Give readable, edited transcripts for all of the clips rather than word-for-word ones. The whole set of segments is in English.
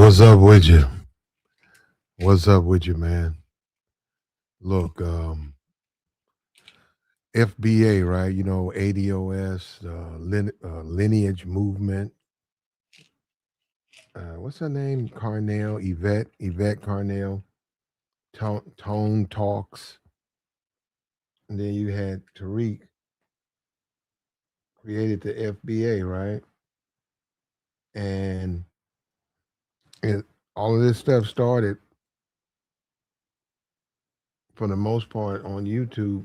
What's up with you? What's up with you, man? Look, FBA, right? You know, ADOS, lineage movement. What's her name? Carnell, Yvette Carnell. Tone Talks. And then you had Tariq created the FBA, right? And it, all of this stuff started, for the most part, on YouTube.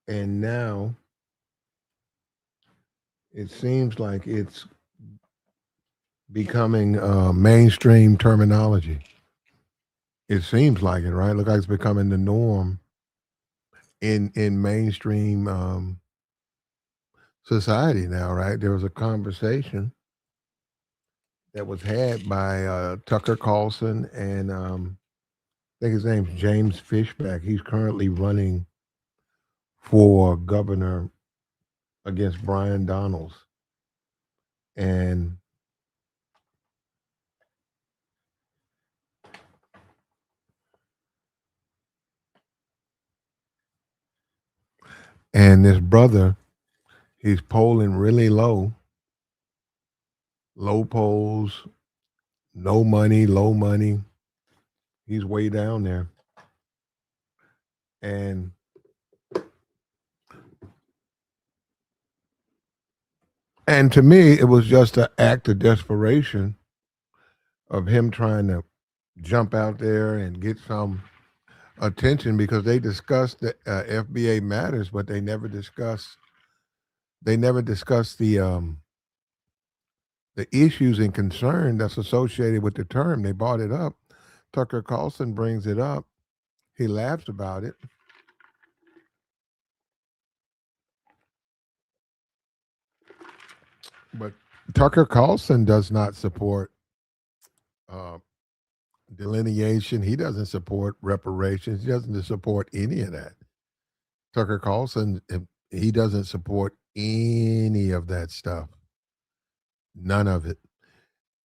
And now it seems like it's becoming mainstream terminology. It seems like it, right? Look like it's becoming the norm in mainstream society now, right? There was a conversation that was had by Tucker Carlson and I think his name's James Fishback. He's currently running for governor against Brian Donalds, and this brother, he's polling really low polls, no money, low money. He's way down there. And to me, it was just an act of desperation of him trying to jump out there and get some attention, because they discussed the FBA matters, but they never discuss the issues and concern that's associated with the term. They brought it up. Tucker Carlson brings it up. He laughs about it. But Tucker Carlson does not support uh, delineation. He doesn't support reparations. He doesn't support any of that. Tucker Carlson, he doesn't support any of that stuff. None of it.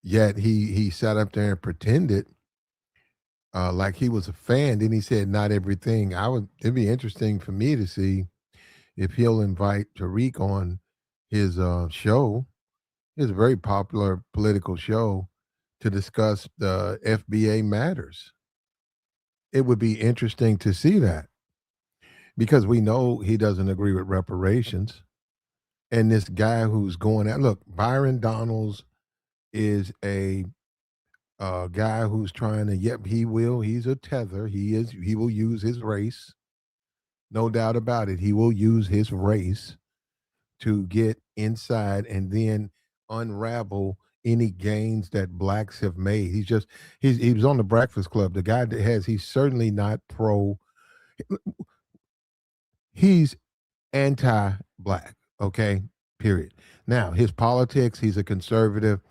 Yet he sat up there and pretended like he was a fan. Then he said not everything. It'd be interesting for me to see if he'll invite Tariq on his show. It's a very popular political show to discuss the FBA matters. It would be interesting to see that, because we know he doesn't agree with reparations. And this guy who's going out, look, Byron Donalds is a guy who's trying to, yep, he's a tether. He will use his race. No doubt about it. He will use his race to get inside and then unravel any gains that blacks have made. He was on the Breakfast Club. The guy he's certainly not pro. He's anti-black. Okay, period. Now his politics. He's a conservative.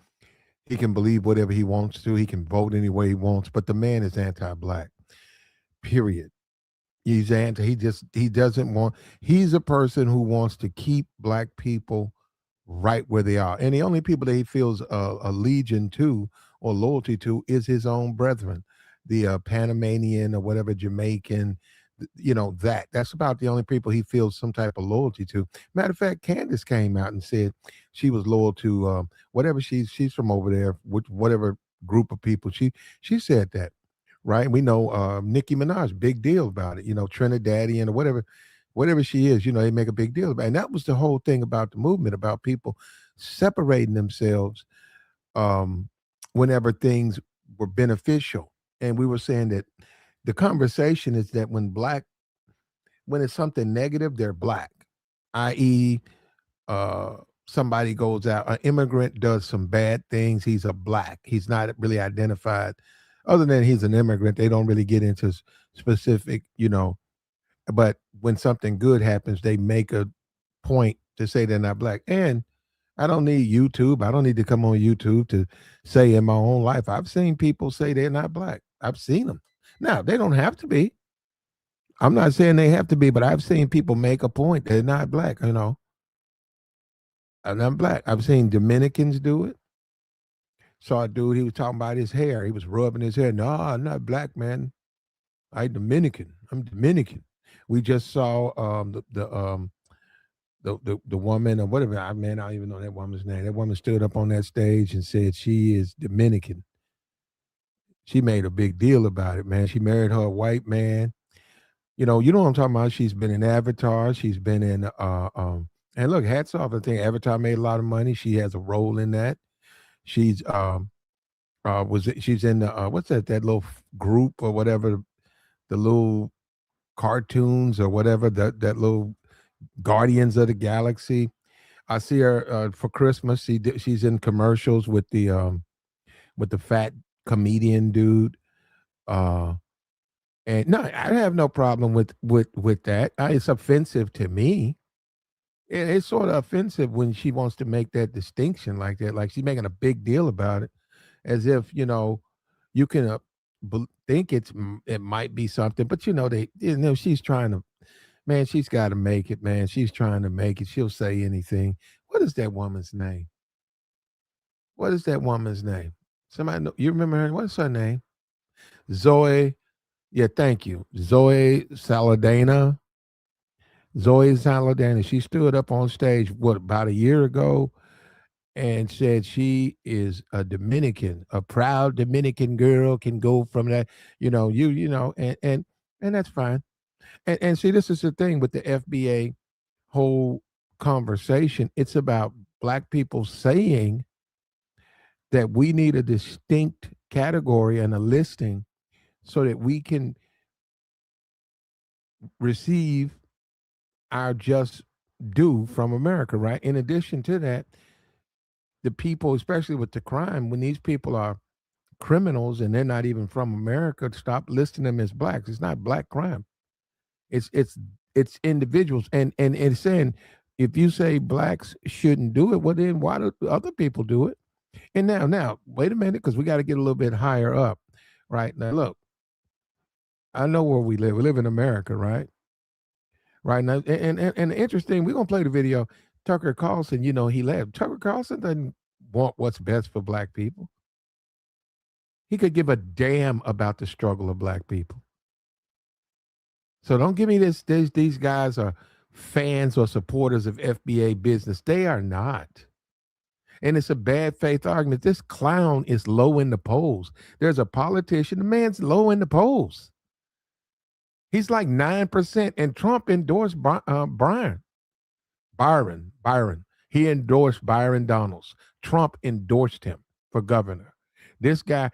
He can believe whatever he wants to. He can vote any way he wants. But the man is anti-black. Period. He's anti. He doesn't want. He's a person who wants to keep black people right where they are. And the only people that he feels allegiance to or loyalty to is his own brethren, the Panamanian or whatever, Jamaican. That's about the only people he feels some type of loyalty to. Matter of fact, Candace came out and said she was loyal to whatever she's from over there, whatever group of people. She said that, right? We know Nicki Minaj, big deal about it. Trinidadian or whatever she is, they make a big deal about it. And that was the whole thing about the movement, about people separating themselves whenever things were beneficial. And we were saying that the conversation is that when it's something negative, they're black, i.e., uh, somebody goes out, an immigrant does some bad things, he's a black. He's not really identified. Other than he's an immigrant, they don't really get into specific, but when something good happens, they make a point to say they're not black. And I don't need YouTube. I don't need to come on YouTube to say in my own life. I've seen people say they're not black. I've seen them. Now, they don't have to be. I'm not saying they have to be, but I've seen people make a point they're not black, And I'm black. I've seen Dominicans do it. Saw a dude, he was talking about his hair. He was rubbing his hair. No, I'm not black, man. I Dominican. I'm Dominican. We just saw the woman or whatever. I Man, I don't even know that woman's name. That woman stood up on that stage and said she is Dominican. She made a big deal about it, man. She married her white man. You know what I'm talking about. She's been in Avatar. She's been in and look, hats off. I think Avatar made a lot of money. She has a role in that. She's she's in the what's that little group or whatever, the little cartoons or whatever, that little Guardians of the Galaxy. I see her for Christmas. She's in commercials with the fat comedian dude. Uh, and no, I have no problem with that. It's offensive to me. It's sort of offensive when she wants to make that distinction like that. Like she's making a big deal about it, as if you can think it might be something, but she's trying to. Man, she's got to make it, man. She's trying to make it. She'll say anything. What is that woman's name? What is that woman's name? Somebody know? You remember her? What's her name? Zoe. Yeah, thank you. Zoe Saladana. Zoe Saladana. She stood up on stage, about a year ago, and said she is a Dominican, a proud Dominican girl, can go from that, and that's fine. And see, this is the thing with the FBA whole conversation. It's about black people saying that we need a distinct category and a listing so that we can receive our just due from America, right? In addition to that, the people, especially with the crime, when these people are criminals and they're not even from America, stop listing them as blacks. It's not black crime. It's individuals, and it's saying, if you say blacks shouldn't do it, well then why do other people do it? And now wait a minute, because we got to get a little bit higher up, right? Now look, I know where we live. We live in America, right? Right now, and interesting. We're gonna play the video. Tucker Carlson, he left. Tucker Carlson doesn't want what's best for black people. He could give a damn about the struggle of black people. So don't give me this. These guys are fans or supporters of FBA business. They are not. And it's a bad faith argument. This clown is low in the polls. There's a politician. The man's low in the polls. He's like 9%. And Trump endorsed Byron. He endorsed Byron Donalds. Trump endorsed him for governor. This guy,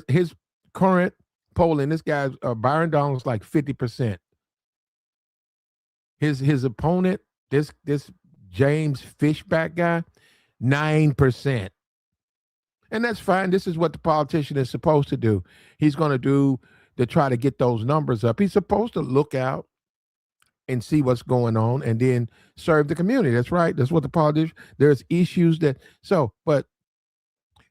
his current polling, this guy, Byron Donalds, like 50%. His opponent, this James Fishback guy, 9%. And that's fine. This is what the politician is supposed to do. He's going to do to try to get those numbers up. He's supposed to look out and see what's going on and then serve the community. That's right. That's what the politician, there's issues but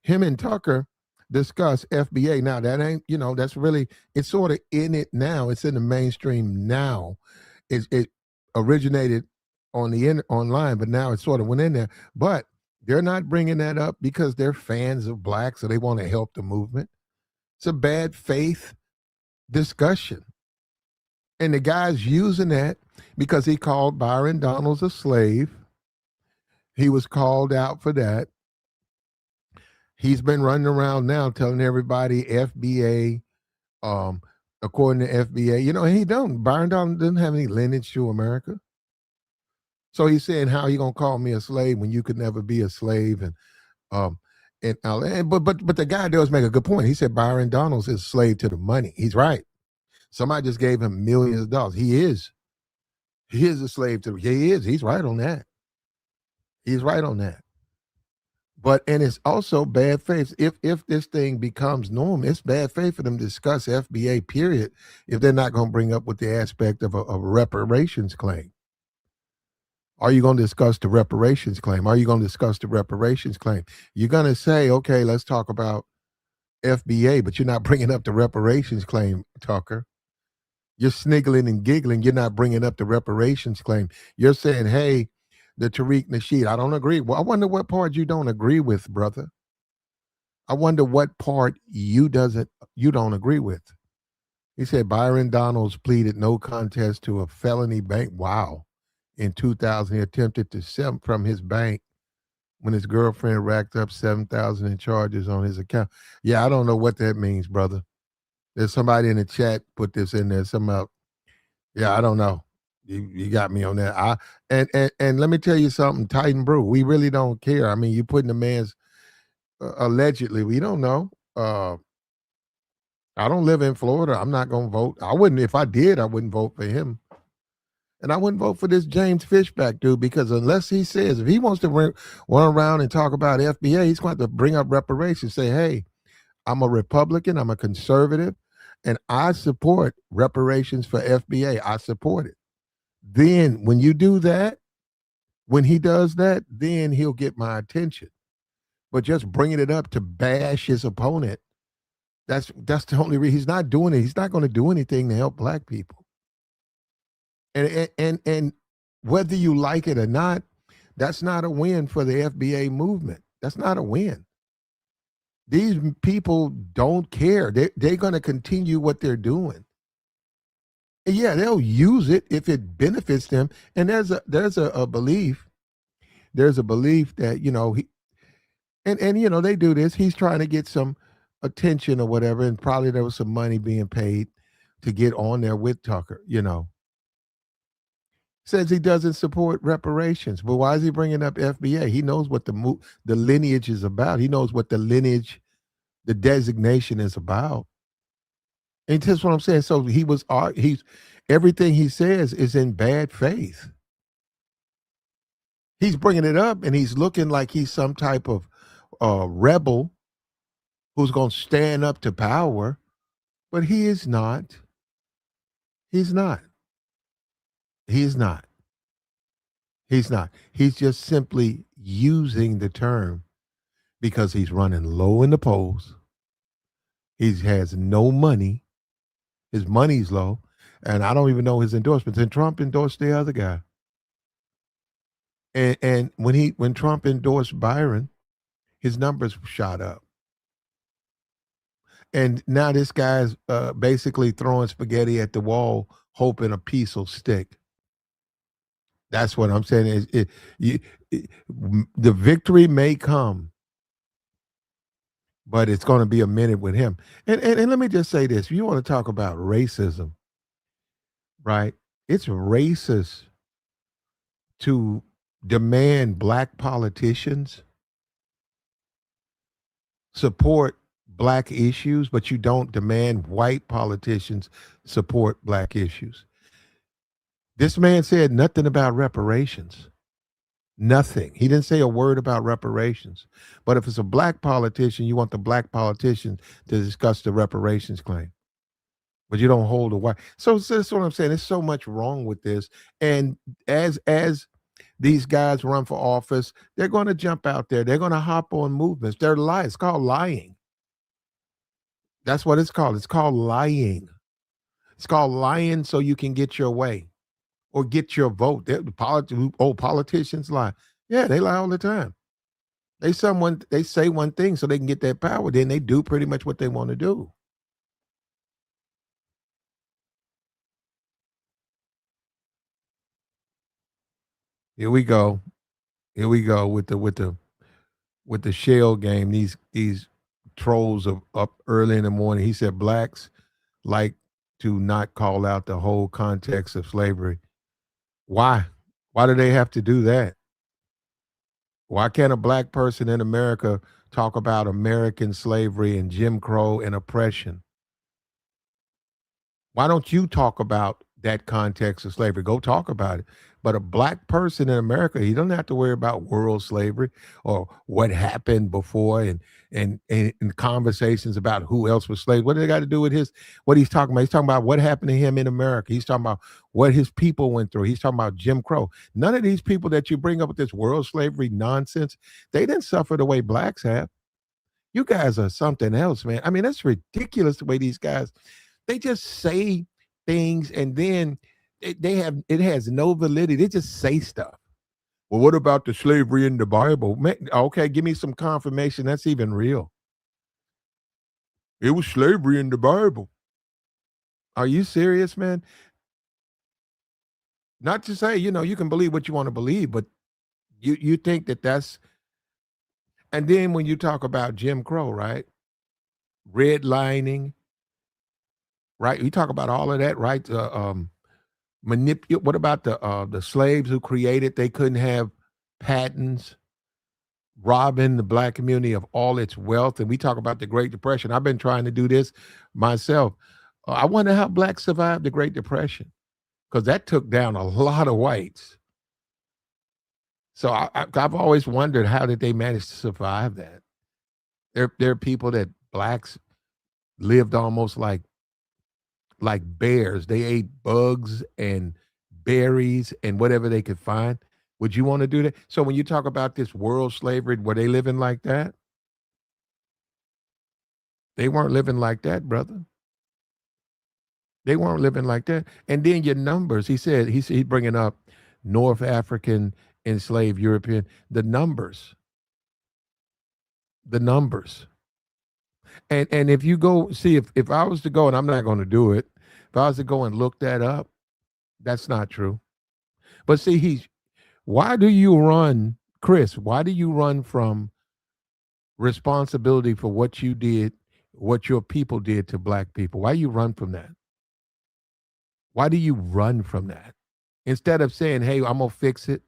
him and Tucker discuss FBA. Now that ain't, that's really, it's sort of in it now. It's in the mainstream now. It originated online, but now it sort of went in there. But they're not bringing that up because they're fans of blacks, so they want to help the movement. It's a bad faith discussion. And the guy's using that because he called Byron Donalds a slave. He was called out for that. He's been running around now telling everybody FBA, according to FBA, and he don't. Byron Donalds doesn't have any lineage to America. So he's saying, how are you gonna call me a slave when you could never be a slave? And but the guy does make a good point. He said Byron Donalds is a slave to the money. He's right. Somebody just gave him millions of dollars. He is a slave to. Yeah, he is. He's right on that. He's right on that. And it's also bad faith. If this thing becomes normal, it's bad faith for them to discuss FBA, period, if they're not going to bring up with the aspect of a reparations claim. Are you going to discuss the reparations claim? Are you going to discuss the reparations claim? You're going to say, okay, let's talk about FBA, but you're not bringing up the reparations claim, Tucker. You're sniggling and giggling. You're not bringing up the reparations claim. You're saying, hey, the Tariq Nasheed, I don't agree. Well, I wonder what part you don't agree with, brother. I wonder what part you don't agree with. He said Byron Donalds pleaded no contest to a felony bank. Wow. In 2000, he attempted to sell from his bank when his girlfriend racked up 7,000 in charges on his account. Yeah, I don't know what that means, brother. There's somebody in the chat put this in there. Somehow, yeah, I don't know. You got me on that. And let me tell you something, Titan Brew. We really don't care. I mean, you putting the man's allegedly. We don't know. I don't live in Florida. I'm not going to vote. I wouldn't. If I did, I wouldn't vote for him. And I wouldn't vote for this James Fishback dude because unless he says, if he wants to run around and talk about FBA, he's going to have to bring up reparations. Say, hey, I'm a Republican, I'm a conservative, and I support reparations for FBA. I support it. Then when you do that, when he does that, then he'll get my attention. But just bringing it up to bash his opponent, that's the only reason. He's not doing it. He's not going to do anything to help black people. And whether you like it or not, that's not a win for the FBA movement. That's not a win. These people don't care. They're going to continue what they're doing. And yeah, they'll use it if it benefits them. And there's a belief. There's a belief that he and they do this. He's trying to get some attention or whatever, and probably there was some money being paid to get on there with Tucker. Says he doesn't support reparations, but why is he bringing up FBA? He knows what the lineage is about. He knows what the lineage, the designation is about. And that's what I'm saying. So he's everything he says is in bad faith. He's bringing it up and he's looking like he's some type of rebel who's going to stand up to power, but he is not. He's not. He's not. He's not. He's just simply using the term because he's running low in the polls. He has no money. His money's low. And I don't even know his endorsements. And Trump endorsed the other guy. And when Trump endorsed Byron, his numbers shot up. And now this guy's basically throwing spaghetti at the wall, hoping a piece will stick. That's what I'm saying. The victory may come, but it's going to be a minute with him. And let me just say this. If you want to talk about racism, right? It's racist to demand black politicians support black issues, but you don't demand white politicians support black issues. This man said nothing about reparations. Nothing. He didn't say a word about reparations. But if it's a black politician, you want the black politician to discuss the reparations claim. But you don't hold a white. So that's what I'm saying. There's so much wrong with this. And as these guys run for office, they're going to jump out there. They're going to hop on movements. They're lying. It's called lying. That's what it's called. It's called lying. It's called lying so you can get your way or get your vote. Politicians lie. Yeah, they lie all the time. They say one thing so they can get that power. Then they do pretty much what they want to do. Here we go. Here we go with the shell game. These trolls are up early in the morning. He said blacks like to not call out the whole context of slavery. Why? Why do they have to do that? Why can't a black person in America talk about American slavery and Jim Crow and oppression? Why don't you talk about that context of slavery? Go talk about it. But a black person in America, he doesn't have to worry about world slavery or what happened before and conversations about who else was slaves. What do they got to do with what he's talking about? He's talking about what happened to him in America. He's talking about what his people went through. He's talking about Jim Crow. None of these people that you bring up with this world slavery nonsense, they didn't suffer the way blacks have. You guys are something else, man. I mean, that's ridiculous the way these guys, they just say things and then it has no validity. They just say stuff. Well, what about the slavery in the Bible? Man, okay, give me some confirmation that's even real. It was slavery in the Bible. Are you serious, man? Not to say, you can believe what you want to believe, but you think that that's, and then when you talk about Jim Crow, right? Redlining, right? You talk about all of that, right? Manipulate. What about the slaves who created? They couldn't have patents, robbing the black community of all its wealth. And we talk about the Great Depression. I've been trying to do this myself. I wonder how blacks survived the Great Depression, because that took down a lot of whites. So I've always wondered, how did they manage to survive that? There are people that blacks lived almost like bears. They ate bugs and berries and whatever they could find. Would you want to do that? So when you talk about this world slavery, were they living like that? They weren't living like that, brother. They weren't living like that. And then your numbers, he said, he's bringing up North African enslaved European, the numbers. The numbers. And if you go see, if I was to go, and I'm not going to do it, if I was to go and look that up, that's not true. But see, why do you run, Chris? Why do you run from responsibility for what you did, what your people did to black people? Why you run from that? Why do you run from that? Instead of saying, hey, I'm going to fix it.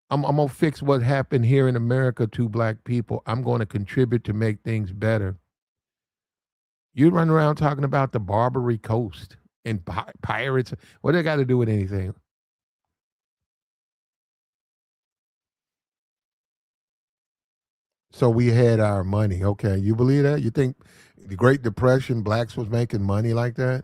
I'm going to fix what happened here in America to black people. I'm going to contribute to make things better. You run around talking about the Barbary Coast and pirates. What they got to do with anything? So we had our money. Okay. You believe that? You think the Great Depression, blacks was making money like that?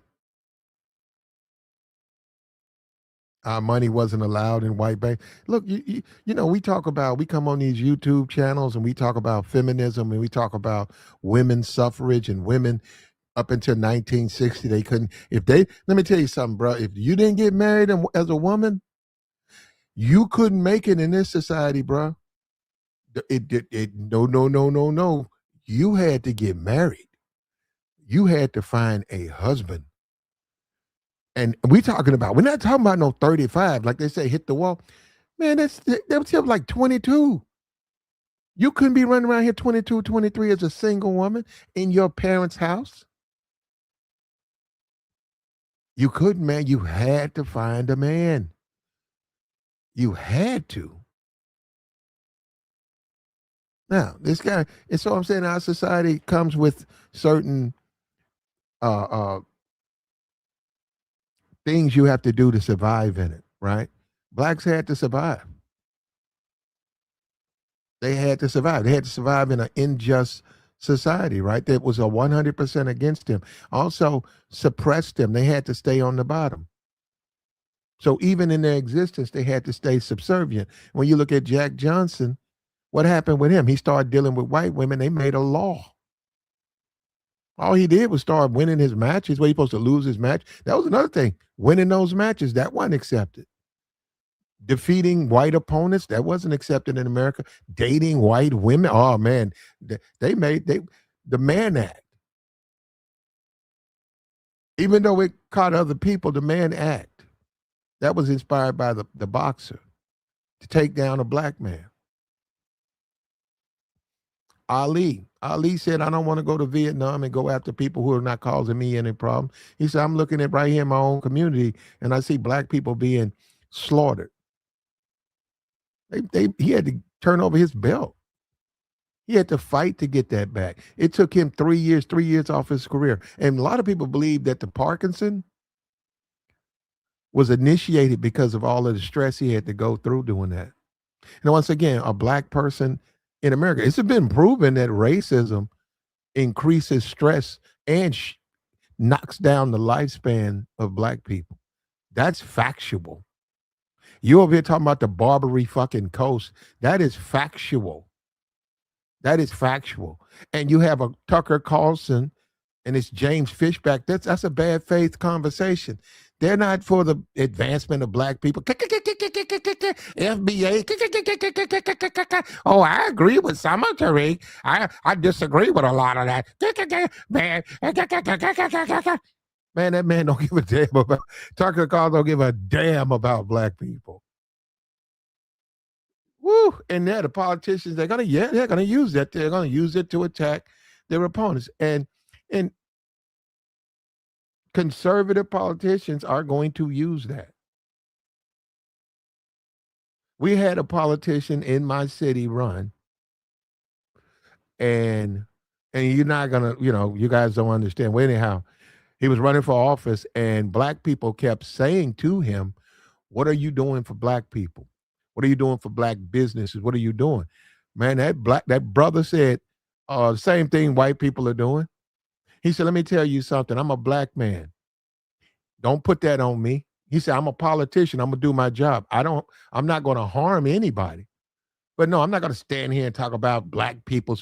Our money wasn't allowed in white bank. Look, we talk about, we come on these YouTube channels and we talk about feminism and we talk about women's suffrage and women up until 1960, they couldn't, let me tell you something, bro. If you didn't get married as a woman, you couldn't make it in this society, bro. No, no, no, no, no. You had to get married. You had to find a husband. And we're not talking about no 35, like they say, hit the wall. Man, that was like 22. You couldn't be running around here 22, 23 as a single woman in your parents' house. You couldn't, man. You had to find a man. You had to. Now, this guy, and so I'm saying our society comes with certain uh things you have to do to survive in it, right? Blacks had to survive. They had to survive. They had to survive in an unjust society, right? That was a 100% against them. Also suppressed them. They had to stay on the bottom. So even in their existence, they had to stay subservient. When you look at Jack Johnson, what happened with him? He started dealing with white women. They made a law. All he did was start winning his matches. Where he supposed to lose his match? That was another thing. Winning those matches, that wasn't accepted. Defeating white opponents, that wasn't accepted in America. Dating white women, oh man, they made the Mann Act. Even though it caught other people, the Mann Act, that was inspired by the boxer to take down a black man. Ali said, I don't want to go to Vietnam and go after people who are not causing me any problem. He said, I'm looking at right here in my own community and I see black people being slaughtered. He had to turn over his belt. He had to fight to get that back. It took him 3 years off his career. And a lot of people believe that the Parkinson was initiated because of all of the stress he had to go through doing that. And once again, a black person in America, it's been proven that racism increases stress and knocks down the lifespan of black people. That's factual. You over here talking about the Barbary fucking Coast. That is factual. That is factual. And you have a Tucker Carlson and it's James Fishback. That's a bad faith conversation. They're not for the advancement of black people. FBA. Oh, I agree with some of Tariq. I disagree with a lot of that. Man, man, that man don't give a damn about Tucker Carlson don't give a damn about black people. Woo! And they're the politicians. They're gonna use that. They're gonna use it to attack their opponents. And conservative politicians are going to use that. We had a politician in my city run, and you're not gonna, you guys don't understand. Well, anyhow, he was running for office, and black people kept saying to him, "What are you doing for black people? What are you doing for black businesses? What are you doing?" Man, that brother said, same thing white people are doing. He said, "Let me tell you something. I'm a black man. Don't put that on me." He said, "I'm a politician. I'm gonna do my job. I'm not gonna harm anybody. But no, I'm not gonna stand here and talk about black people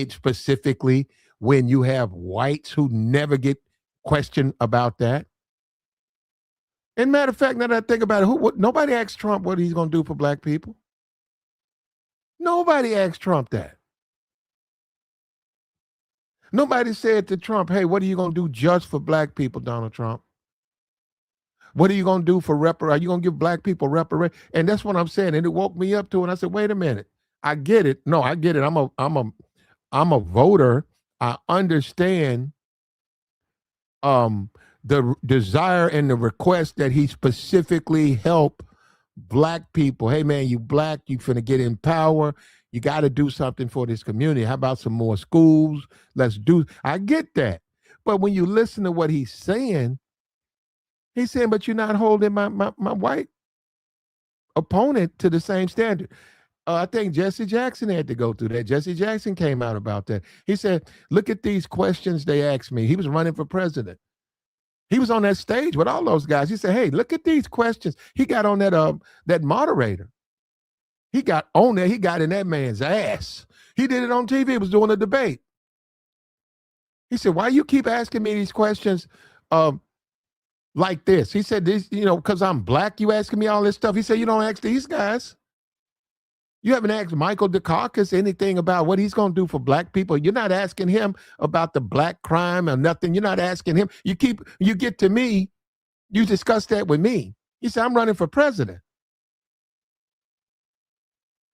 specifically when you have whites who never get questioned about that." And matter of fact, now that I think about it, nobody asked Trump what he's gonna do for black people. Nobody asked Trump that. Nobody said to Trump, "Hey, what are you gonna do just for black people, Donald Trump? What are you going to do for Are you going to give black people reparations?" And that's what I'm saying. And it woke me up to it. And I said, wait a minute. I get it. No, I get it. I'm a voter. I understand the desire and the request that he specifically help black people. Hey man, you black, you finna get in power. You got to do something for this community. How about some more schools? I get that. But when you listen to what he's saying, but you're not holding my white opponent to the same standard. I think Jesse Jackson had to go through that. Jesse Jackson came out about that. He said, look at these questions they asked me. He was running for president. He was on that stage with all those guys. He said, hey, look at these questions. He got on that moderator. He got on there. He got in that man's ass. He did it on TV. He was doing a debate. He said, why you keep asking me these questions like this? He said, this, because I'm black, you asking me all this stuff. He said, you don't ask these guys. You haven't asked Michael Dukakis anything about what he's going to do for black people. You're not asking him about the black crime or nothing. You're not asking him. You get to me, you discuss that with me. He said, I'm running for president.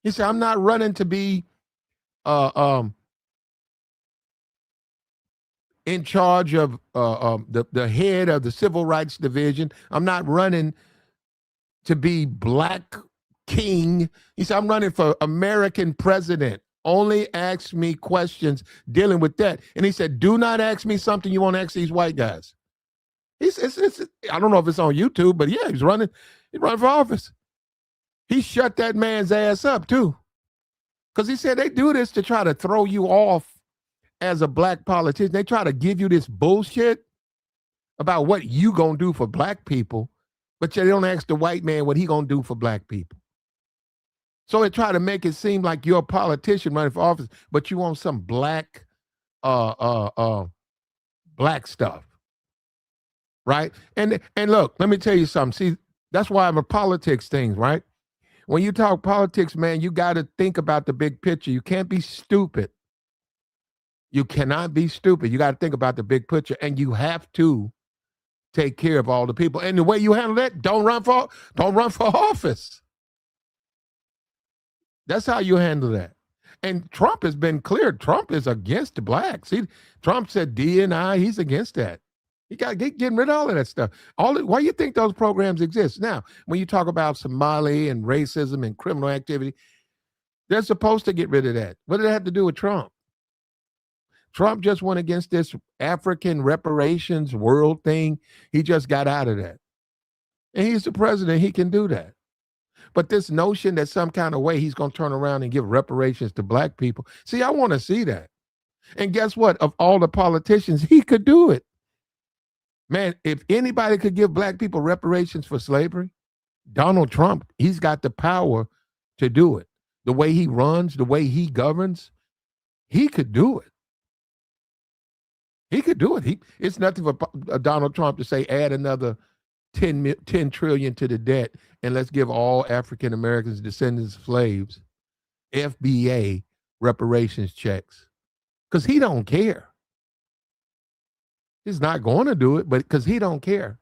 He said, I'm not running to be in charge of the head of the Civil Rights Division. I'm not running to be black king. He said, I'm running for American president. Only ask me questions dealing with that. And he said, do not ask me something you want to ask these white guys. I don't know if it's on YouTube, but yeah, he's running for office. He shut that man's ass up too. Because he said they do this to try to throw you off as a black politician. They try to give you this bullshit about what you gonna do for black people, but they don't ask the white man what he gonna do for black people. So they try to make it seem like you're a politician running for office, but you want some black black stuff. Right? And look, let me tell you something. See, that's why I'm a politics thing, right? When you talk politics, man, you got to think about the big picture. You can't be stupid. You cannot be stupid. You got to think about the big picture, and you have to take care of all the people. And the way you handle that, don't run for office. That's how you handle that. And Trump has been clear. Trump is against the blacks. Trump said D&I, he's against that. You got to getting rid of all of that stuff. Why do you think those programs exist? Now, when you talk about Somali and racism and criminal activity, they're supposed to get rid of that. What did it have to do with Trump? Trump just went against this African reparations world thing. He just got out of that. And he's the president. He can do that. But this notion that some kind of way he's going to turn around and give reparations to black people. See, I want to see that. And guess what? Of all the politicians, he could do it. Man, if anybody could give black people reparations for slavery, Donald Trump, he's got the power to do it. The way he runs, the way he governs, he could do it. He could do it. It's nothing for Donald Trump to say, add another 10 trillion to the debt, and let's give all African Americans, descendants of slaves, FBA reparations checks. Because he don't care. He's not going to do it, but because he don't care.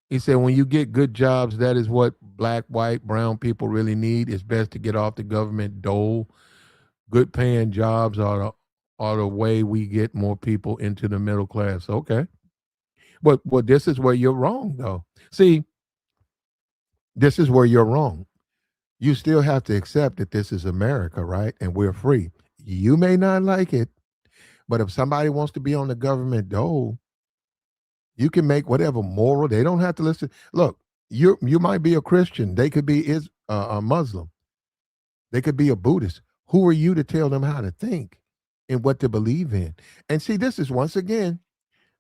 He said, when you get good jobs, that is what black, white, brown people really need. It's best to get off the government dole. Good paying jobs are the way we get more people into the middle class. Okay. But this is where you're wrong, though. See, this is where you're wrong. You still have to accept that this is America, right? And we're free. You may not like it, but if somebody wants to be on the government dole, you can make whatever moral. They don't have to listen. Look, you might be a Christian. They could be a Muslim. They could be a Buddhist. Who are you to tell them how to think and what to believe in? And see, this is once again,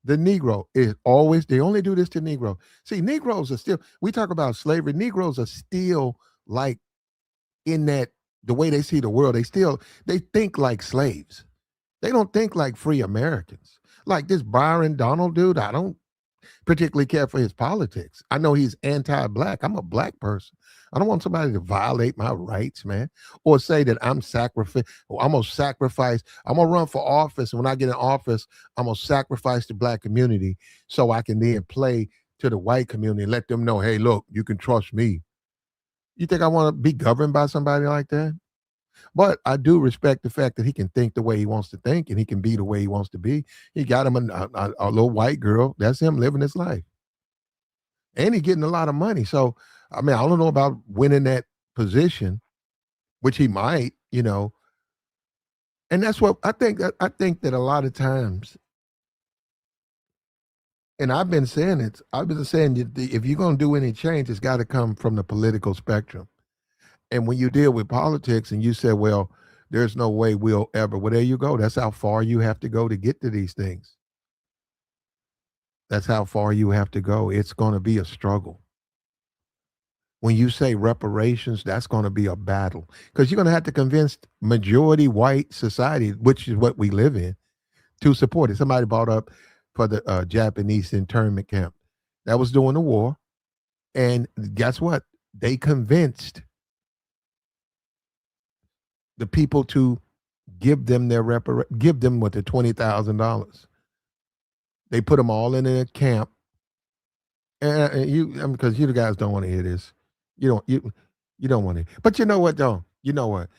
the Negro is always, they only do this to Negro. See, Negroes are still, we talk about slavery, Negroes are still like in that, the way they see the world, they think like slaves. They don't think like free Americans. Like this Byron Donald dude, I don't particularly care for his politics. I know he's anti-black. I'm a black person. I don't want somebody to violate my rights, man, or say that I'm gonna sacrifice. I'm gonna run for office, and when I get in office, I'm gonna sacrifice the black community so I can then play to the white community and let them know, hey, look, you can trust me. You think I want to be governed by somebody like that? But I do respect the fact that he can think the way he wants to think and he can be the way he wants to be. He got him a little white girl. That's him living his life. And he's getting a lot of money. So, I mean, I don't know about winning that position, which he might, And that's what I think that a lot of times, and I've been saying it, I've been saying if you're going to do any change, it's got to come from the political spectrum. And when you deal with politics and you say, well, there's no way we'll ever, well, there you go. That's how far you have to go to get to these things. That's how far you have to go. It's going to be a struggle. When you say reparations, that's going to be a battle because you're going to have to convince majority white society, which is what we live in, to support it. Somebody brought up for the Japanese internment camp. That was during the war. And guess what? They convinced the people to give them give them what the $20,000. They put them all in a camp, and because you guys don't want to hear this, you don't want to. But you know what though? You know what?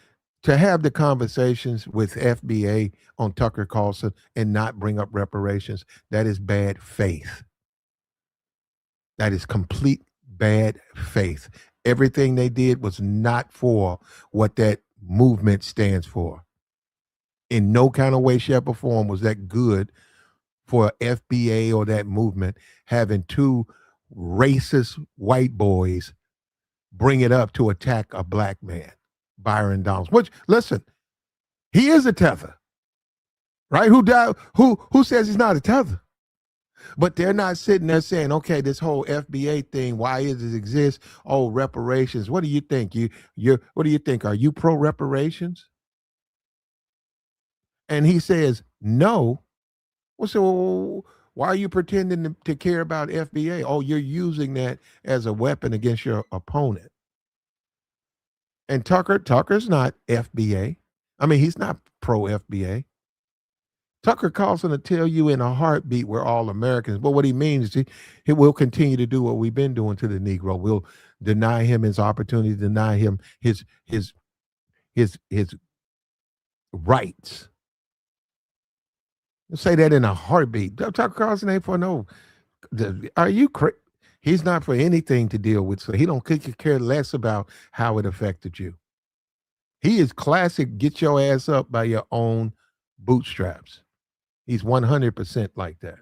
To have the conversations with FBA on Tucker Carlson and not bring up reparations, that is bad faith. That is complete bad faith. Everything they did was not for what that movement stands for. In no kind of way, shape, or form was that good for FBA or that movement having two racist white boys bring it up to attack a black man, Byron Donalds. Which, listen, he is a tether, right? Who died? Who says he's not a tether? But they're not sitting there saying, okay, this whole FBA thing, why does it exist? Oh, reparations. What do you think? What do you think? Are you pro reparations? And he says, no. Well, so why are you pretending to care about FBA? Oh, you're using that as a weapon against your opponent. And Tucker's not FBA. I mean, he's not pro FBA. Tucker Carlson will tell you in a heartbeat we're all Americans. But what he means is he will continue to do what we've been doing to the Negro. We'll deny him his opportunity, deny him his rights. He'll say that in a heartbeat. Tucker Carlson ain't for no. Are you crazy? He's not for anything to deal with. So he don't care less about how it affected you. He is classic. Get your ass up by your own bootstraps. He's 100% like that.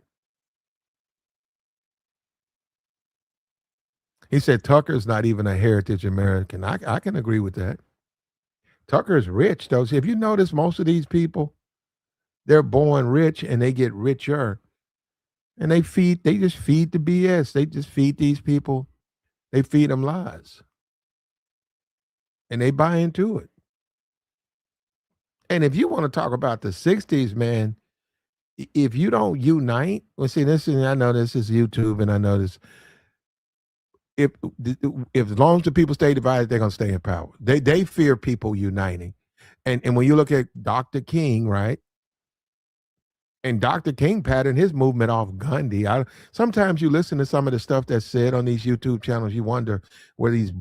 He said Tucker's not even a heritage American. I can agree with that. Tucker's rich, though. See, if you notice, most of these people, they're born rich and they get richer. And they just feed the BS. They just feed these people, they feed them lies. and they buy into it. And if you want to talk about the 60s, man, if you don't unite, well, see, this is, I know this is YouTube and I know this. If, if as long as the people stay divided, they're gonna stay in power. They fear people uniting. And when you look at Dr. King, right? And Dr. King patterned his movement off Gandhi. Sometimes you listen to some of the stuff that's said on these YouTube channels, you wonder where these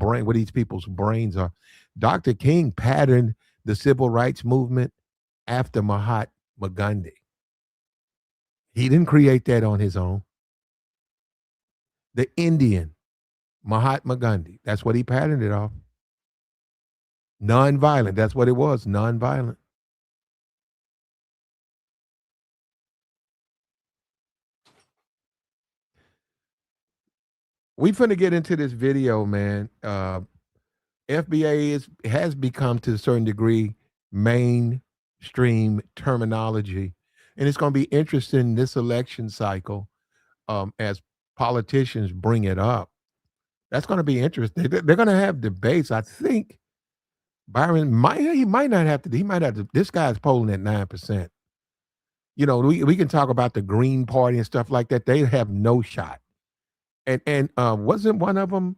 people's brains are. Dr. King patterned the civil rights movement after Mahatma Gandhi. He didn't create that on his own. The Indian, Mahatma Gandhi, that's what he patterned it off. Nonviolent, that's what it was, nonviolent. We finna get into this video, man. FBA has become to a certain degree mainstream terminology, and it's going to be interesting this election cycle as politicians bring it up. That's going to be interesting. They're going to have debates. I think Byron might not have to. He might have to. This guy's polling at 9%. You know, we can talk about the Green Party and stuff like that. They have no shot. And wasn't one of them?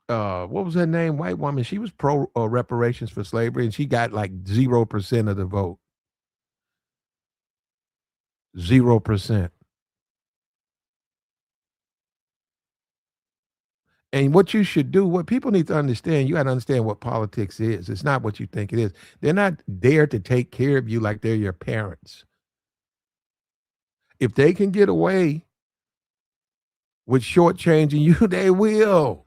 What was her name? White woman. She was pro reparations for slavery, and she got like 0% of the vote. 0%. And what you should do, what people need to understand, you got to understand what politics is. It's not what you think it is. They're not there to take care of you like they're your parents. If they can get away with shortchanging you, they will.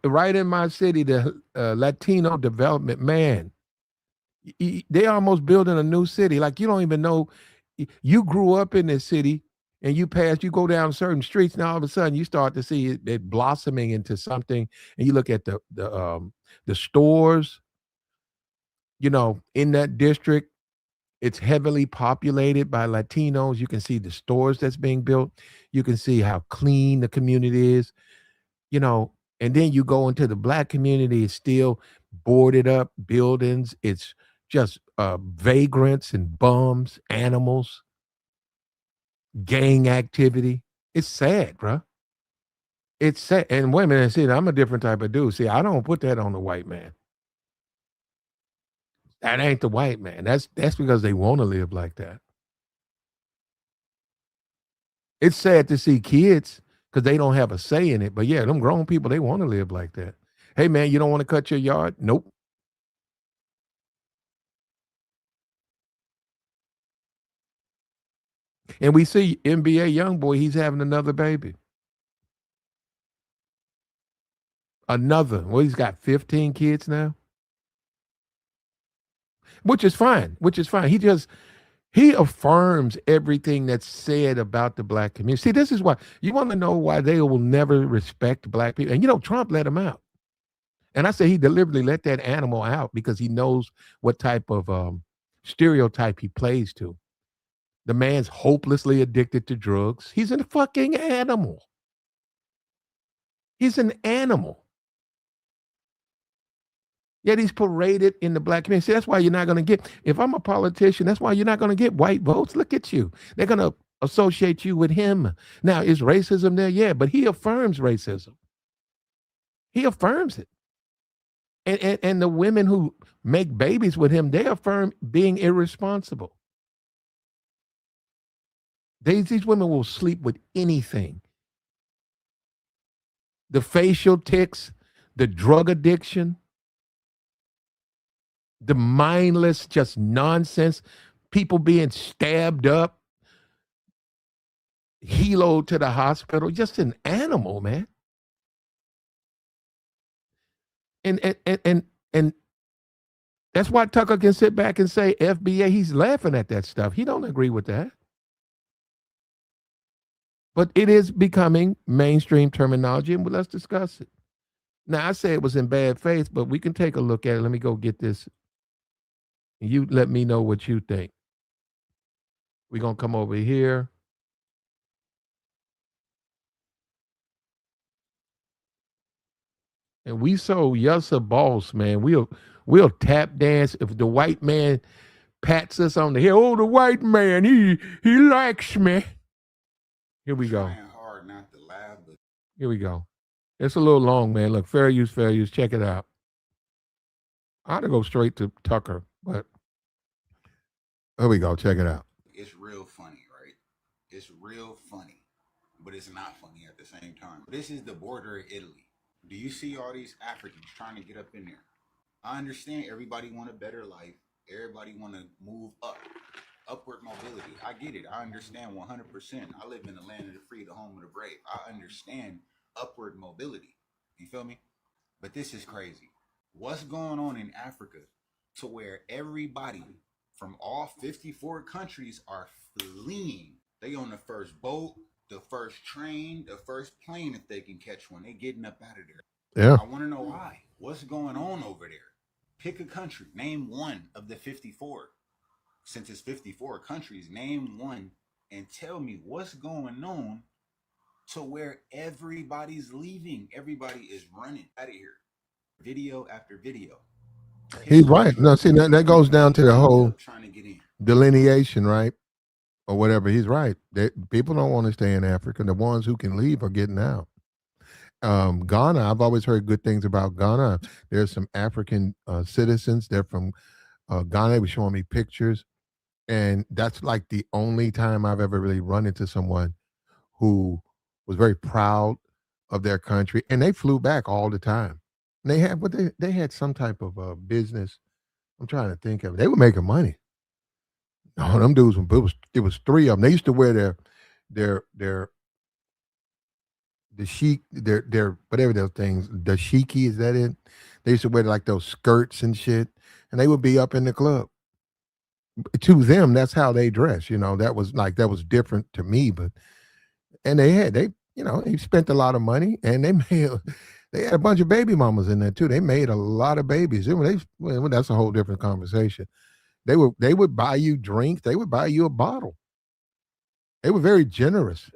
Right in my city, the Latino development, man, they almost building a new city. Like you don't even know. You grew up in this city, and you go down certain streets, and all of a sudden you start to see it blossoming into something. And you look at the stores, you know, in that district. It's heavily populated by Latinos. You can see the stores that's being built. You can see how clean the community is, you know, and then you go into the black community, it's still boarded up buildings. It's just vagrants and bums, animals, gang activity. It's sad, bro. It's sad. And women, see, I'm a different type of dude. See, I don't put that on the white man. That ain't the white man. That's because they want to live like that. It's sad to see kids because they don't have a say in it. But yeah, them grown people, they want to live like that. Hey man, you don't want to cut your yard? Nope. And we see NBA young boy, he's having another baby. Another. Well, he's got 15 kids now. Which is fine. Which is fine. He affirms everything that's said about the black community. See, this is why you want to know why they will never respect black people. And you know, Trump let him out. And I say he deliberately let that animal out because he knows what type of stereotype he plays to. The man's hopelessly addicted to drugs. He's a fucking animal. He's an animal. Yet he's paraded in the black community. See, that's why you're not going to get, if I'm a politician, that's why you're not going to get white votes. Look at you. They're going to associate you with him. Now, is racism there? Yeah, but he affirms racism. He affirms it. And the women who make babies with him, they affirm being irresponsible. These women will sleep with anything. The facial tics, the drug addiction, the mindless, just nonsense, people being stabbed up, heloed to the hospital, just an animal, man. And that's why Tucker can sit back and say FBA, he's laughing at that stuff. He don't agree with that. But it is becoming mainstream terminology, and let's discuss it. Now, I say it was in bad faith, but we can take a look at it. Let me go get this. And you let me know what you think. We're going to come over here. And we so yes a boss, man. We'll tap dance if the white man pats us on the head. Oh, the white man, he likes me. Here we go. Trying hard not to laugh, but Here we go. It's a little long, man. Look, fair use, fair use. Check it out. I ought to go straight to Tucker, but here we go. Check it out. it's real funny, right? It's real funny, but it's not funny at the same time. This is the border of Italy. Do you see all these Africans trying to get up in there? I understand everybody want a better life. Everybody want to move up, upward mobility. I get it. I understand 100%. I live in the land of the free, the home of the brave. I understand upward mobility. You feel me? But this is crazy. What's going on in Africa to where everybody from all 54 countries are fleeing? They on the first boat, the first train, the first plane if they can catch one. They getting up out of there. Yeah. I want to know why. What's going on over there? Pick a country. Name one of the 54. Since it's 54 countries, name one and tell me what's going on to where everybody's leaving. Everybody is running out of here. Video after video. He's Pick a right. country. No, see, that goes down to the End whole up trying to get in. delineation, right? Or whatever. He's right. People don't want to stay in Africa. The ones who can leave are getting out. Ghana, I've always heard good things about Ghana. There's some African citizens. They're from Ghana. They were showing me pictures. And that's like the only time I've ever really run into someone who was very proud of their country. And they flew back all the time. And they had some type of business. I'm trying to think of it. They were making money. No, them dudes. It was three of them. They used to wear their the chic their whatever those things. The shiki, is that it? They used to wear like those skirts and shit, and they would be up in the club. To them, that's how they dress. That was different to me, but and they spent a lot of money, and they had a bunch of baby mamas in there too. They made a lot of babies. That's a whole different conversation. They would buy you drinks. They would buy you a bottle. They were very generous.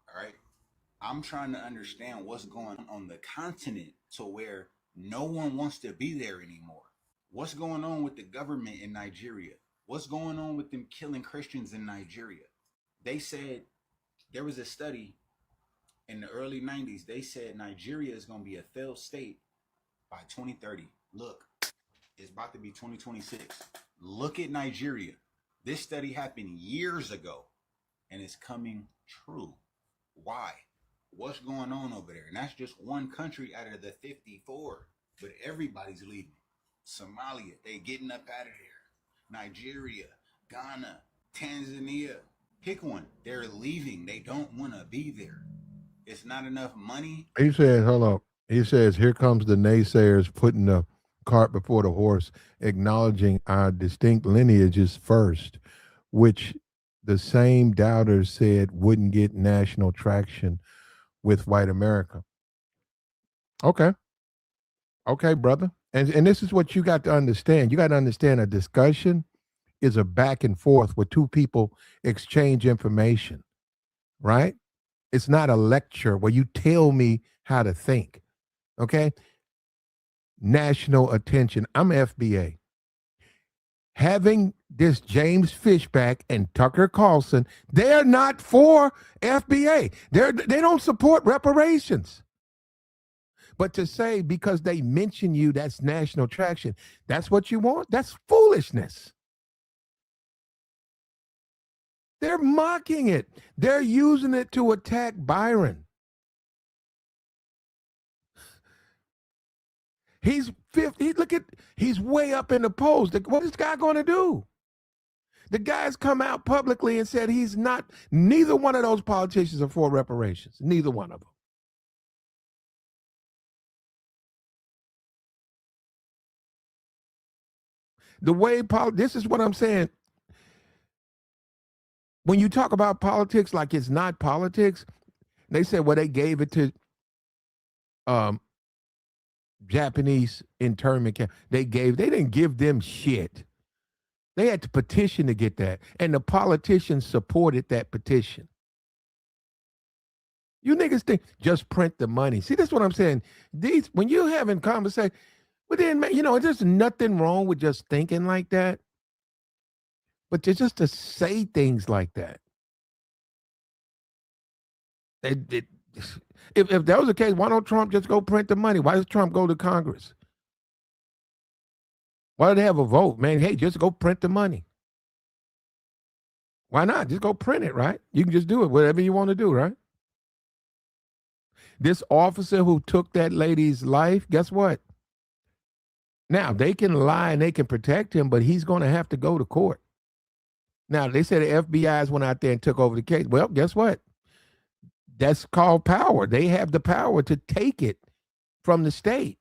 All right. I'm trying to understand what's going on the continent to where no one wants to be there anymore. What's going on with the government in Nigeria? What's going on with them killing Christians in Nigeria? They said there was a study in the early 90s. They said Nigeria is going to be a failed state by 2030. Look, it's about to be 2026. Look at Nigeria. This study happened years ago and it's coming true. Why? What's going on over there? And that's just one country out of the 54. But everybody's leaving. Somalia, they getting up out of there. Nigeria, Ghana, Tanzania. Pick one. They're leaving. They don't want to be there. It's not enough money. He says, hold up. He says, here comes the naysayers putting the cart before the horse, acknowledging our distinct lineages first, which the same doubters said wouldn't get national traction with white America. Okay. Okay, brother. And this is what you got to understand. You got to understand a discussion is a back and forth where two people exchange information, right? It's not a lecture where you tell me how to think. Okay? National attention. I'm FBA. Having this James Fishback and Tucker Carlson, they're not for FBA. They don't support reparations. But to say because they mention you, that's national traction, that's what you want? That's foolishness. They're mocking it. They're using it to attack Byron. He's 50. He's way up in the polls. What is this guy going to do? The guy's come out publicly and said he's not, neither one of those politicians are for reparations. Neither one of them. The way, this is what I'm saying. When you talk about politics like it's not politics, they said, well, they gave it to Japanese internment camp. They didn't give them shit. They had to petition to get that, and the politicians supported that petition. You niggas think just print the money. See, that's what I'm saying. These when you're having conversation, but then there's nothing wrong with just thinking like that. But just to say things like that, if that was the case, why don't Trump just go print the money? Why does Trump go to Congress? Why do they have a vote, man? Hey, just go print the money. Why not? Just go print it, right? You can just do it, whatever you want to do, right? This officer who took that lady's life, guess what? Now, they can lie and they can protect him, but he's going to have to go to court. Now, they said the FBI's went out there and took over the case. Well, guess what? That's called power. They have the power to take it from the state.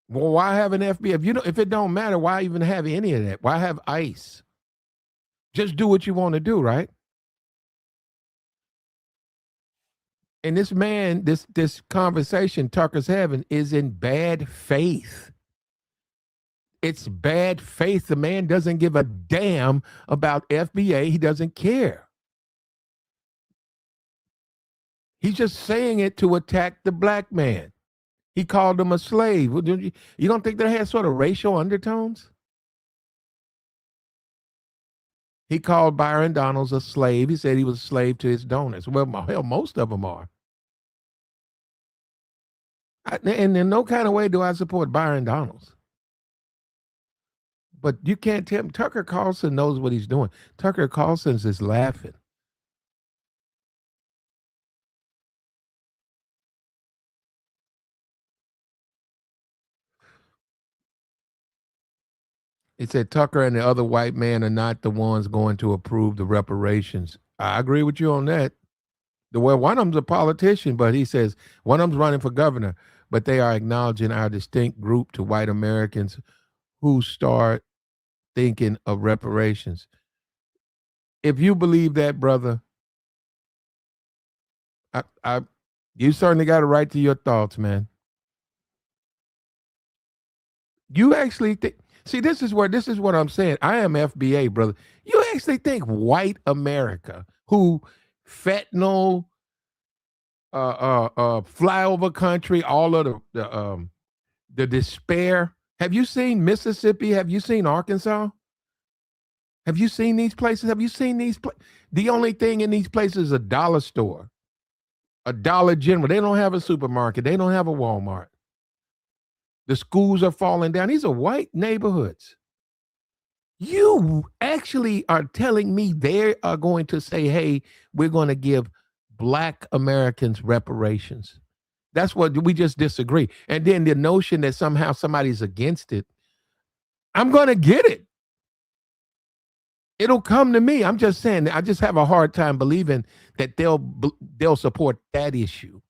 Well, why have an FBI? If it don't matter, why even have any of that? Why have ICE? Just do what you want to do, right? And this man, this conversation Tucker's having is in bad faith. It's bad faith. The man doesn't give a damn about FBA. He doesn't care. He's just saying it to attack the black man. He called him a slave. You don't think that has sort of racial undertones? He called Byron Donalds a slave. He said he was a slave to his donors. Well, hell, most of them are. And in no kind of way do I support Byron Donalds. But you can't tell him. Tucker Carlson knows what he's doing. Tucker Carlson's is laughing. He said Tucker and the other white man are not the ones going to approve the reparations. I agree with you on that. One of them's a politician, but he says one of them's running for governor, but they are acknowledging our distinct group to white Americans who start thinking of reparations. If you believe that, brother, you certainly got a right to your thoughts, man. You actually think, see, this is what I'm saying. I am FBA, brother. You actually think white America, who fentanyl, flyover country, all of the despair. Have you seen Mississippi? Have you seen Arkansas? Have you seen these places? Have you seen these? The only thing in these places is a dollar store, a Dollar General. They don't have a supermarket. They don't have a Walmart. The schools are falling down. These are white neighborhoods. You actually are telling me they are going to say, hey, we're going to give black Americans reparations. That's what we just disagree. And then the notion that somehow somebody's against it, I'm going to get it. It'll come to me. I'm just saying, I just have a hard time believing that they'll support that issue.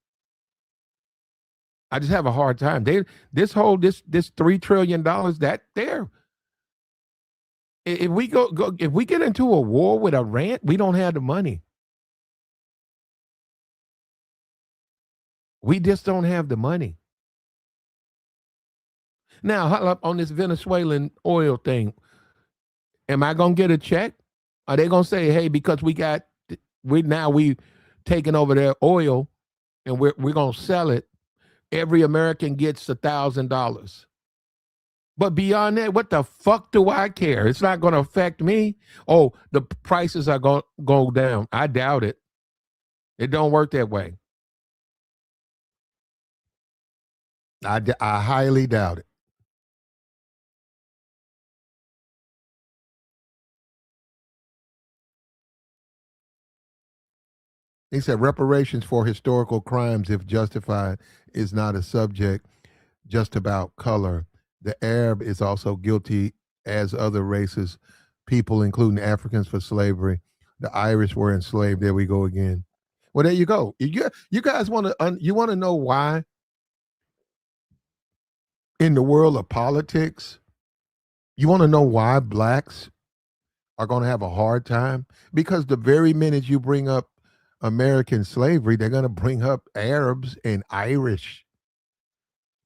I just have a hard time. This $3 trillion that there. If we if we get into a war with Iran, we don't have the money. We just don't have the money. Now, on this Venezuelan oil thing, am I gonna get a check? Are they gonna say, hey, because we taking over their oil and we're gonna sell it? Every American gets $1,000. But beyond that, what the fuck do I care? It's not going to affect me. Oh, the prices are going to go down. I doubt it. It don't work that way. I highly doubt it. He said reparations for historical crimes, if justified, is not a subject just about color. The Arab is also guilty as other races, people, including Africans, for slavery. The Irish were enslaved. There we go again. Well, there you go. You guys want to know why in the world of politics, you want to know why blacks are going to have a hard time? Because the very minute you bring up American slavery, they're going to bring up Arabs and Irish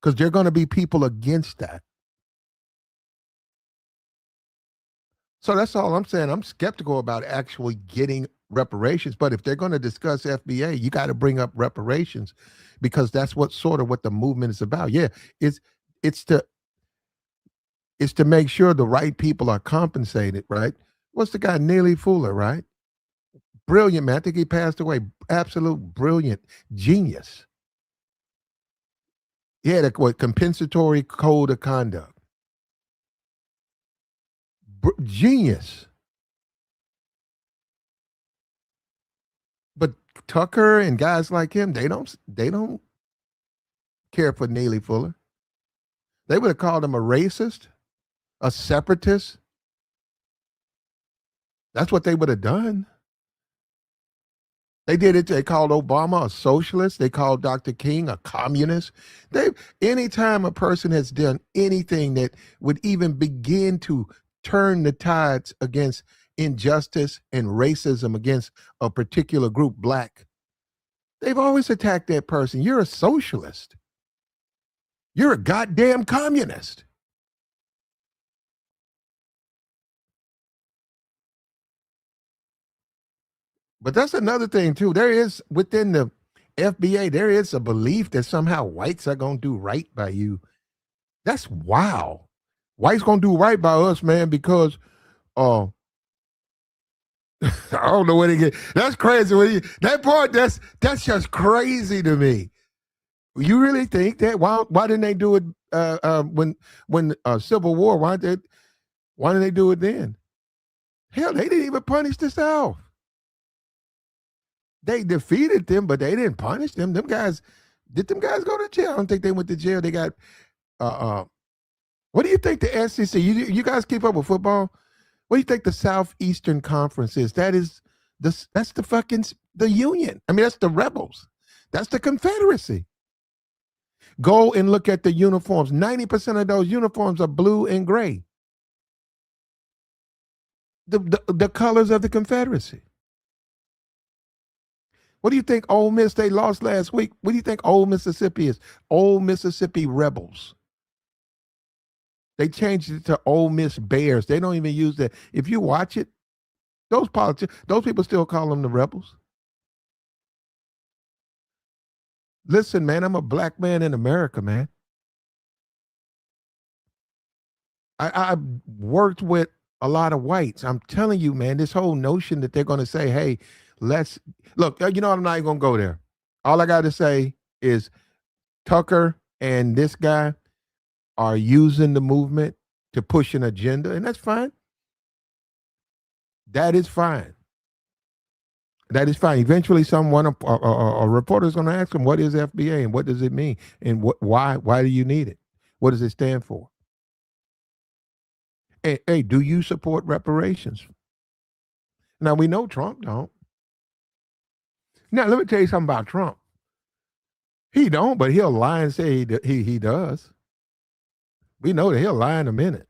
because they're going to be people against that. So that's all I'm saying. I'm skeptical about actually getting reparations. But if they're going to discuss FBA, you got to bring up reparations because that's what sort of what the movement is about. Yeah, it's it's to it's to make sure the right people are compensated, right? What's the guy, Neely Fuller, right? Brilliant man. I think he passed away. Absolute brilliant genius. He had a what, compensatory code of conduct. Genius. But Tucker and guys like him, they don't care for Neely Fuller. They would have called him a racist, a separatist. That's what they would have done. They did it. They called Obama a socialist. They called Dr. King a communist. They, anytime a person has done anything that would even begin to turn the tides against injustice and racism against a particular group, black, they've always attacked that person. You're a socialist. You're a goddamn communist. But that's another thing too. There is within the FBA, there is a belief that somehow whites are gonna do right by you. That's wow. Whites gonna do right by us, man, because uh I don't know where they get. That's crazy. That part, that's just crazy to me. You really think that? Why didn't they do it when Civil War? Why didn't they do it then? Hell, they didn't even punish the South. They defeated them, but they didn't punish them. Them guys, did them guys go to jail? I don't think they went to jail. They got uh uh what do you think the SEC? You guys keep up with football? What do you think the Southeastern Conference is? That's the fucking the Union. I mean, that's the rebels. That's the Confederacy. Go and look at the uniforms. 90% of those uniforms are blue and gray. The colors of the Confederacy. What do you think Ole Miss, they lost last week? What do you think Old Mississippi is? Old Mississippi Rebels. They changed it to Ole Miss Bears. They don't even use that. If you watch it, those people still call them the Rebels. Listen, man, I'm a black man in America, man. I worked with a lot of whites. I'm telling you, man, this whole notion that they're going to say, hey, let's look, you know, I'm not even going to go there. All I got to say is Tucker and this guy are using the movement to push an agenda, and that's fine. That is fine. That is fine. Eventually, a reporter is going to ask them, "What is FBA and what does it mean and why do you need it? What does it stand for?" Hey, do you support reparations? Now we know Trump don't. Now let me tell you something about Trump. He don't, but he'll lie and say he does. We know that he'll lie in a minute.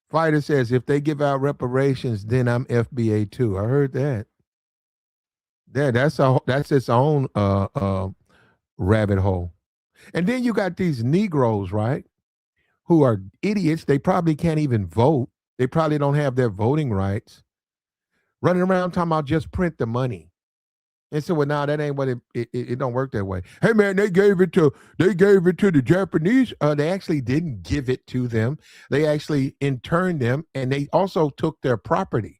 Fighter says if they give out reparations, then I'm FBA too. I heard that. That's its own rabbit hole. And then you got these Negroes, right? Who are idiots. They probably can't even vote. They probably don't have their voting rights. Running around talking about just print the money. And so, well, now that ain't what it don't work that way. Hey man, they gave it to the Japanese. They actually didn't give it to them. They actually interned them, and they also took their property.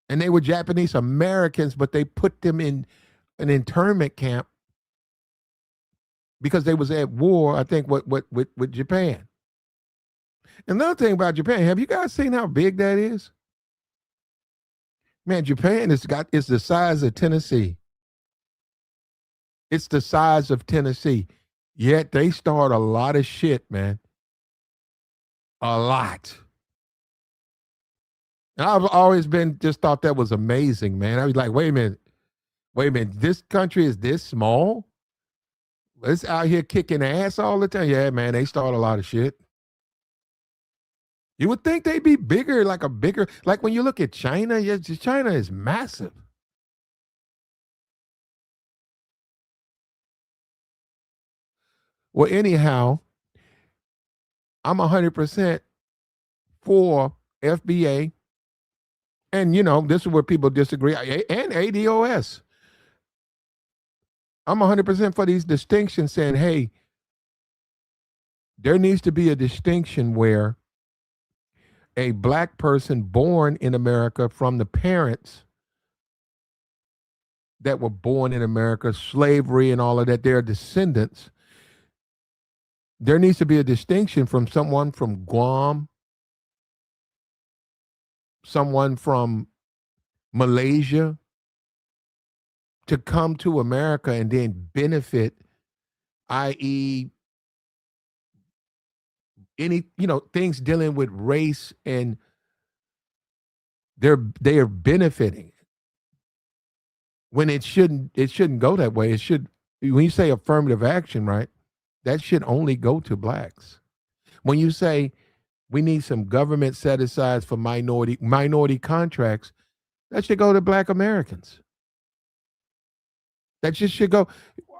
And they were Japanese Americans, but they put them in an internment camp because they was at war, I think, with Japan. Another thing about Japan, have you guys seen how big that is? Man, Japan it's the size of Tennessee. It's the size of Tennessee. Yet they start a lot of shit, man. A lot. And I've always just thought that was amazing, man. I was like, wait a minute, this country is this small? It's out here kicking ass all the time. Yeah, man, they start a lot of shit. You would think they'd be bigger, like when you look at China, yeah, China is massive. Well, anyhow, I'm 100% for FBA. And, this is where people disagree. And ADOS. I'm 100% for these distinctions saying, hey, there needs to be a distinction where a black person born in America from the parents that were born in America, slavery and all of that, their descendants, there needs to be a distinction from someone from Guam, someone from Malaysia, to come to America and then benefit, i.e., any, things dealing with race, and they are benefiting when it shouldn't go that way. It should, when you say affirmative action, right, that should only go to blacks. When you say we need some government set asides for minority contracts, that should go to black Americans. That just should go.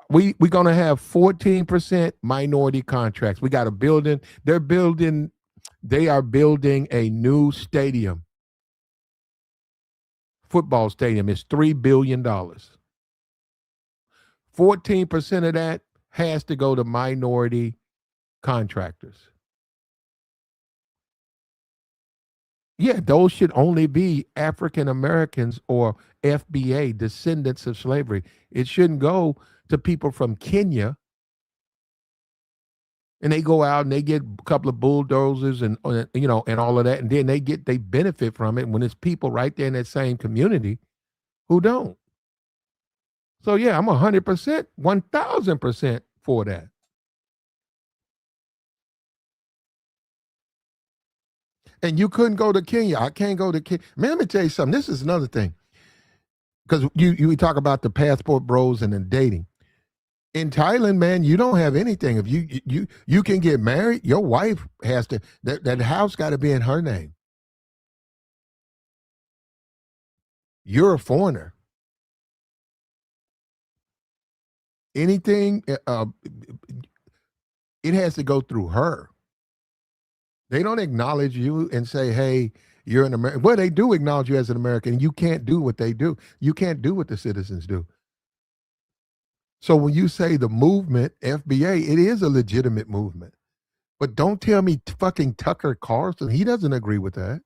We're gonna have 14% minority contracts. We got a building. They are building a new stadium. Football stadium is $3 billion. 14% of that has to go to minority contractors. Yeah, those should only be African Americans or FBA, descendants of slavery. It shouldn't go to people from Kenya, and they go out and they get a couple of bulldozers and and all of that, and then they benefit from it when it's people right there in that same community who don't. So yeah, I'm 100%, 1,000% for that. And you couldn't go to Kenya. I can't go to Kenya. Man, let me tell you something. This is another thing, because we talk about the passport bros and the dating. In Thailand, man, you don't have anything. If you can get married, your wife has to, that house got to be in her name. You're a foreigner. Anything, it has to go through her. They don't acknowledge you and say, hey, you're an American. Well, they do acknowledge you as an American. You can't do what they do. You can't do what the citizens do. So when you say the movement, FBA, it is a legitimate movement. But don't tell me fucking Tucker Carlson. He doesn't agree with that.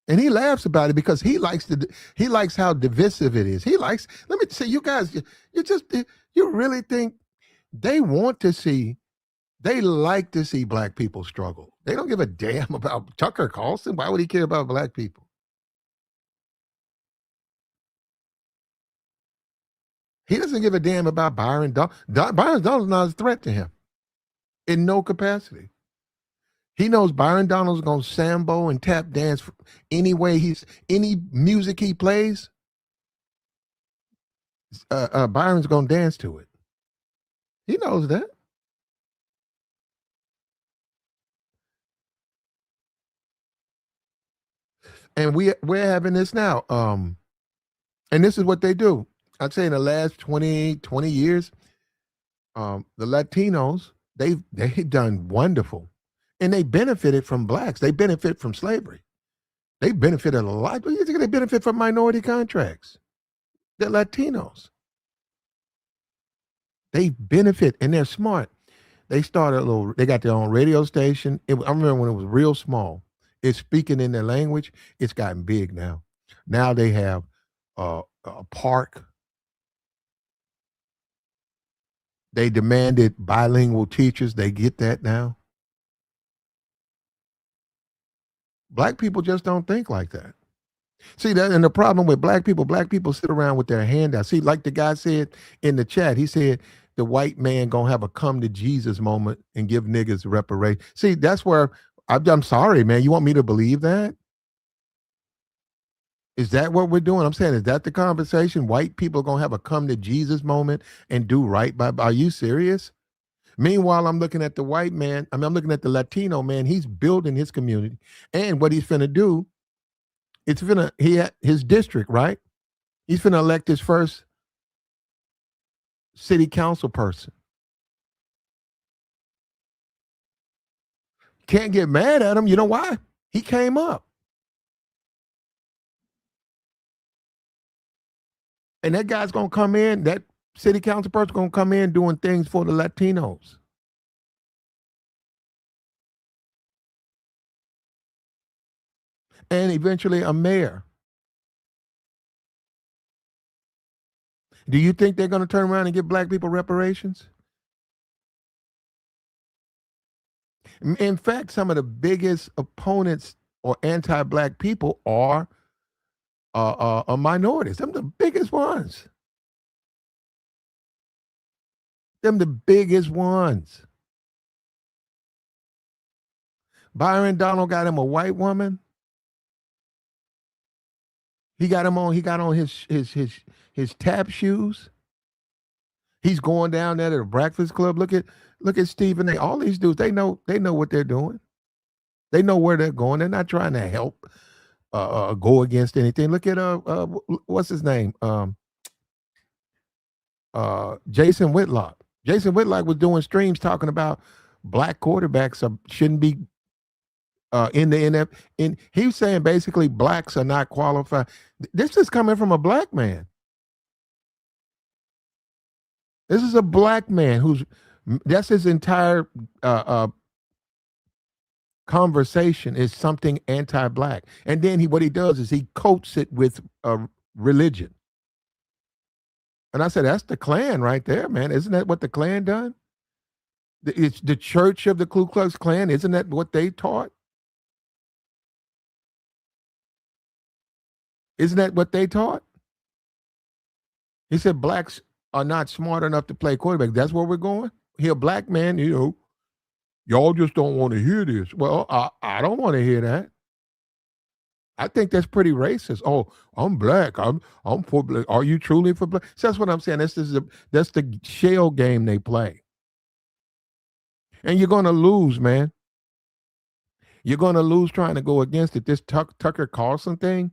And he laughs about it because he likes how divisive it is. Let me say, you guys, you really think they like to see black people struggle. They don't give a damn about Tucker Carlson. Why would he care about black people? He doesn't give a damn about Byron Donald. Byron Donald's not a threat to him in no capacity. He knows Byron Donald's going to sambo and tap dance any music he plays. Byron's going to dance to it. He knows that. And we're having this now. And this is what they do. I'd say in the last 20 years, the Latinos, they've done wonderful. And they benefited from blacks. They benefit from slavery. They benefited a lot. What do you think they benefit from minority contracts? They're Latinos. They benefit, and they're smart. They got their own radio station. I remember when it was real small. It's speaking in their language. It's gotten big now. Now they have a park. They demanded bilingual teachers. They get that now. Black people just don't think like that. See that, and the problem with black people sit around with their hand out. See, like the guy said in the chat, he said the white man gonna have a come to Jesus moment and give niggas reparations. See, that's where I'm sorry, man. You want me to believe that? Is that what we're doing? I'm saying, is that the conversation? White people are gonna have a come to Jesus moment and do right by? Are you serious? Meanwhile, I'm looking at the white man. I'm looking at the Latino man. He's building his community, and what he's finna do, his district, right? He's finna elect his first city council person. Can't get mad at him. You know why? He came up. And that guy's going to come in, that city council person going to come in doing things for the Latinos. And eventually a mayor. Do you think they're going to turn around and give black people reparations? In fact, some of the biggest opponents or anti-black people are minorities. Them the biggest ones. Them the biggest ones. Byron Donald got him a white woman. He got on his tap shoes. He's going down there to the Breakfast Club. Look at Stephen A. All these dudes, they know what they're doing. They know where they're going. They're not trying to help go against anything. Look at what's his name? Jason Whitlock. Jason Whitlock was doing streams talking about black quarterbacks shouldn't be in the NFL. He was saying basically blacks are not qualified. This is coming from a black man. This is a black man that's his entire conversation is something anti-black. And then what he does is he coats it with religion. And I said, that's the Klan right there, man. Isn't that what the Klan done? It's the church of the Ku Klux Klan. Isn't that what they taught? Isn't that what they taught? He said blacks are not smart enough to play quarterback. That's where we're going? He a black man, y'all just don't want to hear this. Well, I don't want to hear that. I think that's pretty racist. Oh, I'm black. I'm for black. Are you truly for black? So that's what I'm saying. That's the shell game they play. And you're going to lose, man. You're going to lose trying to go against it. This Tucker Carlson thing,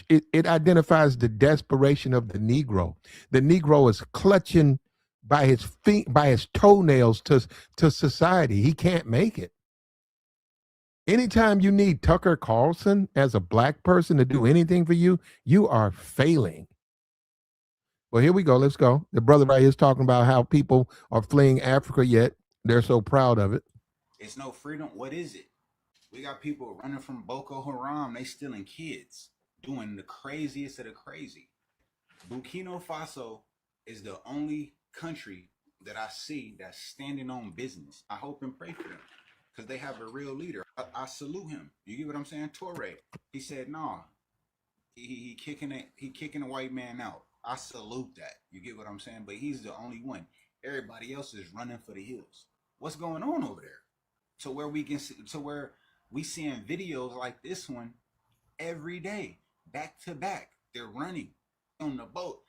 it identifies the desperation of the Negro. The Negro is clutching by his feet, by his toenails to society. He can't make it. Anytime you need Tucker Carlson as a black person to do anything for you, you are failing. Well, here we go. Let's go. The brother right here is talking about how people are fleeing Africa, yet they're so proud of it. It's no freedom. What is it? We got people running from Boko Haram. They stealing kids, doing the craziest of the crazy. Burkina Faso is the only country that I see that's standing on business. I hope and pray for them because they have a real leader. I salute him. You get what I'm saying? Toure. He said, "Nah, he kicking a white man out." I salute that. You get what I'm saying? But he's the only one. Everybody else is running for the hills. What's going on over there? To where we seeing videos like this one every day, back to back. They're running on the boat.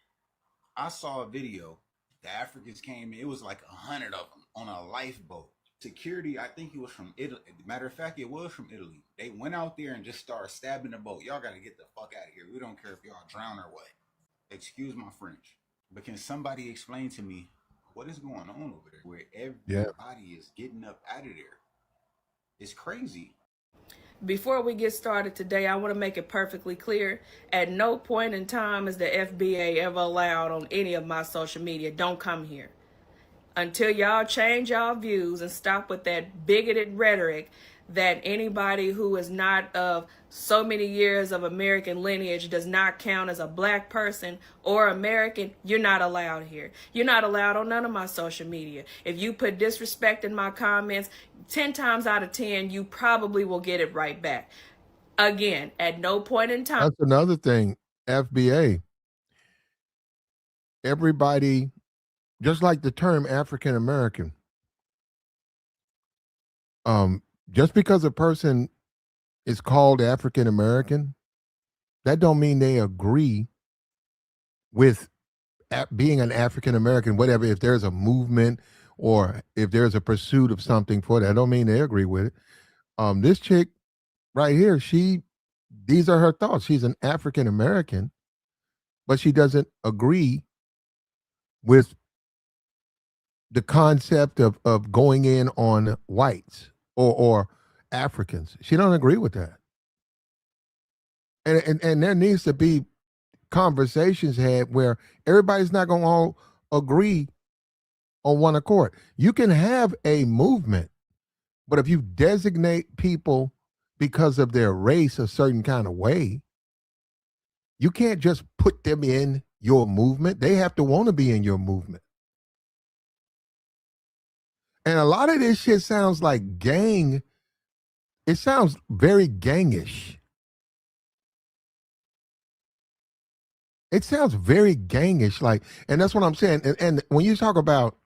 I saw a video. The Africans came in. It was like 100 of them on a lifeboat. Security, I think it was from Italy. Matter of fact, it was from Italy. They went out there and just started stabbing the boat. Y'all got to get the fuck out of here. We don't care if y'all drown or what. Excuse my French. But can somebody explain to me what is going on over there where everybody is getting up out of there? It's crazy. Before we get started today, I want to make it perfectly clear. At no point in time is the FBA ever allowed on any of my social media. Don't come here. Until y'all change y'all views and stop with that bigoted rhetoric that anybody who is not of so many years of American lineage does not count as a black person or American, you're not allowed here. You're not allowed on none of my social media. If you put disrespect in my comments, 10 times out of 10, you probably will get it right back. Again, at no point in time. That's another thing, FBA. Everybody, just like the term African American, just because a person is called African American, that don't mean they agree with being an African American, whatever. If there's a movement or if there's a pursuit of something for that, don't mean they agree with it. This chick right here, these are her thoughts. She's an African American, but she doesn't agree with the concept of going in on whites or Africans. She don't agree with that. And there needs to be conversations had where everybody's not going to all agree on one accord. You can have a movement, but if you designate people because of their race a certain kind of way, you can't just put them in your movement. They have to want to be in your movement. And a lot of this shit sounds like gang. It sounds very gangish. It sounds very gangish, like, and that's what I'm saying. And when you talk about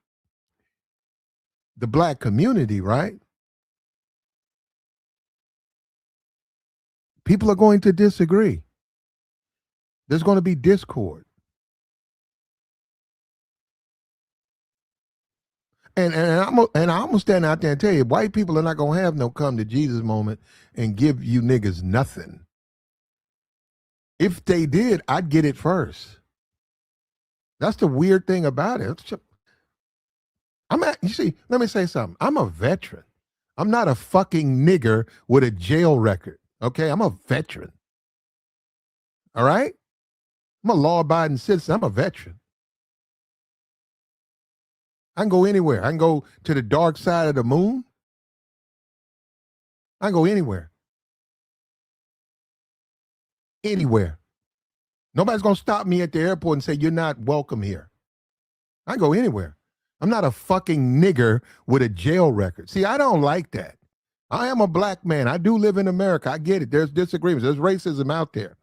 the black community, right? People are going to disagree. There's going to be discord. And I'm gonna stand out there and tell you, white people are not gonna have no come to Jesus moment and give you niggas nothing. If they did, I'd get it first. That's the weird thing about it. You see, let me say something. I'm a veteran. I'm not a fucking nigger with a jail record. Okay, I'm a veteran. All right? I'm a law-abiding citizen. I'm a veteran. I can go anywhere. I can go to the dark side of the moon. I can go anywhere. Anywhere. Nobody's going to stop me at the airport and say, you're not welcome here. I can go anywhere. I'm not a fucking nigger with a jail record. See, I don't like that. I am a black man. I do live in America. I get it. There's disagreements. There's racism out there.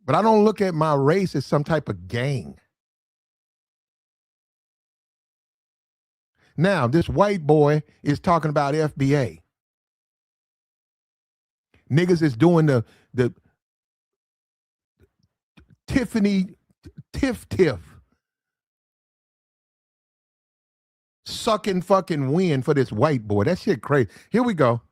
But I don't look at my race as some type of gang. Now, this white boy is talking about FBA. Niggas is doing the Tiffany tiff sucking fucking wind for this white boy. That shit crazy. Here we go.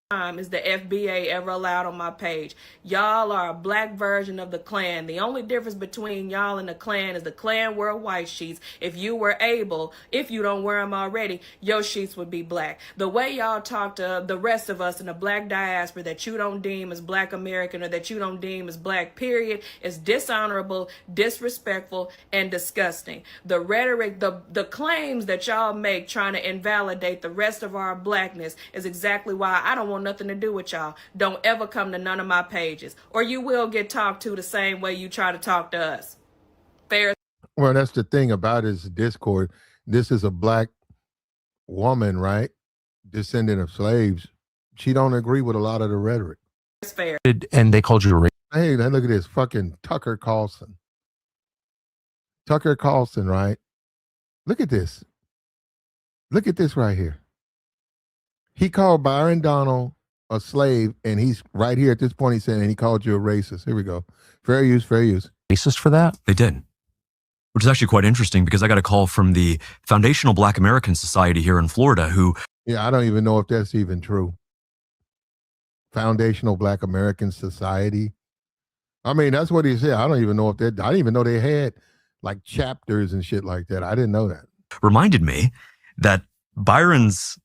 Is the FBA ever allowed on my page. Y'all are a black version of the Klan. The only difference between y'all and the Klan is the Klan wear white sheets. If you were able, if you don't wear them already, your sheets would be black. The way y'all talk to the rest of us in the black diaspora that you don't deem as black American or that you don't deem as black, period, is dishonorable, disrespectful, and disgusting. The rhetoric, the claims that y'all make trying to invalidate the rest of our blackness is exactly why I don't want nothing to do with y'all. Don't ever come to none of my pages, or you will get talked to the same way you try to talk to us. Fair. Well, that's the thing about his Discord. This is a black woman, right? Descendant of slaves. She don't agree with a lot of the rhetoric. It's fair. And they called you a racist. Hey, look at this fucking Tucker Carlson. Tucker Carlson, right? Look at this. Look at this right here. He called Byron Donald a slave, and he's right here at this point. He's saying, and he called you a racist. Here we go. Fair use, fair use. Racist for that? They did, which is actually quite interesting because I got a call from the Foundational Black American Society here in Florida who... Yeah, I don't even know if that's even true. Foundational Black American Society. I mean, that's what he said. I don't even know if that, I didn't even know they had like chapters and shit like that. I didn't know that. reminded me that Byron's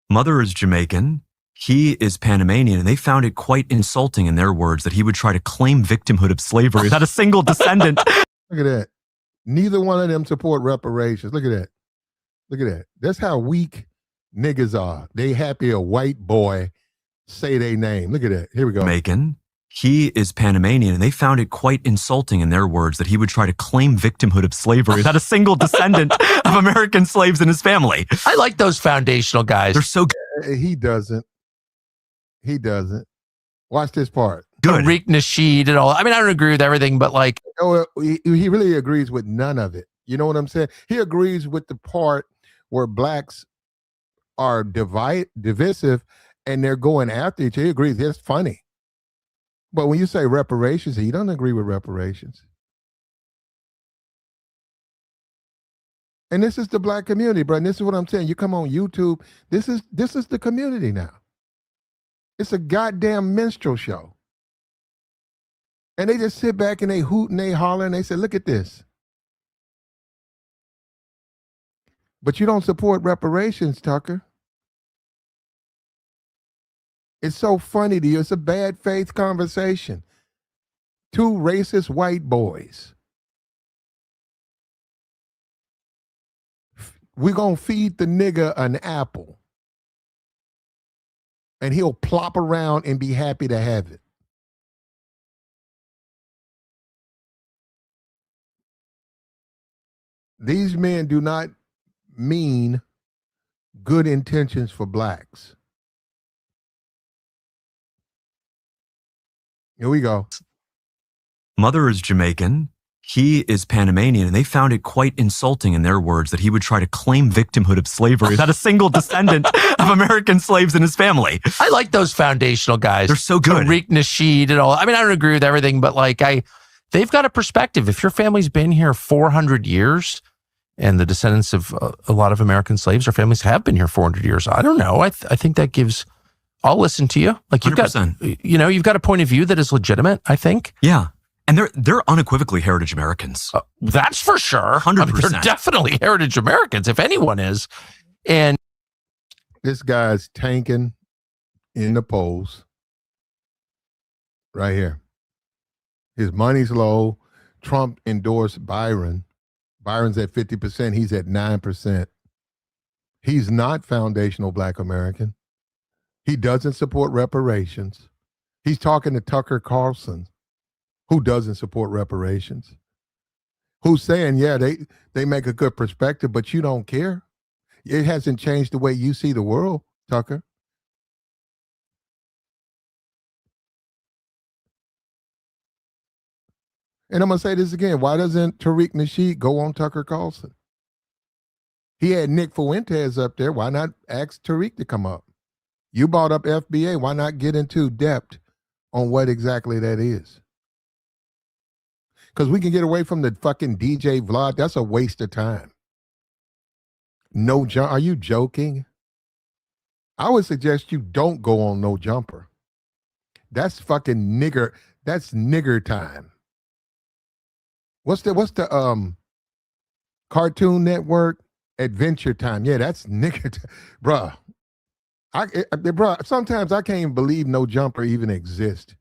mother is Jamaican, he is Panamanian, and they found it quite insulting, in their words, that he would try to claim victimhood of slavery. Not a single descendant. Look at that. Neither one of them support reparations. Look at that. Look at that. That's how weak niggas are. They happy a white boy say their name. Look at that. Here we go. Jamaican, he is Panamanian, and they found it quite insulting, in their words, that he would try to claim victimhood of slavery. Not a single descendant of American slaves in his family. I like those foundational guys. They're so He doesn't. He doesn't. Watch this part. good. Tariq Nasheed and all. I mean, I don't agree with everything, but like, Oh, he really agrees with none of it. You know what I'm saying? He agrees with the part where blacks are divisive and they're going after each other. He agrees. It's funny. But when you say reparations, he doesn't agree with reparations. And this is the black community, bro. And this is what I'm saying. You come on YouTube. This is the community now. It's a goddamn minstrel show. And they just sit back and they hoot and they holler and they say, look at this. But you don't support reparations, Tucker. It's so funny to you. It's a bad faith conversation. Two racist white boys. We're going to feed the nigga an apple. And he'll plop around and be happy to have it. These men do not mean good intentions for blacks. Here we go. Mother is Jamaican. He is Panamanian, and they found it quite insulting in their words that he would try to claim victimhood of slavery without a single descendant of American slaves in his family. I like those foundational guys. They're so good. Tariq Nasheed and all. I mean, I don't agree with everything, but like they've got a perspective. If your family's been here 400 years and the descendants of a lot of American slaves or families have been here 400 years, I don't know. I think that gives, I'll listen to you. Like you've 100%. you've got a point of view that is legitimate, I think. Yeah. And they're unequivocally heritage Americans. That's for sure. 100%. I mean, they're definitely heritage Americans, if anyone is. And This guy's tanking in the polls. Right here. His money's low. Trump endorsed Byron. Byron's at 50%. He's at 9%. He's not foundational Black American. He doesn't support reparations. He's talking to Tucker Carlson, who doesn't support reparations, who's saying, yeah, they make a good perspective, but you don't care. It hasn't changed the way you see the world, Tucker. And I'm going to say this again. Why doesn't Tariq Nasheed go on Tucker Carlson? He had Nick Fuentes up there. Why not ask Tariq to come up? You brought up FBA. Why not get into depth on what exactly that is? Because we can get away from the fucking DJ vlog. That's a waste of time. No jump. Are you joking? I would suggest you don't go on No Jumper. That's fucking nigger. That's nigger time. What's the Cartoon Network Adventure Time? Yeah, that's nigger time. Bruh. Bruh, sometimes I can't even believe No Jumper even exists.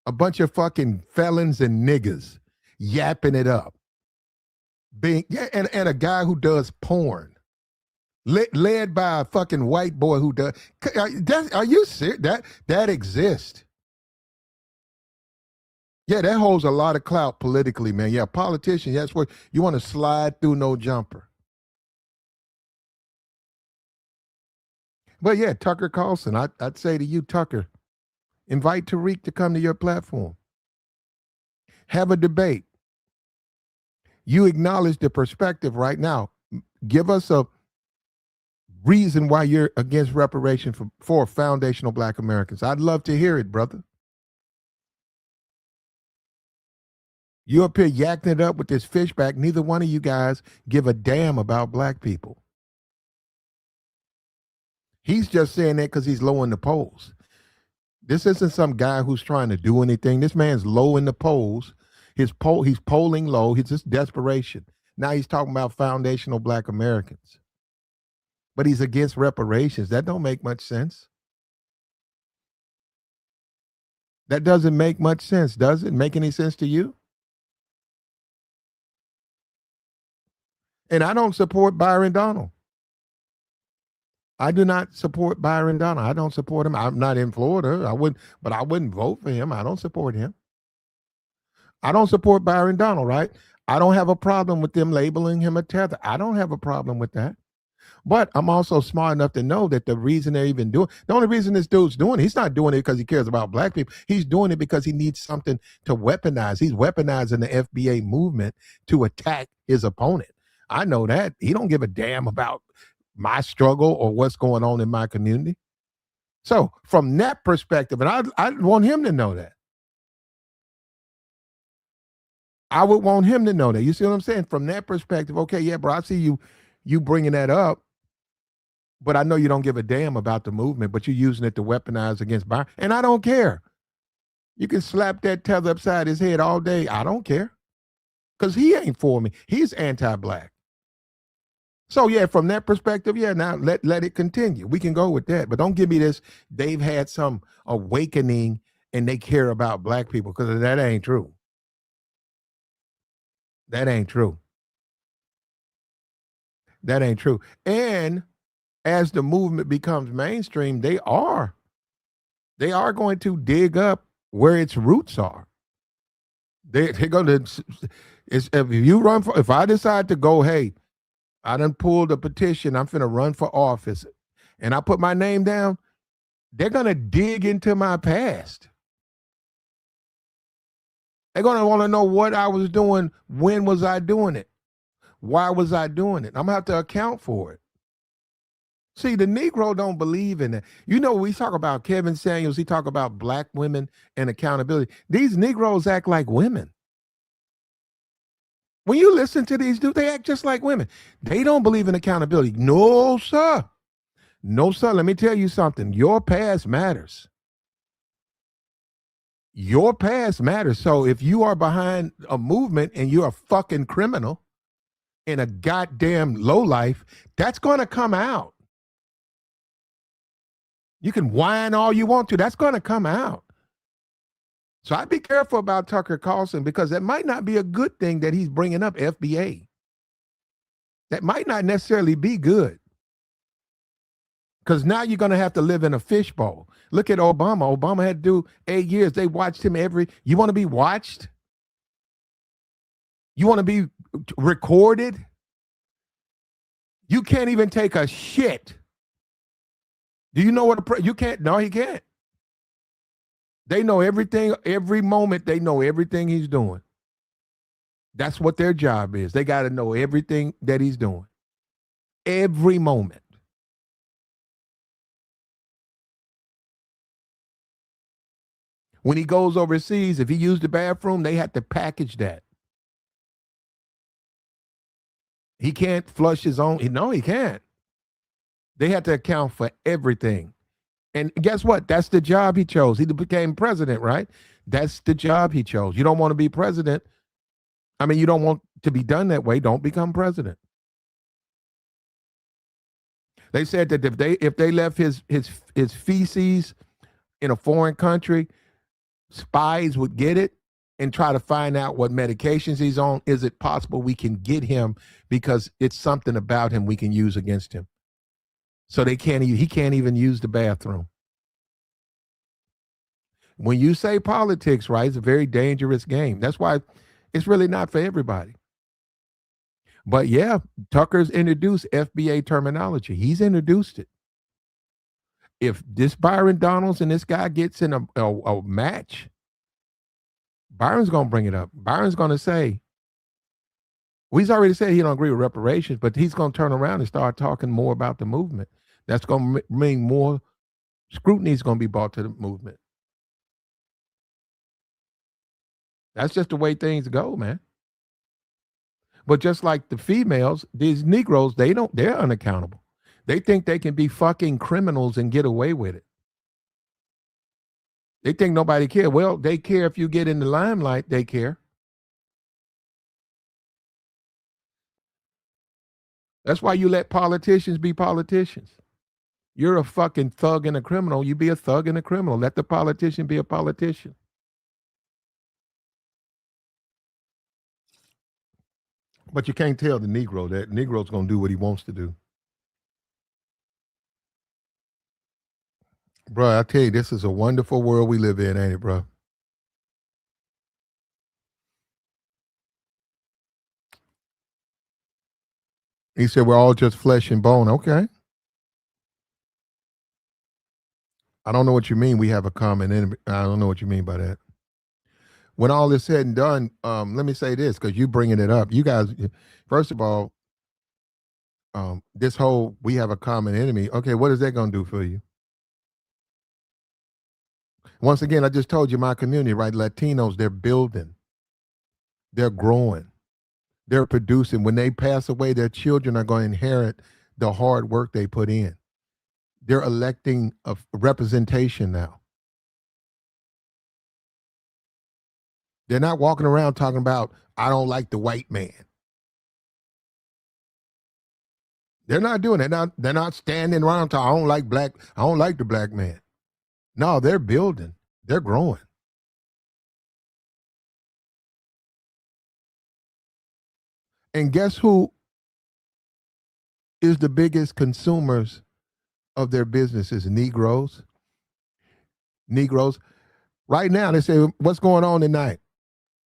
A bunch of fucking felons and niggas yapping it up. And a guy who does porn. Led by a fucking white boy who does. Are you serious? That exists. Yeah, that holds a lot of clout politically, man. Yeah, politician, that's where you want to slide through No Jumper. But yeah, Tucker Carlson, I'd say to you, Tucker, invite Tariq to come to your platform. Have a debate. You acknowledge the perspective right now. Give us a reason why you're against reparation for foundational Black Americans. I'd love to hear it, brother. You up here yakking it up with this fishback. Neither one of you guys give a damn about Black people. He's just saying that because he's low in the polls. This isn't some guy who's trying to do anything. This man's low in the polls. He's polling low. It's just desperation. Now he's talking about foundational Black Americans. But he's against reparations. That don't make much sense. That doesn't make much sense, does it? Make any sense to you? And I don't support Byron Donald. I do not support Byron Donald. I don't support him. I'm not in Florida. I wouldn't vote for him. I don't support him. I don't support Byron Donald, right? I don't have a problem with them labeling him a tether. I don't have a problem with that. But I'm also smart enough to know that the reason they're even doing, the only reason this dude's doing it, he's not doing it because he cares about Black people. He's doing it because he needs something to weaponize. He's weaponizing the FBA movement to attack his opponent. I know that. He don't give a damn about my struggle or what's going on in my community. So from that perspective, and I want him to know that. I would want him to know that. You see what I'm saying? From that perspective, okay, yeah, bro, I see you bringing that up, but I know you don't give a damn about the movement, but you're using it to weaponize against Byron. And I don't care. You can slap that tether upside his head all day. I don't care. Because he ain't for me. He's anti-Black. So yeah, from that perspective, yeah, now let it continue. We can go with that. But don't give me this, they've had some awakening and they care about black people, because that ain't true. That ain't true. That ain't true. And as the movement becomes mainstream, they are going to dig up where its roots are. They're going to. If you run for, if I decide to go, hey, I done pulled a petition, I'm finna run for office, and I put my name down, they're gonna dig into my past. They're gonna want to know what I was doing, when was I doing it, why was I doing it. I'm gonna have to account for it. See, the Negro don't believe in that. You know, we talk about Kevin Samuels, he talk about black women and accountability. These Negroes act like women. When you listen to these dudes, they act just like women. They don't believe in accountability. No, sir. No, sir. Let me tell you something. Your past matters. Your past matters. So if you are behind a movement and you're a fucking criminal and a goddamn lowlife, that's going to come out. You can whine all you want to. That's going to come out. So I'd be careful about Tucker Carlson, because that might not be a good thing that he's bringing up FBA. That might not necessarily be good. Because now you're going to have to live in a fishbowl. Look at Obama. Obama had to do 8 years. They watched him you want to be watched? You want to be recorded? You can't even take a shit. Do you know what you can't? No, he can't. They know everything, every moment they know everything he's doing. That's what their job is. They got to know everything that he's doing. Every moment. When he goes overseas, if he used the bathroom, they have to package that. He can't flush his own. No, he can't. They have to account for everything. And guess what? That's the job he chose. He became president, right? That's the job he chose. You don't want to be president. I mean, you don't want to be done that way. Don't become president. They said that if they left his feces in a foreign country, spies would get it and try to find out what medications he's on. Is it possible we can get him because it's something about him we can use against him? So he can't even use the bathroom. When you say politics, right, it's a very dangerous game. That's why it's really not for everybody. But yeah, Tucker's introduced FBA terminology. He's introduced it. If this Byron Donalds and this guy gets in a match, Byron's going to bring it up. Byron's going to say, well, he's already said he don't agree with reparations, but he's going to turn around and start talking more about the movement. That's going to mean more scrutiny is going to be brought to the movement. That's just the way things go, man. But just like the females, these Negroes, they're unaccountable. They think they can be fucking criminals and get away with it. They think nobody cares. Well, they care if you get in the limelight, they care. That's why you let politicians be politicians. You're a fucking thug and a criminal. You be a thug and a criminal. Let the politician be a politician. But you can't tell the Negro that Negro's going to do what he wants to do. Bro, I tell you, this is a wonderful world we live in, ain't it, bro? He said, we're all just flesh and bone. Okay. I don't know what you mean we have a common enemy. I don't know what you mean by that. When all is said and done, let me say this, because you bringing it up. You guys, first of all, this whole we have a common enemy. Okay, what is that going to do for you? Once again, I just told you my community, right? Latinos, they're building. They're growing. They're producing. When they pass away, their children are going to inherit the hard work they put in. They're electing a representation now. They're not walking around talking about, I don't like the white man. They're not doing it. They're not standing around to I don't like the black man. No, they're building. They're growing. And guess who is the biggest consumers of their businesses? Negroes. Negroes. Right now, they say, what's going on tonight?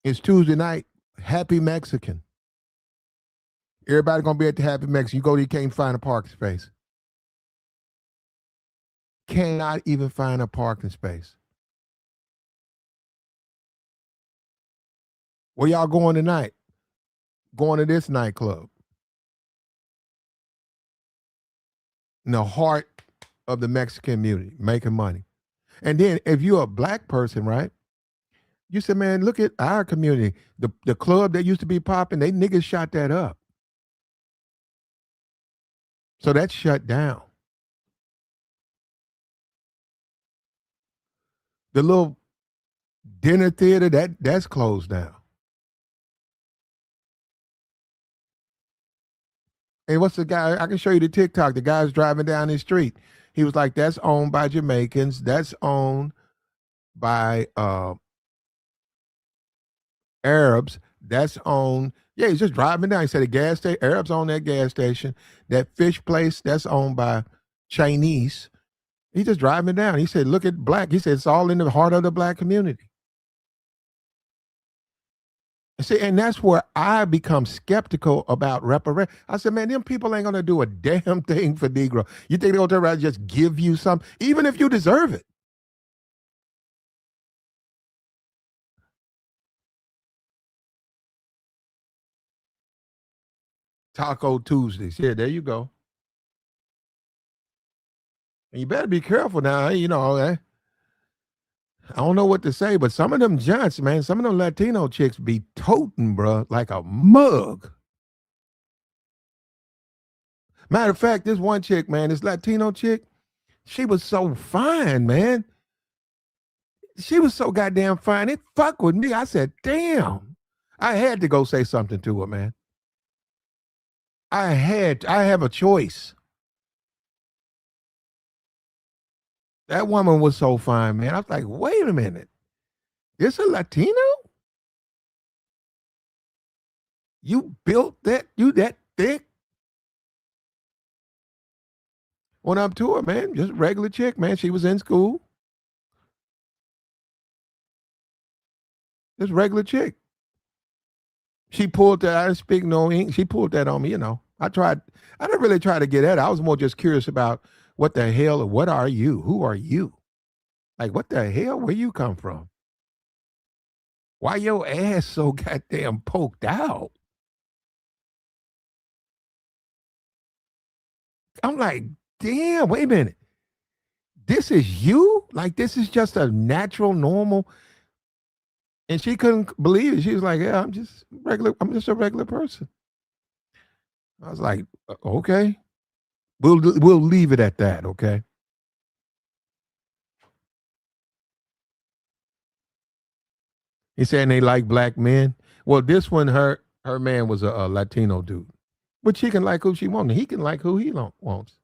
It's Tuesday night. Happy Mexican. Everybody gonna be at the Happy Mexican. You go there, you can't find a parking space. Cannot even find a parking space. Where y'all going tonight? Going to this nightclub. In the heart of the Mexican community, making money. And then if you're a black person, right? You say, man, look at our community. The club that used to be popping, they niggas shot that up. So that's shut down. The little dinner theater, that's closed down. And what's the guy? I can show you the TikTok. The guy's driving down the street. He was like, that's owned by Jamaicans. That's owned by Arabs. That's owned. Yeah, he's just driving down. He said a gas station. Arabs own that gas station. That fish place, that's owned by Chinese. He's just driving down. He said, look at black. He said, it's all in the heart of the black community. See, and that's where I become skeptical about reparations. I said, man, them people ain't gonna do a damn thing for Negro. You think they're gonna turn around and just give you something, even if you deserve it? Taco Tuesdays. Yeah, there you go. And you better be careful now, you know. I don't know what to say, but some of them joints, man, some of them Latino chicks be toting, bro, like a mug. Matter of fact, this one chick, man, this Latino chick, she was so fine, man. She was so goddamn fine. It fucked with me. I said, damn. I had to go say something to her, man. I have a choice. That woman was so fine, man. I was like, wait a minute. This a Latino? You built that? You that thick? Went up to her, man. Just regular chick, man. She was in school. Just regular chick. She pulled that. I didn't speak no English. She pulled that on me, you know. I didn't really try to get at it. I was more just curious about what the hell, what are you? Who are you? Like, what the hell? Where you come from? Why your ass so goddamn poked out? I'm like, damn, wait a minute. This is you? Like, this is just a natural, normal. And she couldn't believe it. She was like, yeah, I'm just a regular person. I was like, okay. We'll leave it at that, okay? He saying they like black men. Well, this one, her man was a Latino dude. But she can like who she wants. He can like who he wants.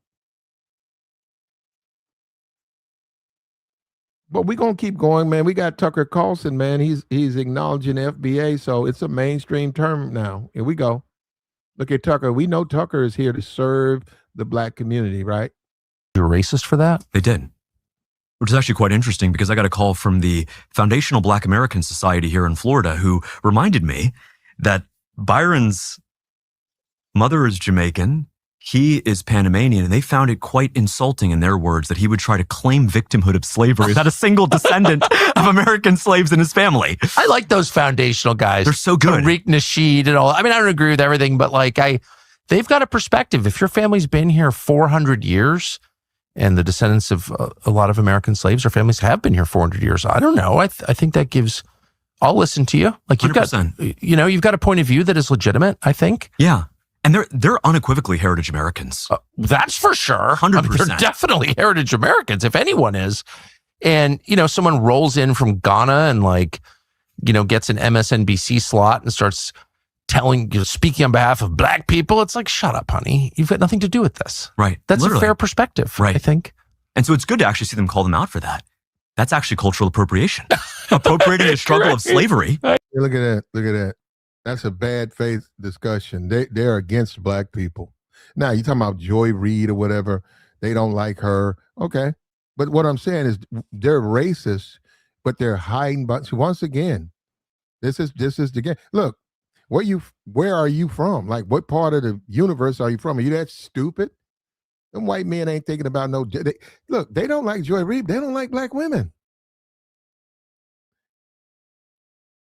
But we're going to keep going, man. We got Tucker Carlson, man. He's acknowledging FBA, so it's a mainstream term now. Here we go. Look at Tucker. We know Tucker is here to serve the black community, right? You're racist for that? They did. Which is actually quite interesting because I got a call from the Foundational Black American Society here in Florida who reminded me that Byron's mother is Jamaican, he is Panamanian, and they found it quite insulting in their words that he would try to claim victimhood of slavery without a single descendant of American slaves in his family. I like those foundational guys. They're so good. Tariq Nasheed and all. I mean, I don't agree with everything, but like they've got a perspective. If your family's been here 400 years and the descendants of a lot of American slaves or families have been here 400 years, I don't know. I think that gives, I'll listen to you. Like you've 100%. You've got a point of view that is legitimate, I think. Yeah. And they're unequivocally heritage Americans. That's for sure. 100%. They're definitely heritage Americans, if anyone is. And, someone rolls in from Ghana and gets an MSNBC slot and starts speaking on behalf of black people. It's like, shut up, honey. You've got nothing to do with this. Right. That's Literally. a fair perspective, Right. I think. And so it's good to actually see them call them out for that. That's actually cultural appropriation. Appropriating a struggle of slavery. Look at that. Look at that. That's a bad faith discussion. They're against black people. Now, you talking about Joy Reid or whatever. They don't like her. Okay. But what I'm saying is they're racist, but they're hiding. But once again, this is the game. Look, where are you from? Like, what part of the universe are you from? Are you that stupid? Them white men ain't thinking about no. Look, they don't like Joy Reid. They don't like black women.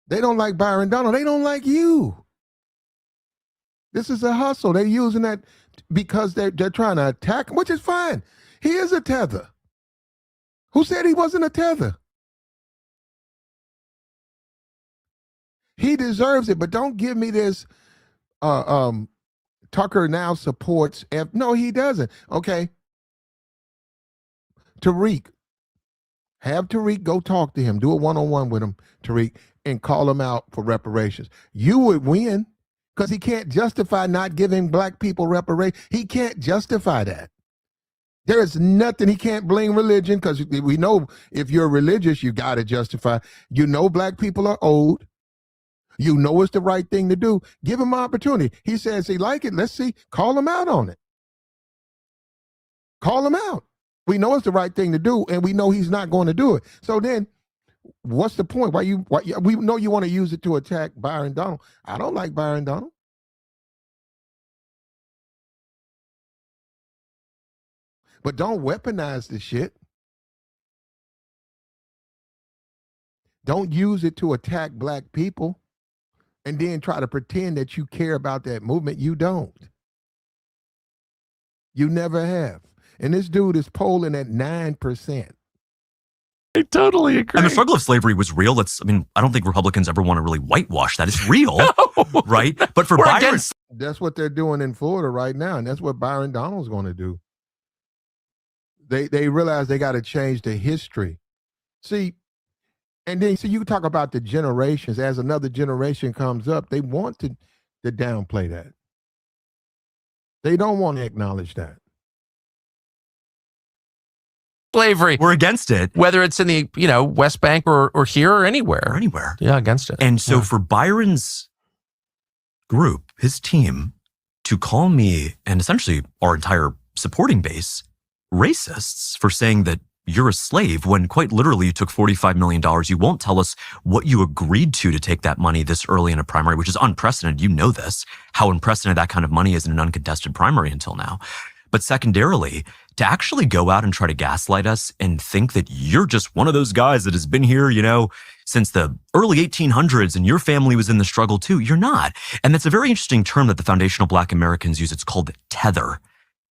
They don't like Byron Donald. They don't like you. This is a hustle. They're using that because they're trying to attack him, which is fine. He is a tether. Who said he wasn't a tether? He deserves it, but don't give me this. Tucker now supports no, he doesn't. Okay. Tariq. Have Tariq go talk to him. Do a one-on-one with him, Tariq, and call him out for reparations. You would win because he can't justify not giving black people reparations. He can't justify that. There is nothing. He can't blame religion because we know if you're religious, you got to justify. You know black people are owed. You know it's the right thing to do. Give him an opportunity. He says he like it. Let's see. Call him out on it. Call him out. We know it's the right thing to do, and we know he's not going to do it. So then, what's the point? Why we know you want to use it to attack Byron Donald. I don't like Byron Donald. But don't weaponize the shit. Don't use it to attack black people and then try to pretend that you care about that movement. You don't. You never have. And this dude is polling at 9%. I totally agree. And the struggle of slavery was real. I don't think Republicans ever want to really whitewash that. It's real, No. right? But for We're Byron, against- That's what they're doing in Florida right now. And that's what Byron Donald's going to do. They realize they got to change the history. See, and then you talk about the generations. As another generation comes up, they want to downplay that. They don't want to acknowledge that. slavery. we're against it. Whether it's in the West Bank or here or anywhere. Or anywhere. Yeah, against it. And so for Byron's group, his team, to call me and essentially our entire supporting base racists for saying that you're a slave when quite literally you took $45 million. You won't tell us what you agreed to take that money this early in a primary, which is unprecedented. You know this, how unprecedented that kind of money is in an uncontested primary until now. But secondarily, to actually go out and try to gaslight us and think that you're just one of those guys that has been here, since the early 1800s and your family was in the struggle too. You're not. And that's a very interesting term that the foundational Black Americans use. It's called tether.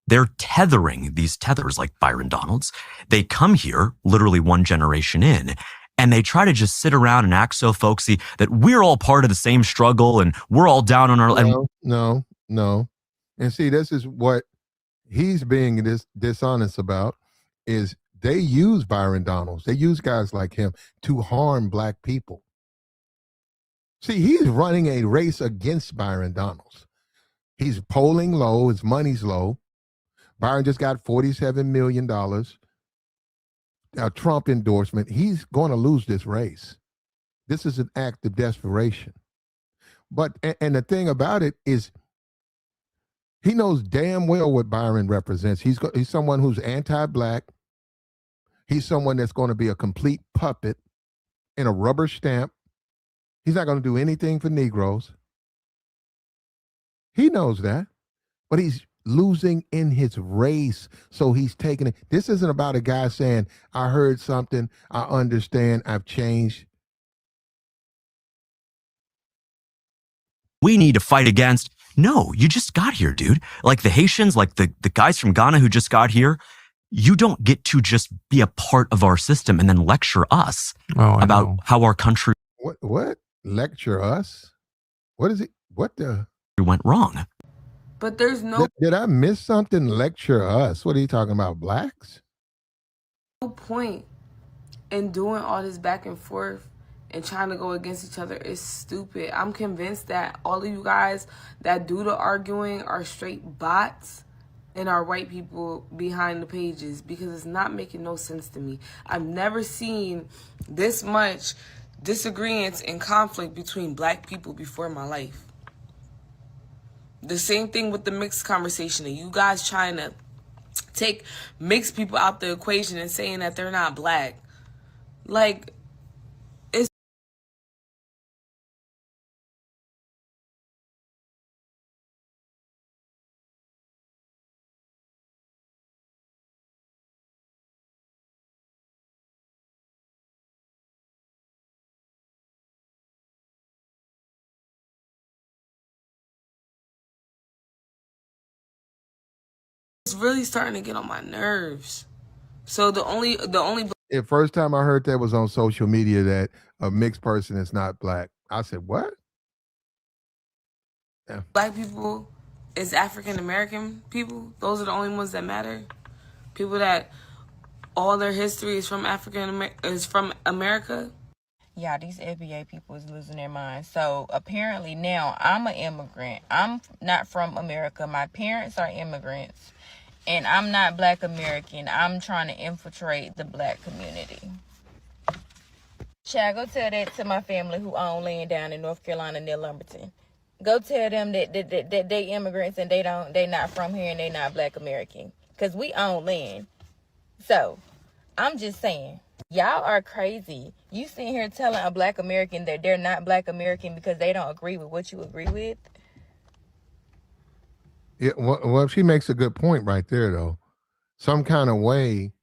They're tethering these tethers like Byron Donalds. They come here literally one generation in, and they try to just sit around and act so folksy that we're all part of the same struggle and we're all down on our... No. And see, this is what he's being dishonest about, is they use Byron Donalds. They use guys like him to harm black people. See, he's running a race against Byron Donalds. He's polling low. His money's low. Byron just got $47 million. A Trump endorsement. He's going to lose this race. This is an act of desperation. But, and the thing about it is, he knows damn well what Byron represents. He's someone who's anti-black. He's someone that's going to be a complete puppet and a rubber stamp. He's not going to do anything for Negroes. He knows that, but he's losing in his race, so he's taking it. This isn't about a guy saying, I heard something, I understand, I've changed. We need to fight against... No, you just got here, dude. Like the Haitians, like the guys from Ghana who just got here, you don't get to just be a part of our system and then lecture us about how our country... What? Lecture us? What is it? What the... went wrong. But there's no Did I miss something? Lecture us? What are you talking about? Blacks? point in doing all this back and forth and trying to go against each other is stupid. I'm convinced that all of you guys that do the arguing are straight bots and are white people behind the pages, because it's not making no sense to me. I've never seen this much disagreements and conflict between black people before in my life. The same thing with the mixed conversation, and you guys trying to take mixed people out the equation and saying that they're not black. Like, it's really starting to get on my nerves. So the only The first time I heard that was on social media, that a mixed person is not black. I said, what? Yeah. black people is African American people. Those are the only ones that matter. People that all their history is from America. Yeah, these FBA people is losing their minds. So apparently now I'm an immigrant. I'm not from America. My parents are immigrants. And I'm not black American. I'm trying to infiltrate the black community. Child, go tell that to my family who own land down in North Carolina near Lumberton. Go tell them that they immigrants and they not from here and they not black American. Because we own land. So, I'm just saying, y'all are crazy. You sitting here telling a black American that they're not black American because they don't agree with what you agree with? Yeah, well, she makes a good point right there, though. Some kind of way,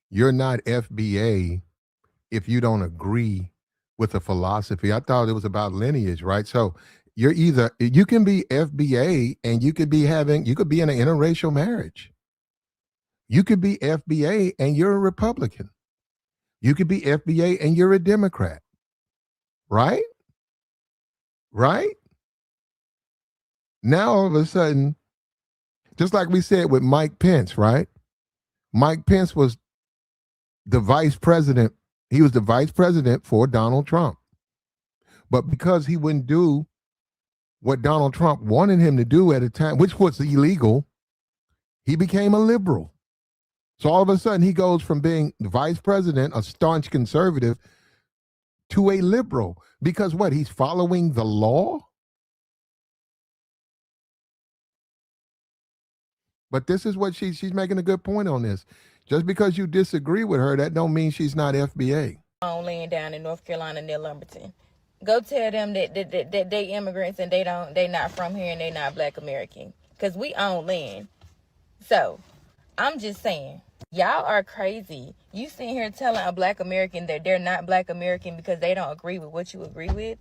you're not FBA if you don't agree with the philosophy. I thought it was about lineage, right? So you can be FBA and you could be in an interracial marriage. You could be FBA and you're a Republican. You could be FBA and you're a Democrat. Right? Right? Now all of a sudden, just like we said with Mike Pence, right? Mike Pence was the vice president. He was the vice president for Donald Trump. But because he wouldn't do what Donald Trump wanted him to do at a time, which was illegal, he became a liberal. So all of a sudden he goes from being the vice president, a staunch conservative, to a liberal. Because what? He's following the law? But this is what she's making a good point on this. Just because you disagree with her, that don't mean she's not FBA. Own land down in North Carolina near Lumberton. Go tell them that they immigrants and they not from here and they not black American. Because we own land. So, I'm just saying, y'all are crazy. You sitting here telling a black American that they're not black American because they don't agree with what you agree with?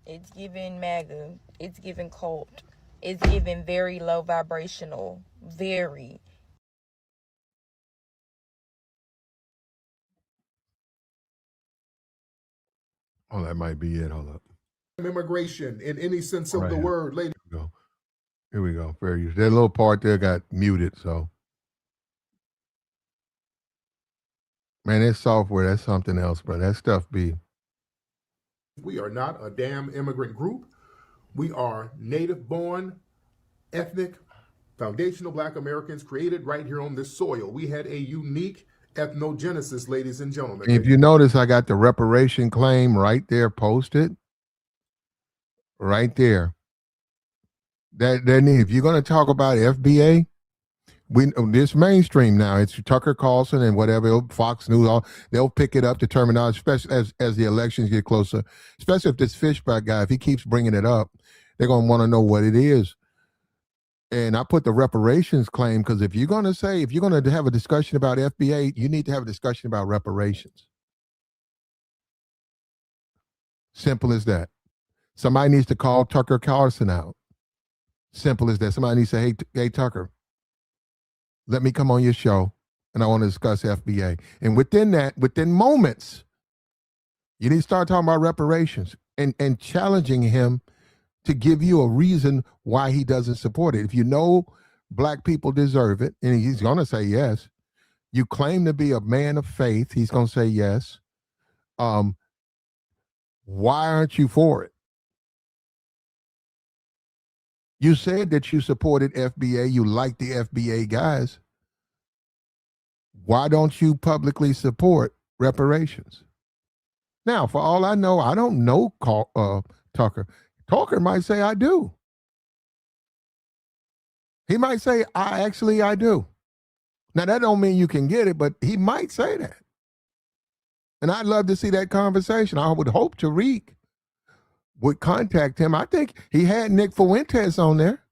It's giving MAGA. It's giving cult. It's giving very low vibrational. Very. Oh, that might be it. Hold up. Immigration in any sense of Right the here. word, ladies. Here we go. Fair use. That little part there got muted, so. Man, this software, that's something else, but that stuff be. We are not a damn immigrant group. We are native-born, ethnic, foundational black Americans created right here on this soil. We had a unique ethnogenesis, ladies and gentlemen. If you notice, I got the reparation claim right there posted. Right there. That if you're going to talk about FBA, this mainstream now, it's Tucker Carlson and whatever, Fox News, they'll pick it up, the terminology, especially as the elections get closer, especially if this Fishback guy, if he keeps bringing it up, they're going to want to know what it is. And I put the reparations claim because if you're going to have a discussion about FBA, you need to have a discussion about reparations. Simple as that. Somebody needs to call Tucker Carlson out. Simple as that. Somebody needs to say, hey, Tucker, let me come on your show and I want to discuss FBA. And within moments, you need to start talking about reparations and challenging him to give you a reason why he doesn't support it. If you know black people deserve it, and he's going to say yes, you claim to be a man of faith, he's going to say yes. Why aren't you for it? You said that you supported FBA, you like the FBA guys. Why don't you publicly support reparations? Now, for all I know, I don't know Tucker. Tucker might say I do. He might say I do. Now that don't mean you can get it, but he might say that. And I'd love to see that conversation. I would hope Tariq would contact him. I think he had Nick Fuentes on there.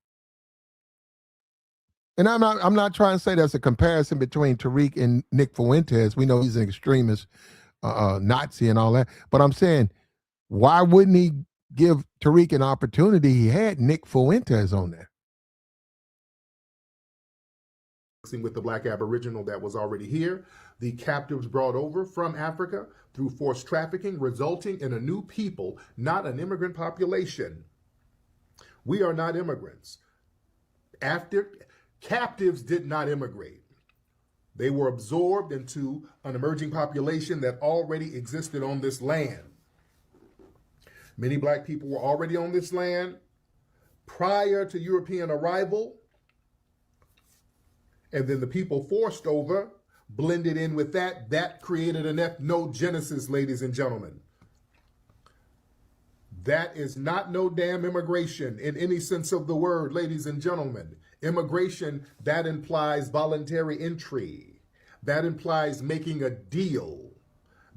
And I'm not trying to say that's a comparison between Tariq and Nick Fuentes. We know he's an extremist, Nazi and all that. But I'm saying, why wouldn't he give Tariq an opportunity? He had Nick Fuentes on there. With the black aboriginal that was already here, the captives brought over from Africa through forced trafficking, resulting in a new people, not an immigrant population. We are not immigrants. Captives did not immigrate. They were absorbed into an emerging population that already existed on this land. Many black people were already on this land prior to European arrival. And then the people forced over, blended in with that. That created an ethnogenesis, ladies and gentlemen. That is not no damn immigration in any sense of the word, ladies and gentlemen. Immigration, that implies voluntary entry. That implies making a deal.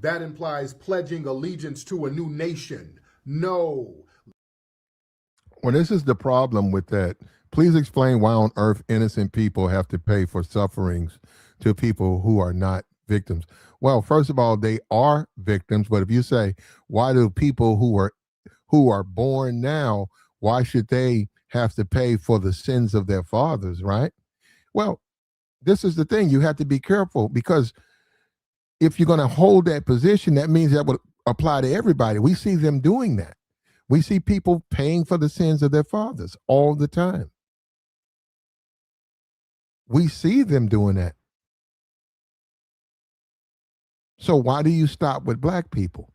That implies pledging allegiance to a new nation. No. Well, this is the problem with that. Please explain why on earth innocent people have to pay for sufferings to people who are not victims. Well, first of all, they are victims. But if you say, why do people who are born now, why should they have to pay for the sins of their fathers, right? Well, this is the thing. You have to be careful, because if you're going to hold that position, that means that would apply to everybody. We see them doing that. We see people paying for the sins of their fathers all the time. We see them doing that. So why do you stop with black people?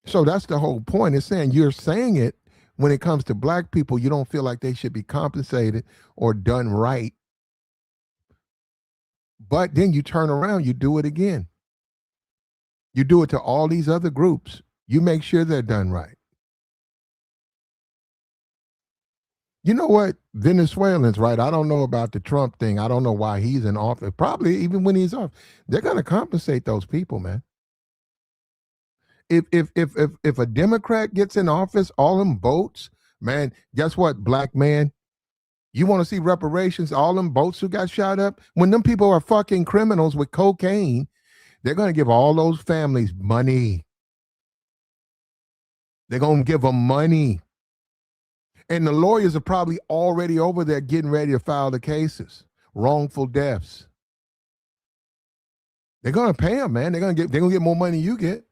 So that's the whole point. It's saying, you're saying it when it comes to black people, you don't feel like they should be compensated or done right. But then you turn around, you do it again. You do it to all these other groups. You make sure they're done right. You know what? Venezuelans, right? I don't know about the Trump thing. I don't know why he's in office. Probably even when he's off, they're going to compensate those people, man. If a Democrat gets in office, all them votes, man, guess what, black man? You want to see reparations, all them boats who got shot up? When them people are fucking criminals with cocaine, they're going to give all those families money. They're going to give them money. And the lawyers are probably already over there getting ready to file the cases. Wrongful deaths. They're going to pay them, man. They're going to get more money than you get.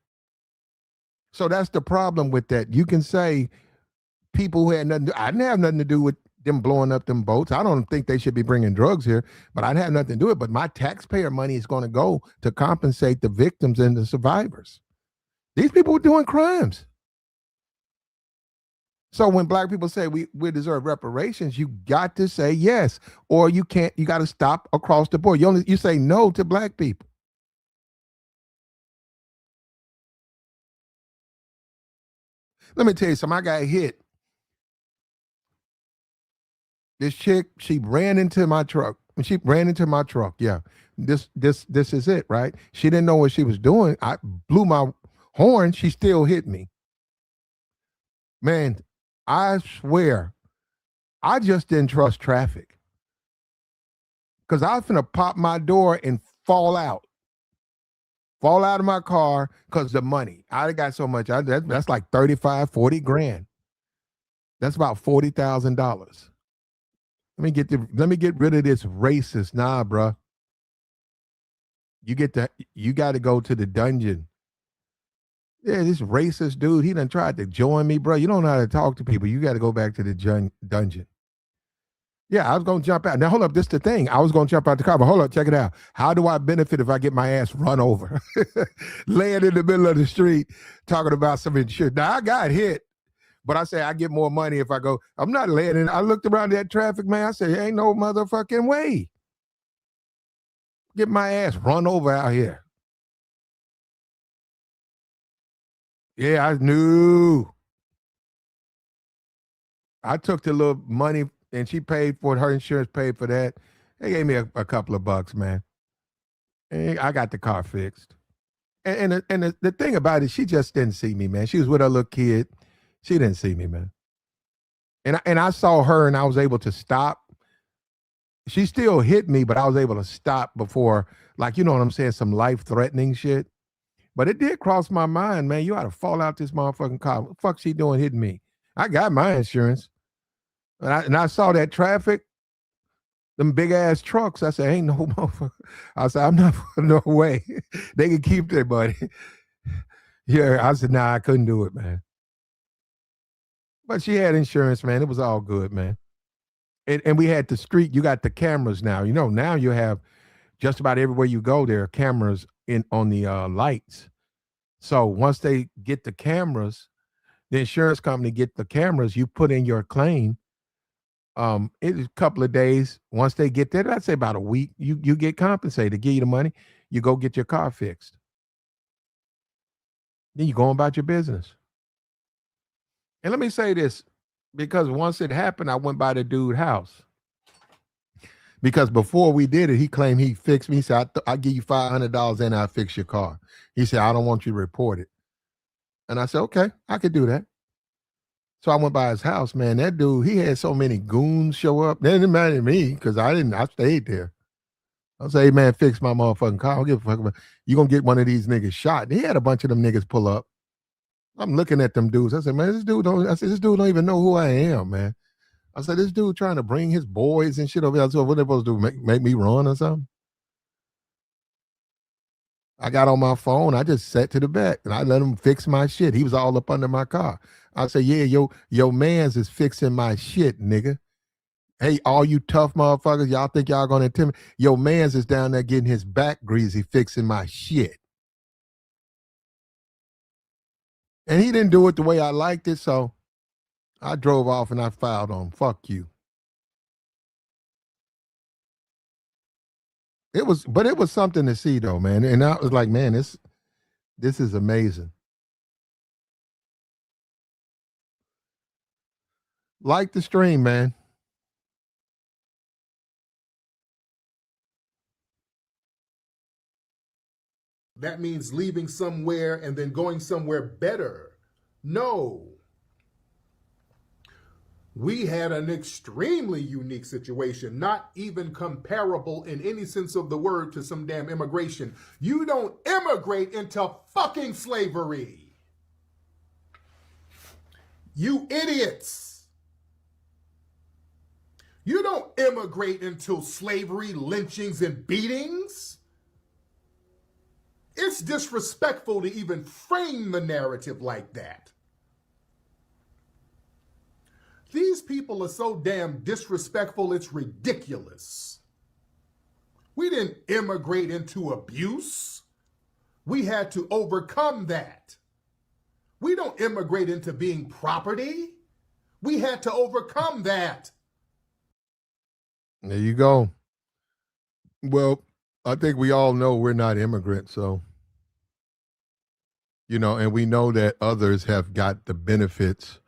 So that's the problem with that. You can say people who had nothing, I didn't have nothing to do with them blowing up them boats. I don't think they should be bringing drugs here, but I didn't have nothing to do with it. But my taxpayer money is going to go to compensate the victims and the survivors. These people were doing crimes. So when black people say we deserve reparations, you got to say yes, or you can't. You got to stop across the board. You say no to black people. Let me tell you something. I got hit. This chick, she ran into my truck. Yeah. This is it, right? She didn't know what she was doing. I blew my horn. She still hit me. Man, I swear, I just didn't trust traffic. Because I was finna pop my door and fall out of my car because the money. I got so much. That's like 35, 40 grand. That's about $40,000. Let me get rid of this racist. Nah, bruh. You got to go to the dungeon. Yeah, this racist dude, he done tried to join me, bro. You don't know how to talk to people. You got to go back to the dungeon. Yeah, I was going to jump out. Now, hold up. This is the thing. I was going to jump out the car, but hold up. Check it out. How do I benefit if I get my ass run over? Laying in the middle of the street talking about some insurance. Now, I got hit, but I say I get more money if I go. I'm not laying in. I looked around that traffic, man. I said, ain't no motherfucking way. Get my ass run over out here. Yeah, I knew. I took the little money and she paid for it. Her insurance paid for that. They gave me a couple of bucks, man. And I got the car fixed. And the thing about it, she just didn't see me, man. She was with her little kid. She didn't see me, man. And I saw her and I was able to stop. She still hit me, but I was able to stop before, like, you know what I'm saying, some life-threatening shit. But it did cross my mind, man. You ought to fall out this motherfucking car. What the fuck she doing hitting me? I got my insurance. And I saw that traffic, them big ass trucks. I said, ain't no motherfucker. I said, I'm not, no way. They can keep their money. Yeah, I said, nah, I couldn't do it, man. But she had insurance, man. It was all good, man. And we had the street. You got the cameras now. You know, now you have just about everywhere you go, there are cameras on the lights. So once they get the cameras, the insurance company get the cameras, you put in your claim. It's a couple of days. Once they get there, I'd say about a week, you get compensated. They give you the money, you go get your car fixed. Then you go about your business. And let me say this, because once it happened, I went by the dude's house. Because before we did it, he claimed he fixed me. He said, I'll give you $500 and I'll fix your car. He said, I don't want you to report it. And I said, okay, I could do that. So I went by his house, man. That dude, he had so many goons show up. They didn't matter to me because I stayed there. I say, hey, man, fix my motherfucking car. I don't give a fuck about you gonna get one of these niggas shot. And he had a bunch of them niggas pull up. I'm looking at them dudes. I said, man, this dude don't even know who I am, man. I said, this dude trying to bring his boys and shit over here. I said, what are they supposed to do? Make me run or something? I got on my phone. I just sat to the back and I let him fix my shit. He was all up under my car. I said, yeah, your mans is fixing my shit, nigga. Hey, all you tough motherfuckers, y'all think y'all gonna intimidate? Your mans is down there getting his back greasy fixing my shit. And he didn't do it the way I liked it, so I drove off and I filed on him. Fuck you. It was something to see though, man. And I was like, man, this is amazing. Like the stream, man. That means leaving somewhere and then going somewhere better. No. We had an extremely unique situation, not even comparable in any sense of the word to some damn immigration. You don't immigrate into fucking slavery. You idiots. You don't immigrate into slavery, lynchings, and beatings. It's disrespectful to even frame the narrative like that. These people are so damn disrespectful, it's ridiculous. We didn't immigrate into abuse. We had to overcome that. We don't immigrate into being property. We had to overcome that. There you go. Well, I think we all know we're not immigrants, so, you know, and we know that others have got the benefits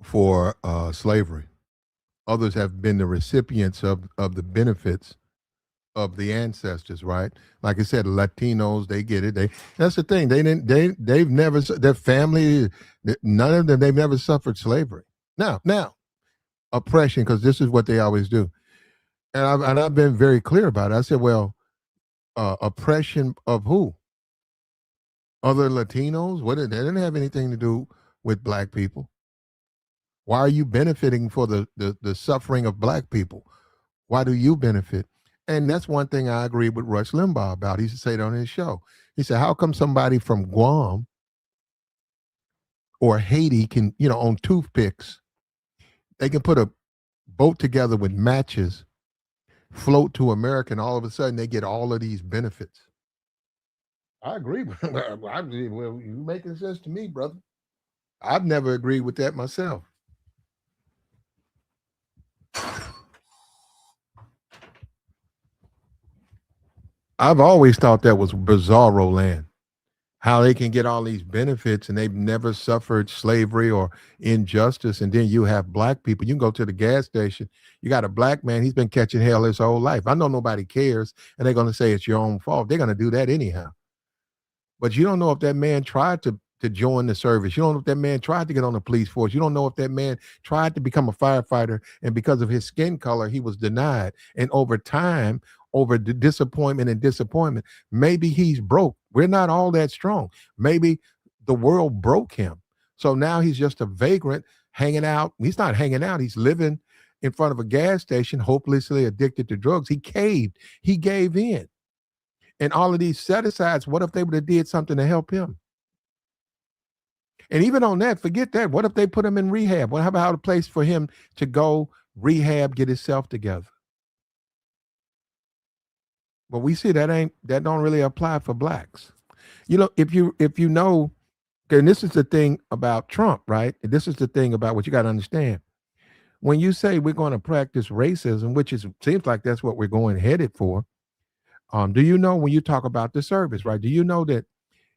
for slavery. Others have been the recipients of the benefits of the ancestors, right? Like I said, Latinos, they get it. That's the thing. They've never, their family, none of them, they've never suffered slavery. Now, oppression, because this is what they always do. And I've been very clear about it. I said, well, oppression of who? Other Latinos? They didn't have anything to do with black people. Why are you benefiting for the suffering of black people? Why do you benefit? And that's one thing I agree with Rush Limbaugh about. He used to say it on his show. He said, how come somebody from Guam or Haiti can, on toothpicks, They can put a boat together with matches, float to America, and all of a sudden they get all of these benefits. I agree. Well, you making sense to me, brother. I've never agreed with that myself. I've always thought that was bizarro land. How they can get all these benefits and they've never suffered slavery or injustice. And then you have black people. You can go to the gas station. You got a black man. He's been catching hell his whole life. I know nobody cares. And they're going to say it's your own fault. They're going to do that anyhow. But you don't know if that man tried to join the service. You don't know if that man tried to get on the police force. You don't know if that man tried to become a firefighter, and because of his skin color, he was denied. And over time, over the disappointment, maybe he's broke. We're not all that strong. Maybe the world broke him. So now he's just a vagrant hanging out. He's not hanging out. He's living in front of a gas station, hopelessly addicted to drugs. He caved. He gave in. And all of these set-asides, what if they would have did something to help him? And even on that, forget that. What if they put him in rehab? What about a place for him to go rehab, get himself together? But we see that don't really apply for blacks. You know, if you know, and this is the thing about Trump, right? And this is the thing about what you got to understand. When you say we're going to practice racism, which seems like that's what we're headed for. Do you know when you talk about the service, right? Do you know that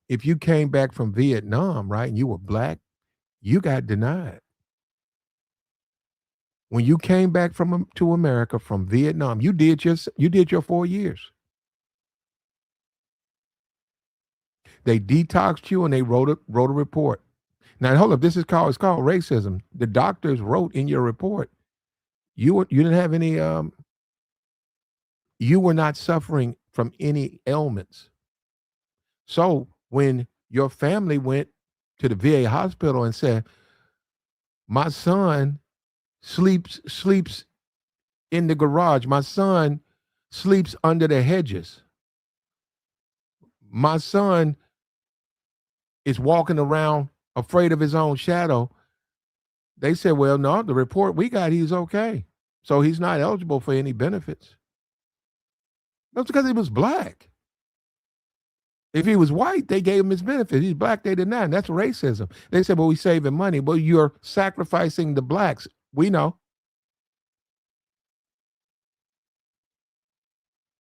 if you came back from Vietnam, right, and you were black, you got denied. When you came back to America from Vietnam, you did your 4 years. They detoxed you and they wrote a report. Now hold up, it's called racism. The doctors wrote in your report you didn't have any you were not suffering from any ailments. So when your family went to the VA hospital and said, my son sleeps in the garage, my son sleeps under the hedges, my son is walking around afraid of his own shadow, they said, well, no, the report we got, he's okay. So he's not eligible for any benefits. That's because he was black. If he was white, they gave him his benefits. He's black, they denied him. That's racism. They said, well, we're saving money. Well, you're sacrificing the blacks. We know.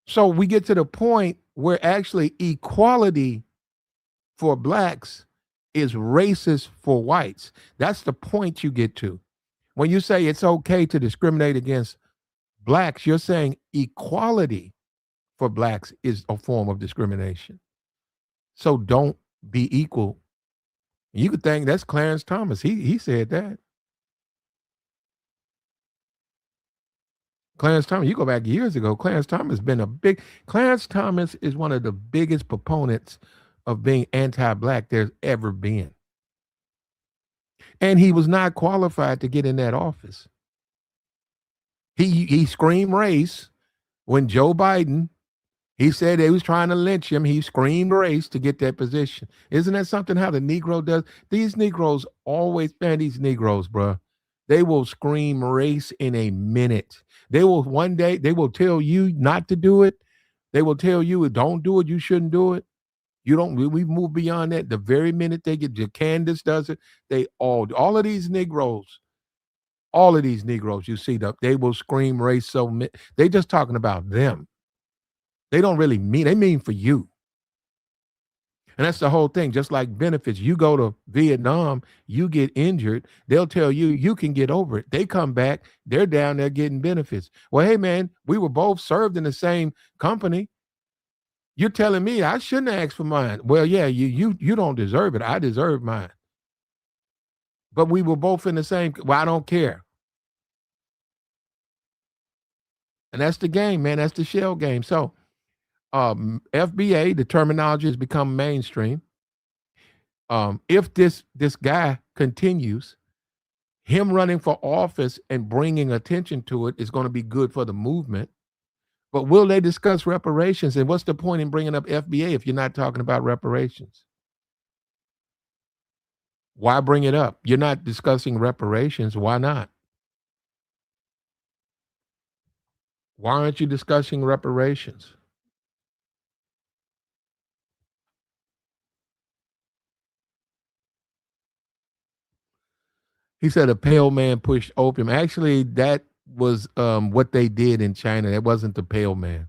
So we get to the point where actually equality for blacks is racist for whites. That's the point you get to. When you say it's okay to discriminate against blacks, you're saying equality for blacks is a form of discrimination. So don't be equal. You could think that's Clarence Thomas. He said that. Clarence Thomas, you go back years ago, Clarence Thomas is one of the biggest proponents of being anti-black there's ever been. And he was not qualified to get in that office. He screamed race when Joe Biden, he said they was trying to lynch him. He screamed race to get that position. Isn't that something how the Negro does? These Negroes always, man, these Negroes, bro, they will scream race in a minute. They will one day, they will tell you not to do it. They will tell you, don't do it. You shouldn't do it. We move beyond that. The very minute they get, Candace does it, all of these Negroes, you see, they will scream race they just talking about them. They don't really they mean for you. And that's the whole thing. Just like benefits, you go to Vietnam, you get injured, they'll tell you, you can get over it. They come back, they're down there getting benefits. Well, hey man, we were both served in the same company. You're telling me I shouldn't ask for mine. Well, yeah, you don't deserve it. I deserve mine. But we were both in the same, well, I don't care. And that's the game, man. That's the shell game. So FBA, the terminology has become mainstream. If this guy continues, him running for office and bringing attention to it is going to be good for the movement. But will they discuss reparations? And what's the point in bringing up FBA if you're not talking about reparations? Why bring it up? You're not discussing reparations. Why not? Why aren't you discussing reparations? He said a pale man pushed opium. Actually, that was what they did in China. That wasn't the pale man.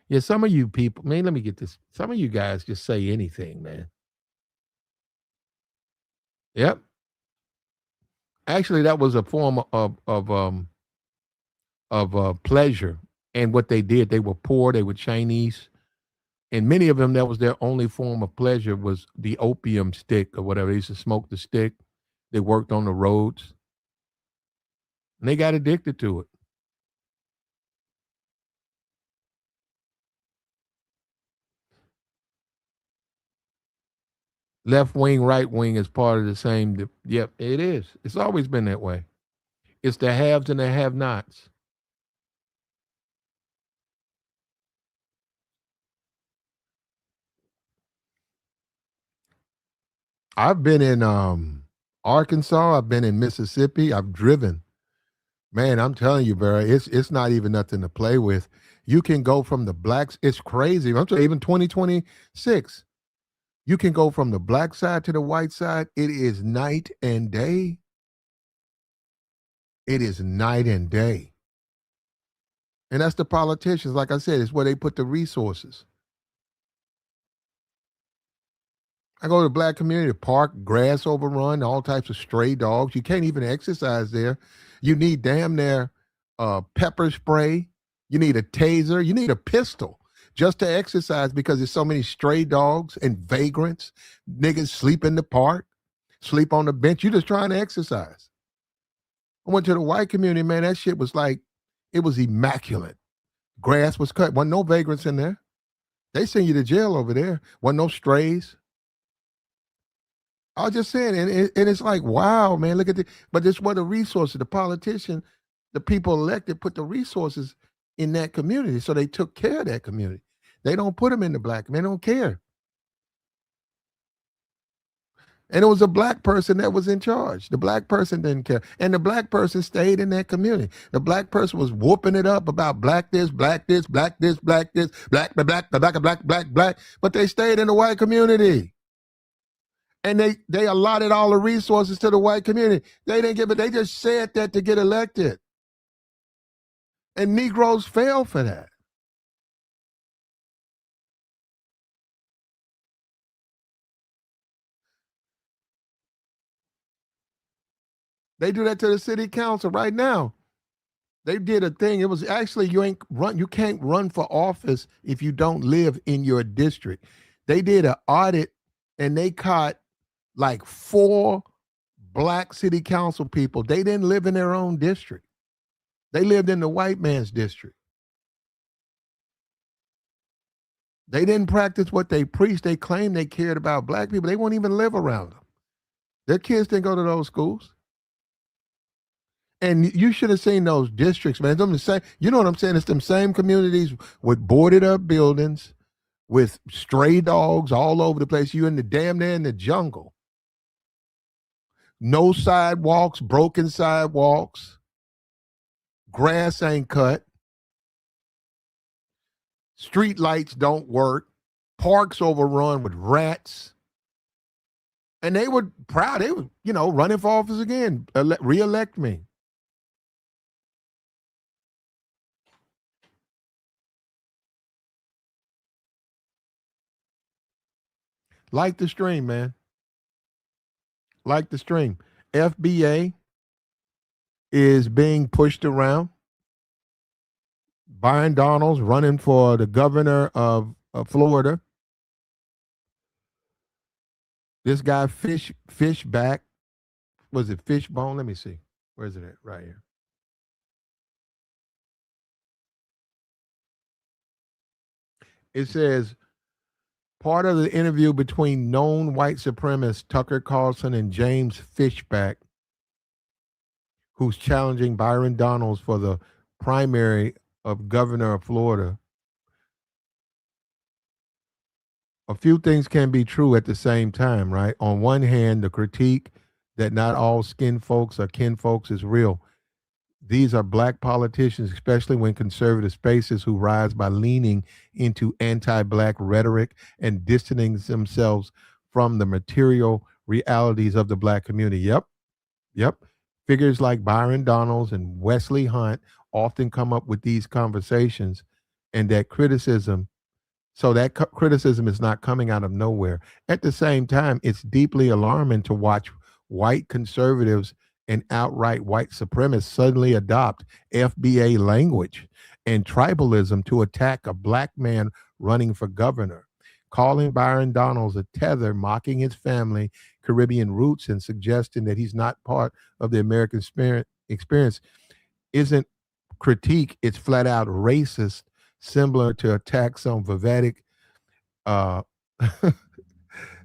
Yeah, some of you people, man, let me get this. Some of you guys just say anything, man. Yep. Actually, that was a form of pleasure. And what they did, they were poor, they were Chinese, and many of them, that was their only form of pleasure was the opium stick or whatever. They used to smoke the stick. They worked on the roads, and they got addicted to it. Left wing, right wing is part of the same. Yep, it is. It's always been that way. It's the haves and the have-nots. I've been in Arkansas. I've been in Mississippi. I've driven. Man, I'm telling you, Barry, it's not even nothing to play with. You can go from the blacks. It's crazy. I'm telling you, even 2026. You can go from the black side to the white side. It is night and day. It is night and day. And that's the politicians. Like I said, it's where they put the resources. I go to the black community park, grass overrun, all types of stray dogs. You can't even exercise there. You need damn near pepper spray. You need a taser. You need a pistol just to exercise because there's so many stray dogs and vagrants. Niggas sleep in the park, sleep on the bench. You're just trying to exercise. I went to the white community, man. That shit was like, it was immaculate. Grass was cut. Wasn't no vagrants in there. They send you to jail over there. Wasn't no strays. I was just saying, and it's like, wow, man, look at this. But this were the resources. The politician, the people elected, put the resources in that community. So they took care of that community. They don't put them in the black. They don't care. And it was a black person that was in charge. The black person didn't care. And the black person stayed in that community. The black person was whooping it up about black this, black this, black this, black this, black, black, black, black, black, black, black. But they stayed in the white community. And they allotted all the resources to the white community. They didn't give it. They just said that to get elected. And Negroes fell for that. They do that to the city council right now. They did a thing. It was actually you can't run for office if you don't live in your district. They did an audit and they caught like 4 black city council people. They didn't live in their own district. They lived in the white man's district. They didn't practice what they preached. They claimed they cared about black people. They won't even live around them. Their kids didn't go to those schools. And you should have seen those districts, man. It's them the same, you know what I'm saying? It's them same communities with boarded up buildings, with stray dogs all over the place. You in the damn near in the jungle. No sidewalks, broken sidewalks. Grass ain't cut. Street lights don't work. Parks overrun with rats. And they were proud. They were, running for office again. Re-elect me. Like the stream, man. Like the stream. FBA is being pushed around. Byron Donalds running for the governor of Florida. This guy Fishback, was it Fishbone? Let me see. Where's it at? Right here. It says, part of the interview between known white supremacist Tucker Carlson and James Fishback, who's challenging Byron Donalds for the primary of governor of Florida. A few things can be true at the same time, right? On one hand, the critique that not all skin folks or kin folks is real. These are black politicians, especially when conservative spaces, who rise by leaning into anti-black rhetoric and distancing themselves from the material realities of the black community. Yep, yep. Figures like Byron Donalds and Wesley Hunt often come up with these conversations, and that criticism. So that criticism is not coming out of nowhere. At the same time, it's deeply alarming to watch white conservatives and outright white supremacists suddenly adopt FBA language and tribalism to attack a black man running for governor, calling Byron Donalds a tether, mocking his family, Caribbean roots, and suggesting that he's not part of the American experience isn't critique, it's flat out racist, similar to attacks on Vivek. Uh,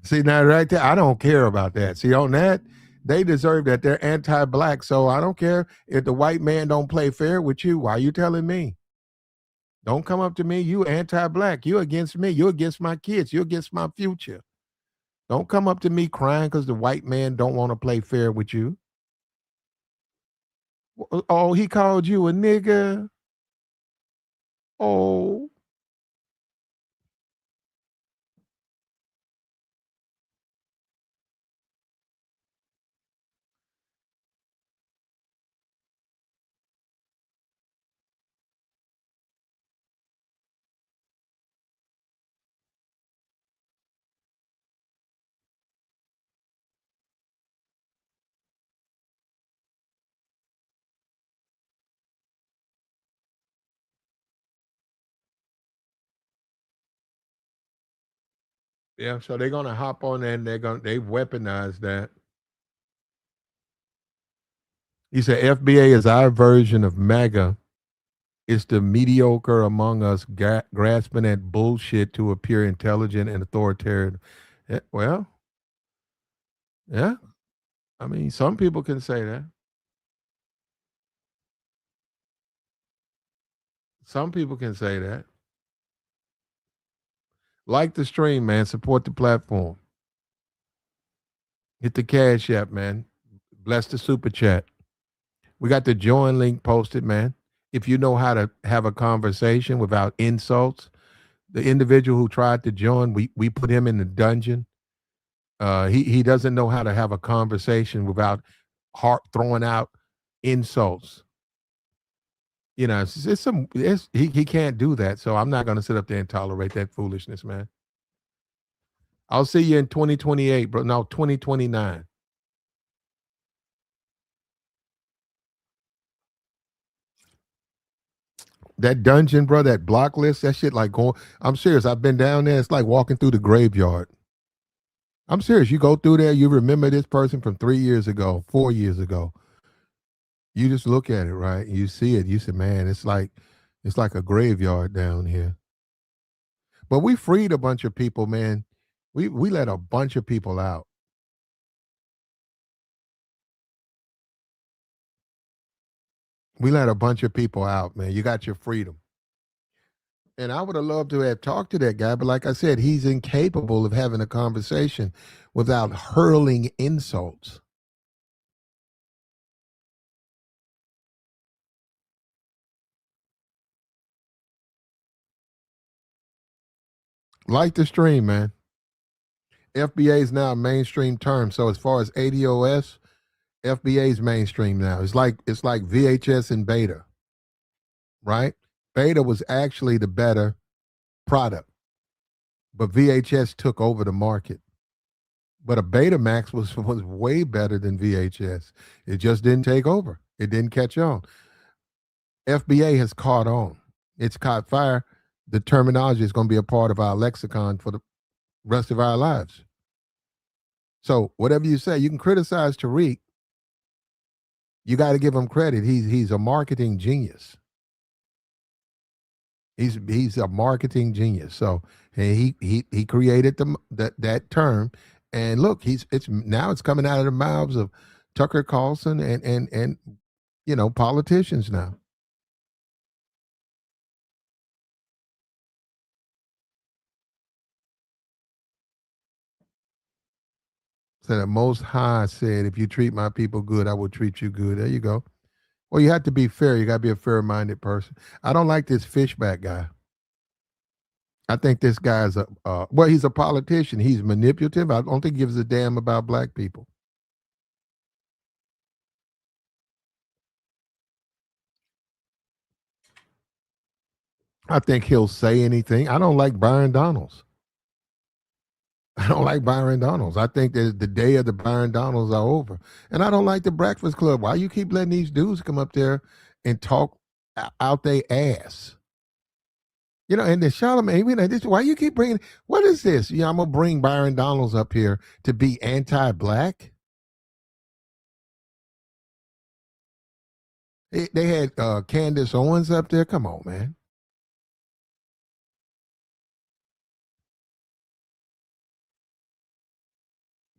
see, now right there, I don't care about that. See, on that, they deserve that. They're anti-black, so I don't care if the white man don't play fair with you. Why are you telling me? Don't come up to me. You anti-black. You against me. You against my kids. You against my future. Don't come up to me crying because the white man don't want to play fair with you. Oh, he called you a nigger. Oh, yeah. So they're gonna hop on that and they've weaponized that. He said FBA is our version of MAGA. It's the mediocre among us grasping at bullshit to appear intelligent and authoritarian. Well, yeah. I mean, some people can say that. Some people can say that. Like the stream, man. Support the platform. Hit the Cash App, man. Bless the super chat. We got the join link posted, man. If you know how to have a conversation without insults, the individual who tried to join, we put him in the dungeon. He doesn't know how to have a conversation without heart throwing out insults. You know, he can't do that. So I'm not going to sit up there and tolerate that foolishness, man. I'll see you in 2028, bro. No, 2029. That dungeon, bro, that block list, that shit like going, I'm serious. I've been down there. It's like walking through the graveyard. I'm serious. You go through there, you remember this person from 3 years ago, 4 years ago. You just look at it, right? You see it. You say, man, it's like a graveyard down here. But we freed a bunch of people, man. We let a bunch of people out. We let a bunch of people out, man. You got your freedom. And I would have loved to have talked to that guy, but like I said, he's incapable of having a conversation without hurling insults. Like the stream, man. FBA is now a mainstream term. So as far as ADOS, FBA is mainstream now. It's like VHS and beta, right? Beta was actually the better product, but VHS took over the market. But a Betamax was way better than VHS. It just didn't take over. It didn't catch on. FBA has caught on. It's caught fire. The terminology is going to be a part of our lexicon for the rest of our lives. So whatever you say, you can criticize Tariq. You got to give him credit. He's a marketing genius. He's a marketing genius. So he created that term, and look, it's now coming out of the mouths of Tucker Carlson and politicians now. So the Most High said, "If you treat my people good, I will treat you good." There you go. Well, you have to be fair. You got to be a fair-minded person. I don't like this Fishback guy. I think this guy's well, he's a politician. He's manipulative. I don't think he gives a damn about black people. I think he'll say anything. I don't like Byron Donalds. I don't like Byron Donalds. I think that the day of the Byron Donalds are over. And I don't like the Breakfast Club. Why you keep letting these dudes come up there and talk out their ass? You know, and the Charlamagne, you know, this, why you keep bringing, what is this? I'm going to bring Byron Donalds up here to be anti-black? They had Candace Owens up there. Come on, man.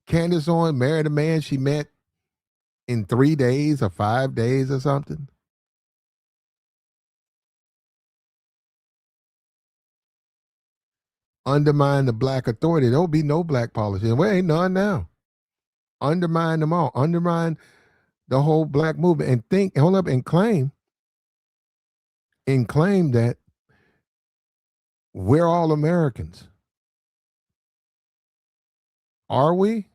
Candace Owens married a man she met in 3 days or 5 days or something. Undermine the black authority. There'll be no black politician. Well, ain't none now. Undermine them all. Undermine the whole black movement and think, hold up, and claim that we're all Americans. Are we?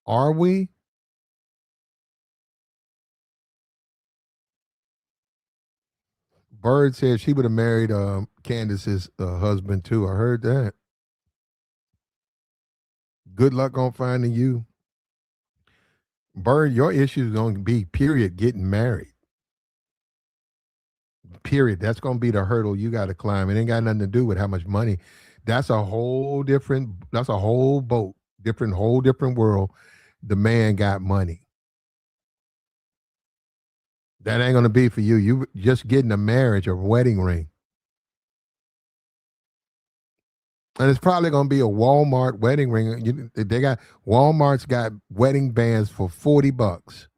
Are we? Bird said she would have married Candace's husband too. I heard that. Good luck on finding you. Bird, your issue is going to be, period, getting married. Period. That's going to be the hurdle you got to climb. It ain't got nothing to do with how much money. That's a whole boat, whole different world. The man got money. That ain't going to be for you. You just getting a marriage or wedding ring. And it's probably going to be a Walmart wedding ring. Walmart's got wedding bands for $40.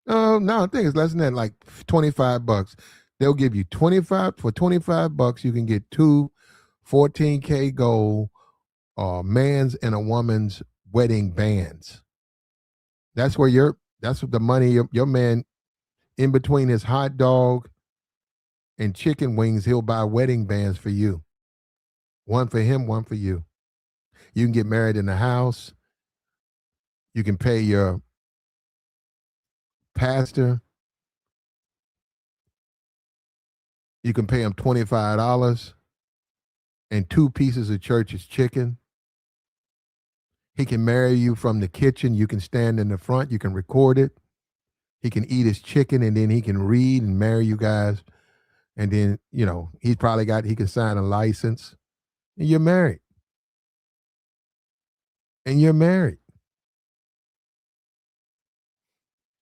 Oh, no, I think it's less than that, like $25. They'll give you $25. You can get two 14K gold man's and a woman's wedding bands. That's what the money your man, in between his hot dog and chicken wings, he'll buy wedding bands for you. One for him, one for you. You can get married in the house. You can pay your pastor. You can pay him $25 and 2 pieces of church's chicken. He can marry you from the kitchen. You can stand in the front. You can record it. He can eat his chicken, and then he can read and marry you guys. And then, he can sign a license. And you're married.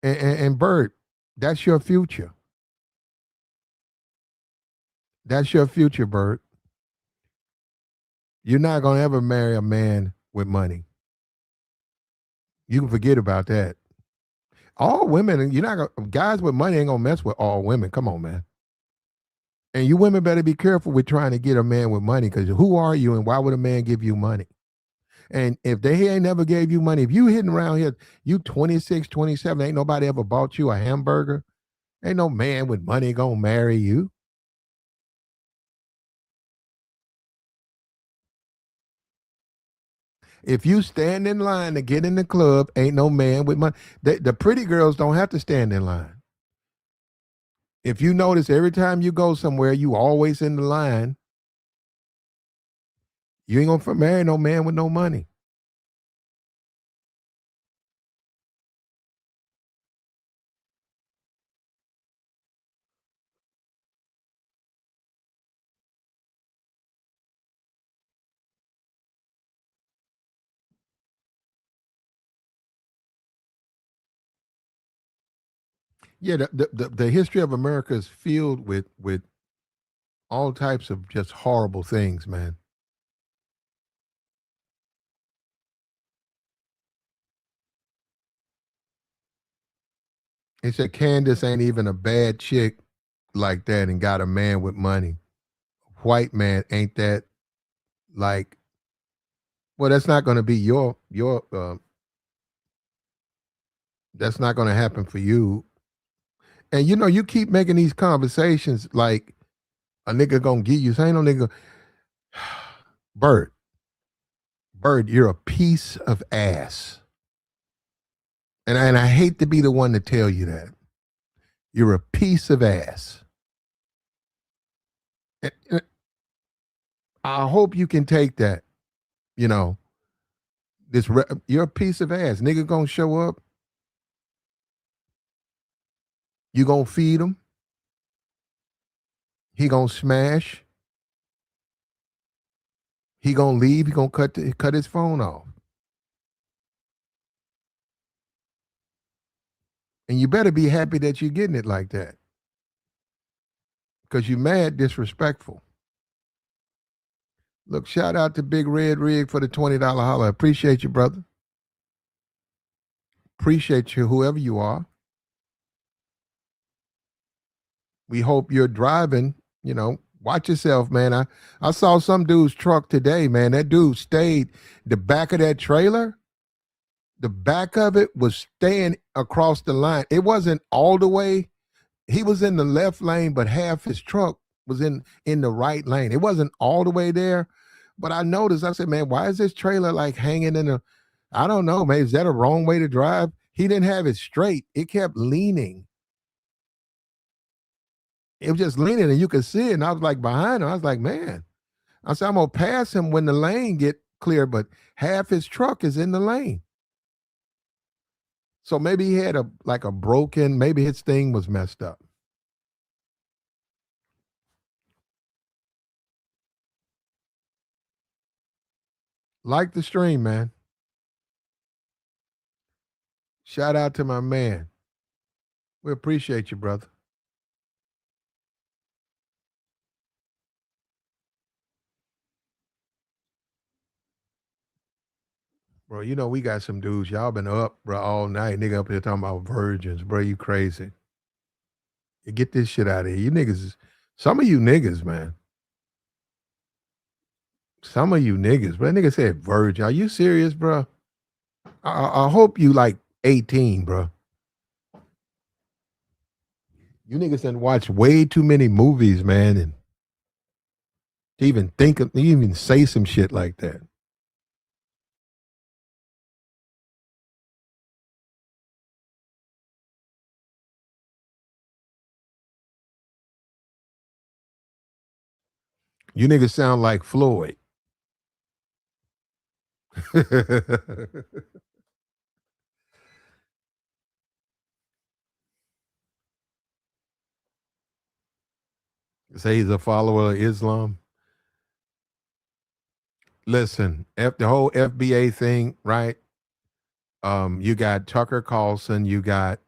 And Bert, that's your future. That's your future, Bert. You're not going to ever marry a man with money. You can forget about that. All women, guys with money ain't going to mess with all women. Come on, man. And you women better be careful with trying to get a man with money, because who are you and why would a man give you money? And if they ain't never gave you money, if you hitting around here, you 26, 27, ain't nobody ever bought you a hamburger, ain't no man with money gonna marry you. If you stand in line to get in the club, ain't no man with money. The pretty girls don't have to stand in line. If you notice, every time you go somewhere, you always in the line. You ain't gonna marry no man with no money. Yeah, the history of America is filled with all types of just horrible things, man. He said Candace ain't even a bad chick like that and got a man with money. White man ain't that like, Well, that's not going to be your that's not going to happen for you. And you keep making these conversations like a nigga gonna give you. Saying no nigga, Bird, you're a piece of ass. And I hate to be the one to tell you that. You're a piece of ass. And I hope you can take that. You're a piece of ass. Nigga gonna show up. You gonna feed him. He gonna smash. He gonna leave. He gonna cut his phone off. And you better be happy that you're getting it like that. Because you're mad disrespectful. Look, shout out to Big Red Rig for the $20 holler. Appreciate you, brother. Appreciate you, whoever you are. We hope you're driving, watch yourself, man. I saw some dude's truck today, man. That dude stayed, the back of that trailer, the back of it was staying across the line. It wasn't all the way. He was in the left lane, but half his truck was in the right lane. It wasn't all the way there. But I noticed, I said, man, why is this trailer like hanging I don't know, man. Is that a wrong way to drive? He didn't have it straight. It kept leaning. It was just leaning and you could see it. And I was like behind him. I was like, man. I said, I'm going to pass him when the lane get clear, but half his truck is in the lane. So maybe he had maybe his thing was messed up. Like the stream, man. Shout out to my man. We appreciate you, brother. Bro, we got some dudes. Y'all been up, bro, all night. Nigga up here talking about virgins. Bro, you crazy. You get this shit out of here. You niggas, some of you niggas, man. Some of you niggas, bro. That nigga said virgin. Are you serious, bro? I hope you like 18, bro. You niggas done watch way too many movies, man, and to even say some shit like that. You niggas sound like Floyd. Say he's a follower of Islam. Listen, the whole FBA thing, right? You got Tucker Carlson, you got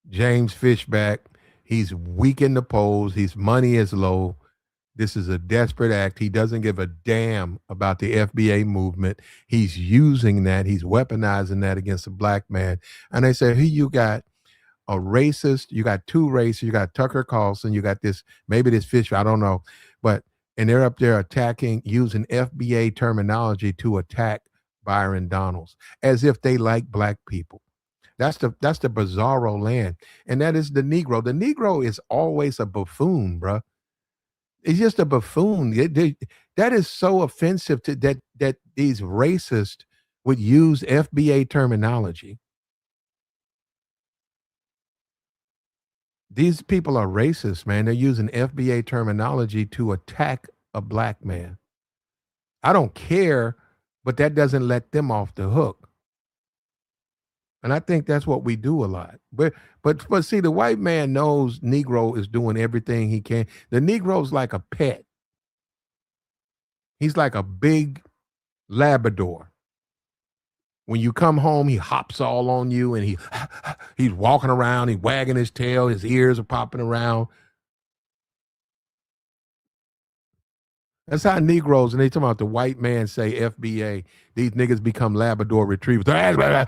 James Fishback. He's weak in the polls. His money is low. This is a desperate act. He doesn't give a damn about the FBA movement. He's using that. He's weaponizing that against a black man. And they say, here you got a racist. You got two racists. You got Tucker Carlson. You got maybe this Fish. I don't know. And they're up there using FBA terminology to attack Byron Donalds as if they like black people. That's the bizarro land. And that is the Negro. The Negro is always a buffoon, bro. It's just a buffoon. That is so offensive to that these racists would use FBA terminology. These people are racist, man. They're using FBA terminology to attack a black man. I don't care, but that doesn't let them off the hook. And I think that's what we do a lot. But see, the white man knows Negro is doing everything he can. The Negro's like a pet. He's like a big Labrador. When you come home, he hops all on you and he's walking around, he's wagging his tail, his ears are popping around. That's how Negroes, and they talking about the white man say FBA, these niggas become Labrador retrievers. White man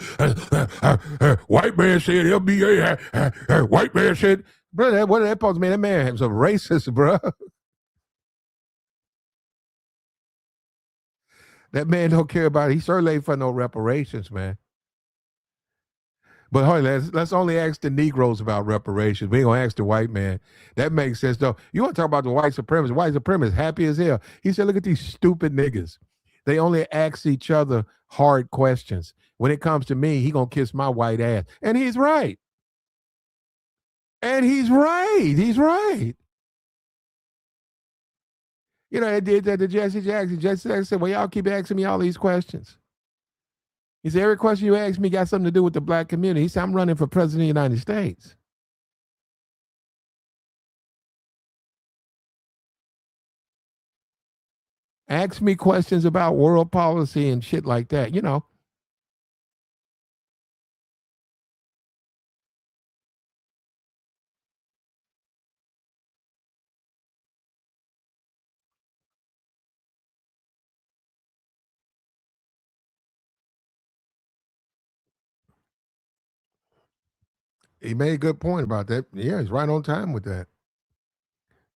said FBA, white man said, bro, what did that supposed to mean? That man was a racist, bro. That man don't care about it. He certainly ain't for no reparations, man. But hold on, let's only ask the Negroes about reparations. We ain't gonna ask the white man. That makes sense though. You want to talk about the white supremacists? White supremacists happy as hell. He said, "Look at these stupid niggas. They only ask each other hard questions. When it comes to me, he gonna kiss my white ass." And he's right. And he's right. He's right. You know, they did that to Jesse Jackson. Jesse Jackson said, "Well, y'all keep asking me all these questions." He said, "Every question you ask me got something to do with the black community." He said, "I'm running for president of the United States." Ask me questions about world policy and shit like that, you know. He made a good point about that. Yeah, he's right on time with that.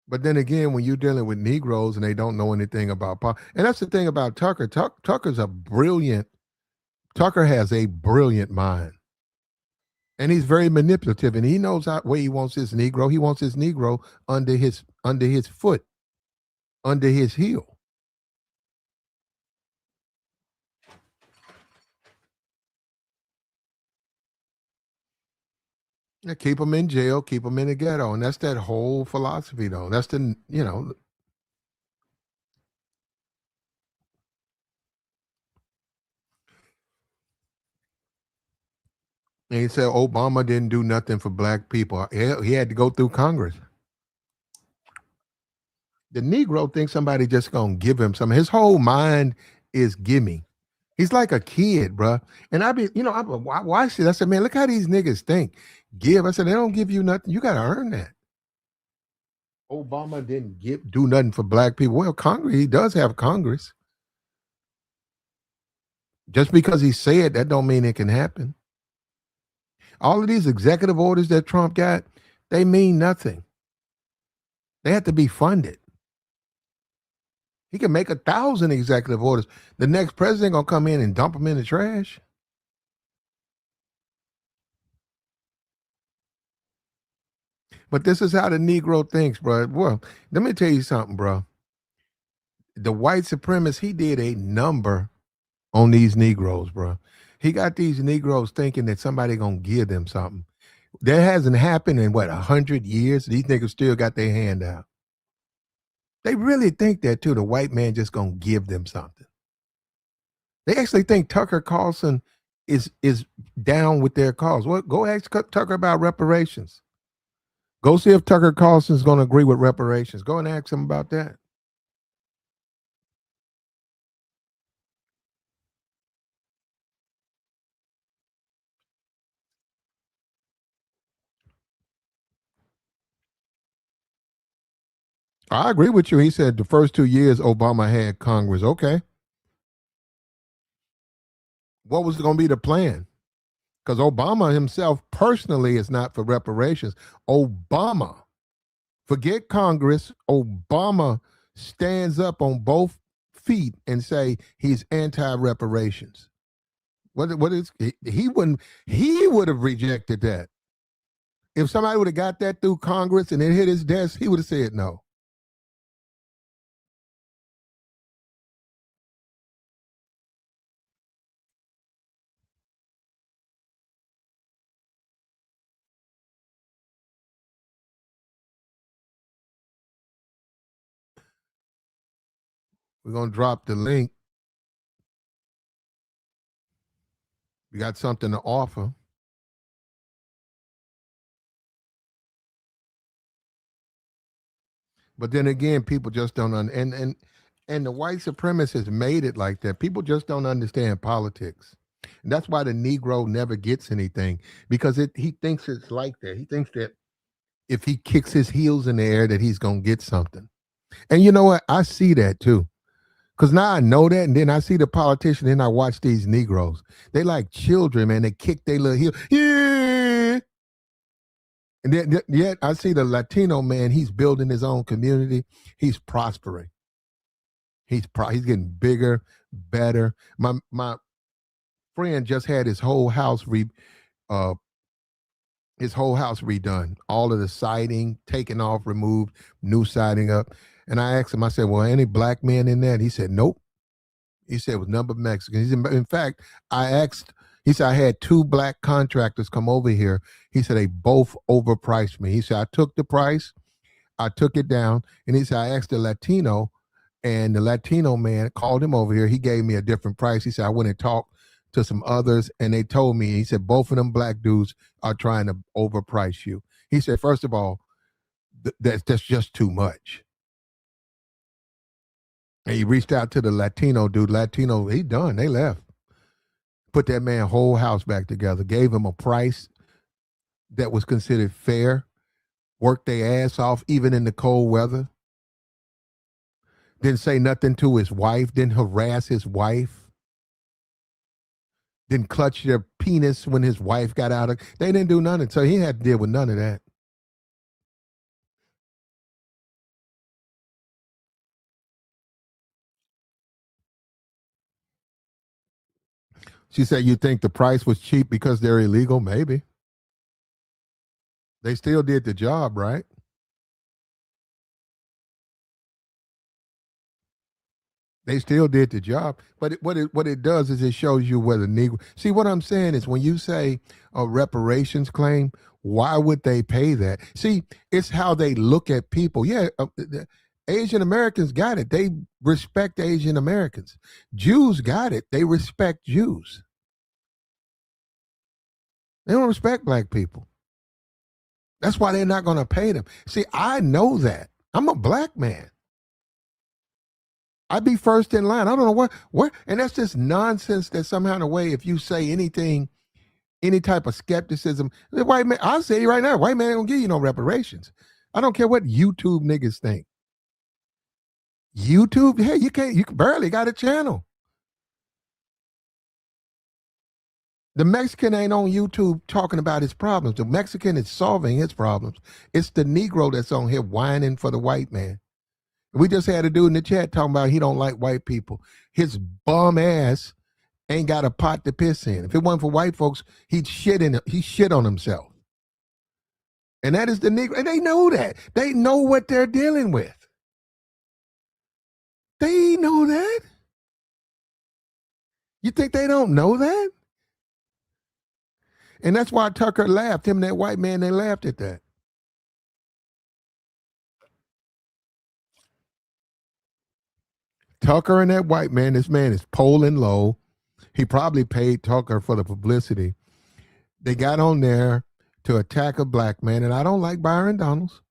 But then again, when you're dealing with Negroes and they don't know anything about and that's the thing about Tucker. Tucker's a brilliant. Tucker has a brilliant mind, and he's very manipulative, and he knows how where he wants his Negro. He wants his Negro under his foot, under his heel. Yeah, keep them in jail, keep them in the ghetto, and that's that whole philosophy, though. That's the And he said Obama didn't do nothing for black people. He had to go through Congress. The Negro thinks somebody just gonna give him something. His whole mind is gimme. He's like a kid, bruh. And I watched it. I said, man, look how these niggas think. Give. I said, they don't give you nothing. You gotta earn that. Obama didn't do nothing for black people. Well, Congress, he does have Congress. Just because he said that don't mean it can happen. All of these executive orders that Trump got, they mean nothing. They have to be funded. He can make 1,000 executive orders. The next president gonna come in and dump them in the trash. But this is how the Negro thinks, bro. Well, let me tell you something, bro. The white supremacist, he did a number on these Negroes, bro. He got these Negroes thinking that somebody gonna give them something. That hasn't happened in 100 years. These niggas still got their hand out. They really think that too. The white man just gonna give them something. They actually think Tucker Carlson is down with their cause. Well, go ask Tucker about reparations. Go see if Tucker Carlson's gonna agree with reparations. Go and ask him about that. I agree with you. He said the first 2 years Obama had Congress. Okay. What was going to be the plan? Because Obama himself personally is not for reparations. Obama, forget Congress. Obama stands up on both feet and say he's anti-reparations. What is he would have rejected that. If somebody would have got that through Congress and it hit his desk, he would have said no. We're going to drop the link. We got something to offer. But then again, people just don't and the white supremacists made it like that. People just don't understand politics. And that's why the Negro never gets anything, because he thinks it's like that. He thinks that if he kicks his heels in the air that he's going to get something. And you know what? I see that too. Because now I know that, and then I see the politician, and I watch these Negroes. They like children, man. They kick their little heel. Yeah. And then, yet I see the Latino man, he's building his own community. He's prospering. He's getting bigger, better. My friend just had uh his whole house redone. All of the siding taken off, removed, new siding up. And I asked him, I said, well, any black men in there? And he said, nope. He said it was number Mexicans. In fact, I asked, he said, I had 2 black contractors come over here. He said, they both overpriced me. He said, I took the price, I took it down. And he said, I asked the Latino, and the Latino man called him over here. He gave me a different price. He said, I went and talked to some others, and they told me, he said, both of them black dudes are trying to overprice you. He said, first of all, that's just too much. And he reached out to the Latino dude. Latino, he done. They left. Put that man whole house back together. Gave him a price that was considered fair. Worked their ass off even in the cold weather. Didn't say nothing to his wife. Didn't harass his wife. Didn't clutch their penis when his wife got out of. They didn't do nothing. So he had to deal with none of that. She said, you think the price was cheap because they're illegal? Maybe. They still did the job, right? They still did the job. But what it does is it shows you where the Negro. See, what I'm saying is when you say a reparations claim, why would they pay that? See, it's how they look at people. Yeah, the Asian Americans got it. They respect Asian Americans. Jews got it. They respect Jews. They don't respect black people. That's why they're not going to pay them. See, I know that. I'm a black man. I'd be first in line. I don't know what, and that's just nonsense that somehow in a way, if you say anything, any type of skepticism, the white man, I'll say right now, white man ain't gonna give you no reparations. I don't care what YouTube niggas think. YouTube, hey, you barely got a channel. The Mexican ain't on YouTube talking about his problems. The Mexican is solving his problems. It's the Negro that's on here whining for the white man. We just had a dude in the chat talking about he don't like white people. His bum ass ain't got a pot to piss in. If it wasn't for white folks, he shit on himself. And that is the Negro. And they know that. They know what they're dealing with. They know that. You think they don't know that? And that's why Tucker laughed. Him and that white man, they laughed at that. Tucker and that white man, this man is polling low. He probably paid Tucker for the publicity. They got on there to attack a black man, and I don't like Byron Donalds.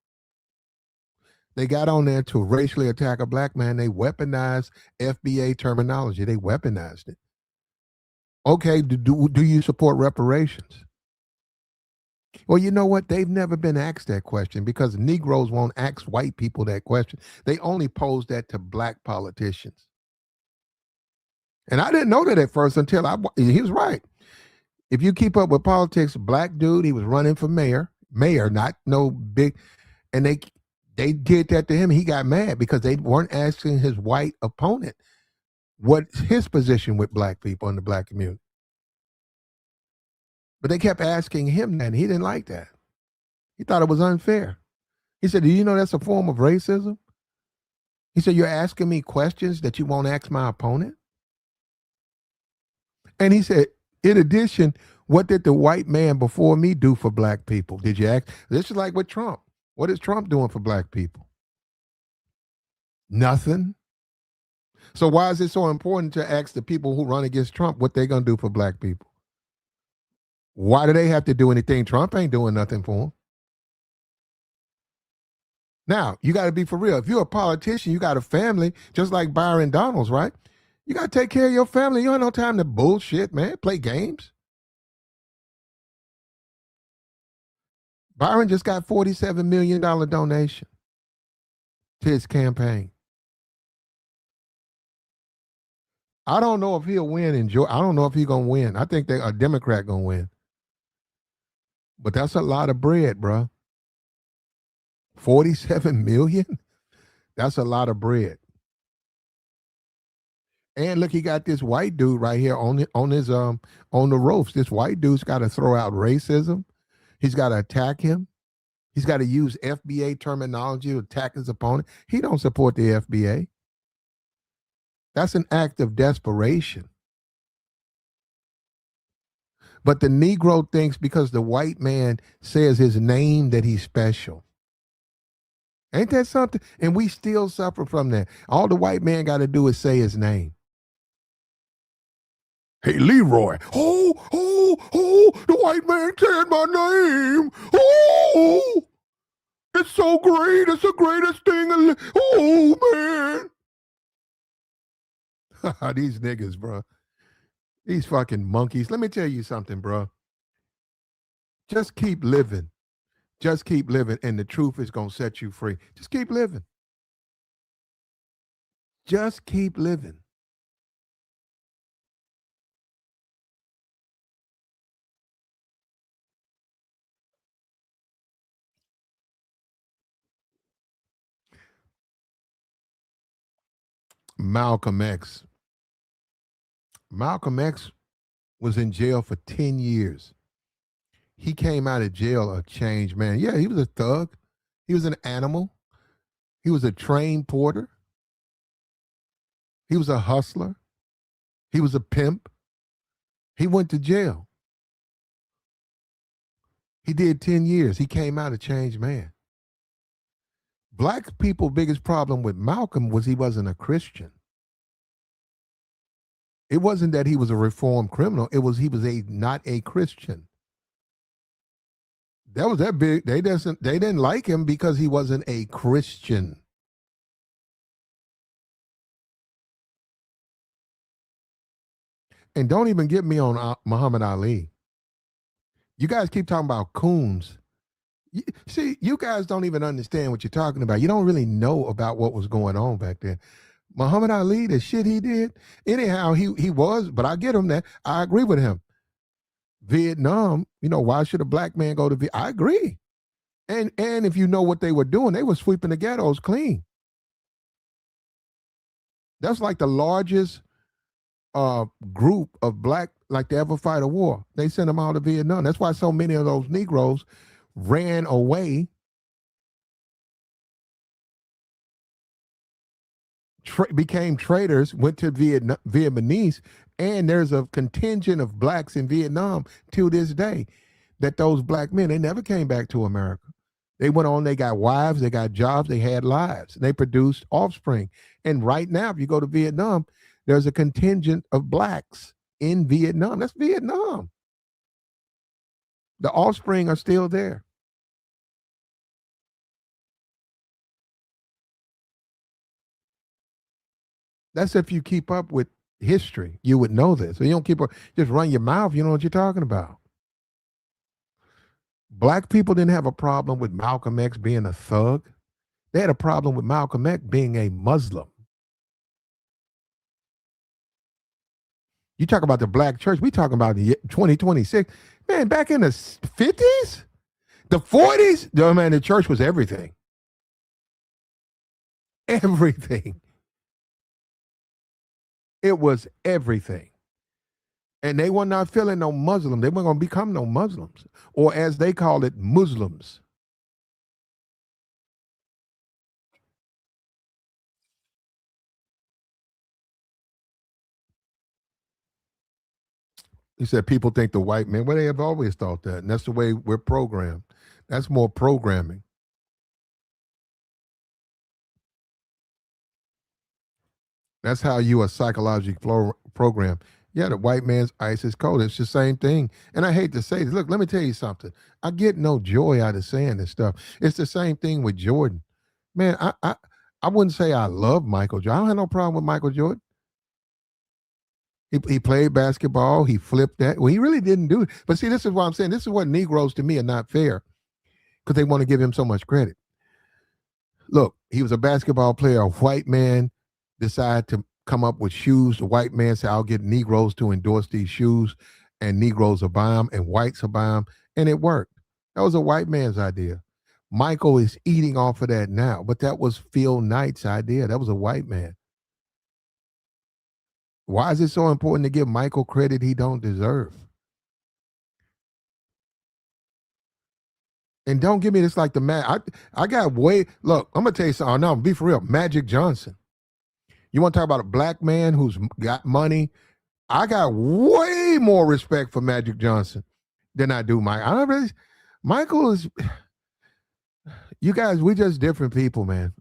They got on there to racially attack a black man. They weaponized FBA terminology. They weaponized it. Okay, do you support reparations? Well, you know what? They've never been asked that question because Negroes won't ask white people that question. They only pose that to black politicians. And I didn't know that at first until he was right. If you keep up with politics, black dude, he was running for mayor, not no big, and they did that to him. He got mad because they weren't asking his white opponent what's his position with black people in the black community. But they kept asking him that, and he didn't like that. He thought it was unfair. He said, do you know that's a form of racism? He said, you're asking me questions that you won't ask my opponent? And he said, in addition, what did the white man before me do for black people? Did you ask? This is like with Trump. What is Trump doing for black people? Nothing. So why is it so important to ask the people who run against Trump what they're going to do for black people? Why do they have to do anything? Trump ain't doing nothing for them. Now, you got to be for real. If you're a politician, you got a family, just like Byron Donalds, right? You got to take care of your family. You don't have no time to bullshit, man. Play games. Byron just got $47 million donation to his campaign. I don't know if he'll win in Georgia. I don't know if he's going to win. I think a Democrat going to win. But that's a lot of bread, bro. 47 million? That's a lot of bread. And look, he got this white dude right here on the ropes. This white dude's got to throw out racism. He's got to attack him. He's got to use FBA terminology to attack his opponent. He don't support the FBA. That's an act of desperation. But the Negro thinks because the white man says his name that he's special. Ain't that something? And we still suffer from that. All the white man got to do is say his name. Hey, Leroy. The white man said my name. Oh, it's so great. It's the greatest thing. Oh, man. These niggas, bro. These fucking monkeys. Let me tell you something, bro. Just keep living. Just keep living, and the truth is going to set you free. Just keep living. Just keep living. Malcolm X. Malcolm X was in jail for 10 years. He came out of jail a changed man. Yeah, he was a thug. He was an animal. He was a train porter. He was a hustler. He was a pimp. He went to jail. He did 10 years. He came out a changed man. Black people's biggest problem with Malcolm was he wasn't a Christian. It wasn't that he was a reformed criminal. It was he was not a Christian. That was that big. They didn't like him because he wasn't a Christian. And don't even get me on Muhammad Ali. You guys keep talking about coons. See, you guys don't even understand what you're talking about. You don't really know about what was going on back then. Muhammad Ali, the shit he did. Anyhow, he was, but I get him that. I agree with him. Vietnam, why should a black man go to Vietnam? I agree. And if you know what they were doing, they were sweeping the ghettos clean. That's like the largest group of black, like to ever fight a war. They sent them out to Vietnam. That's why so many of those Negroes ran away, became traitors, went to Vietnamese, and there's a contingent of blacks in Vietnam to this day that those black men, they never came back to America. They went on, they got wives, they got jobs, they had lives, they produced offspring. And right now, if you go to Vietnam, there's a contingent of blacks in Vietnam. That's Vietnam. The offspring are still there. That's if you keep up with history. You would know this. So you don't keep up, just run your mouth. You know what you're talking about. Black people didn't have a problem with Malcolm X being a thug. They had a problem with Malcolm X being a Muslim. You talk about the black church, we talking about the 2026. Man, back in the 50s, the 40s, the church was everything. Everything. It was everything. And they were not feeling no Muslim. They weren't going to become no Muslims, or as they call it, Muslims. He said people think the white man, well, they have always thought that. And that's the way we're programmed. That's more programming. That's how you are psychologically programmed. Yeah, the white man's ISIS code. It's the same thing. And I hate to say this. Look, let me tell you something. I get no joy out of saying this stuff. It's the same thing with Jordan. Man, I wouldn't say I love Michael Jordan. I don't have no problem with Michael Jordan. He played basketball. He flipped that. Well, he really didn't do it. But see, this is what I'm saying. This is what Negroes to me are not fair, because they want to give him so much credit. Look, he was a basketball player. A white man decided to come up with shoes. The white man said, I'll get Negroes to endorse these shoes, and Negroes will buy them, and whites will buy them, and it worked. That was a white man's idea. Michael is eating off of that now, but that was Phil Knight's idea. That was a white man. Why is it so important to give Michael credit he don't deserve? And don't give me this like the man. I got way. Look, I'm gonna tell you something. No, be for real. Magic Johnson. You want to talk about a black man who's got money? I got way more respect for Magic Johnson than I do Mike. I don't really. Michael is. You guys, we just different people, man.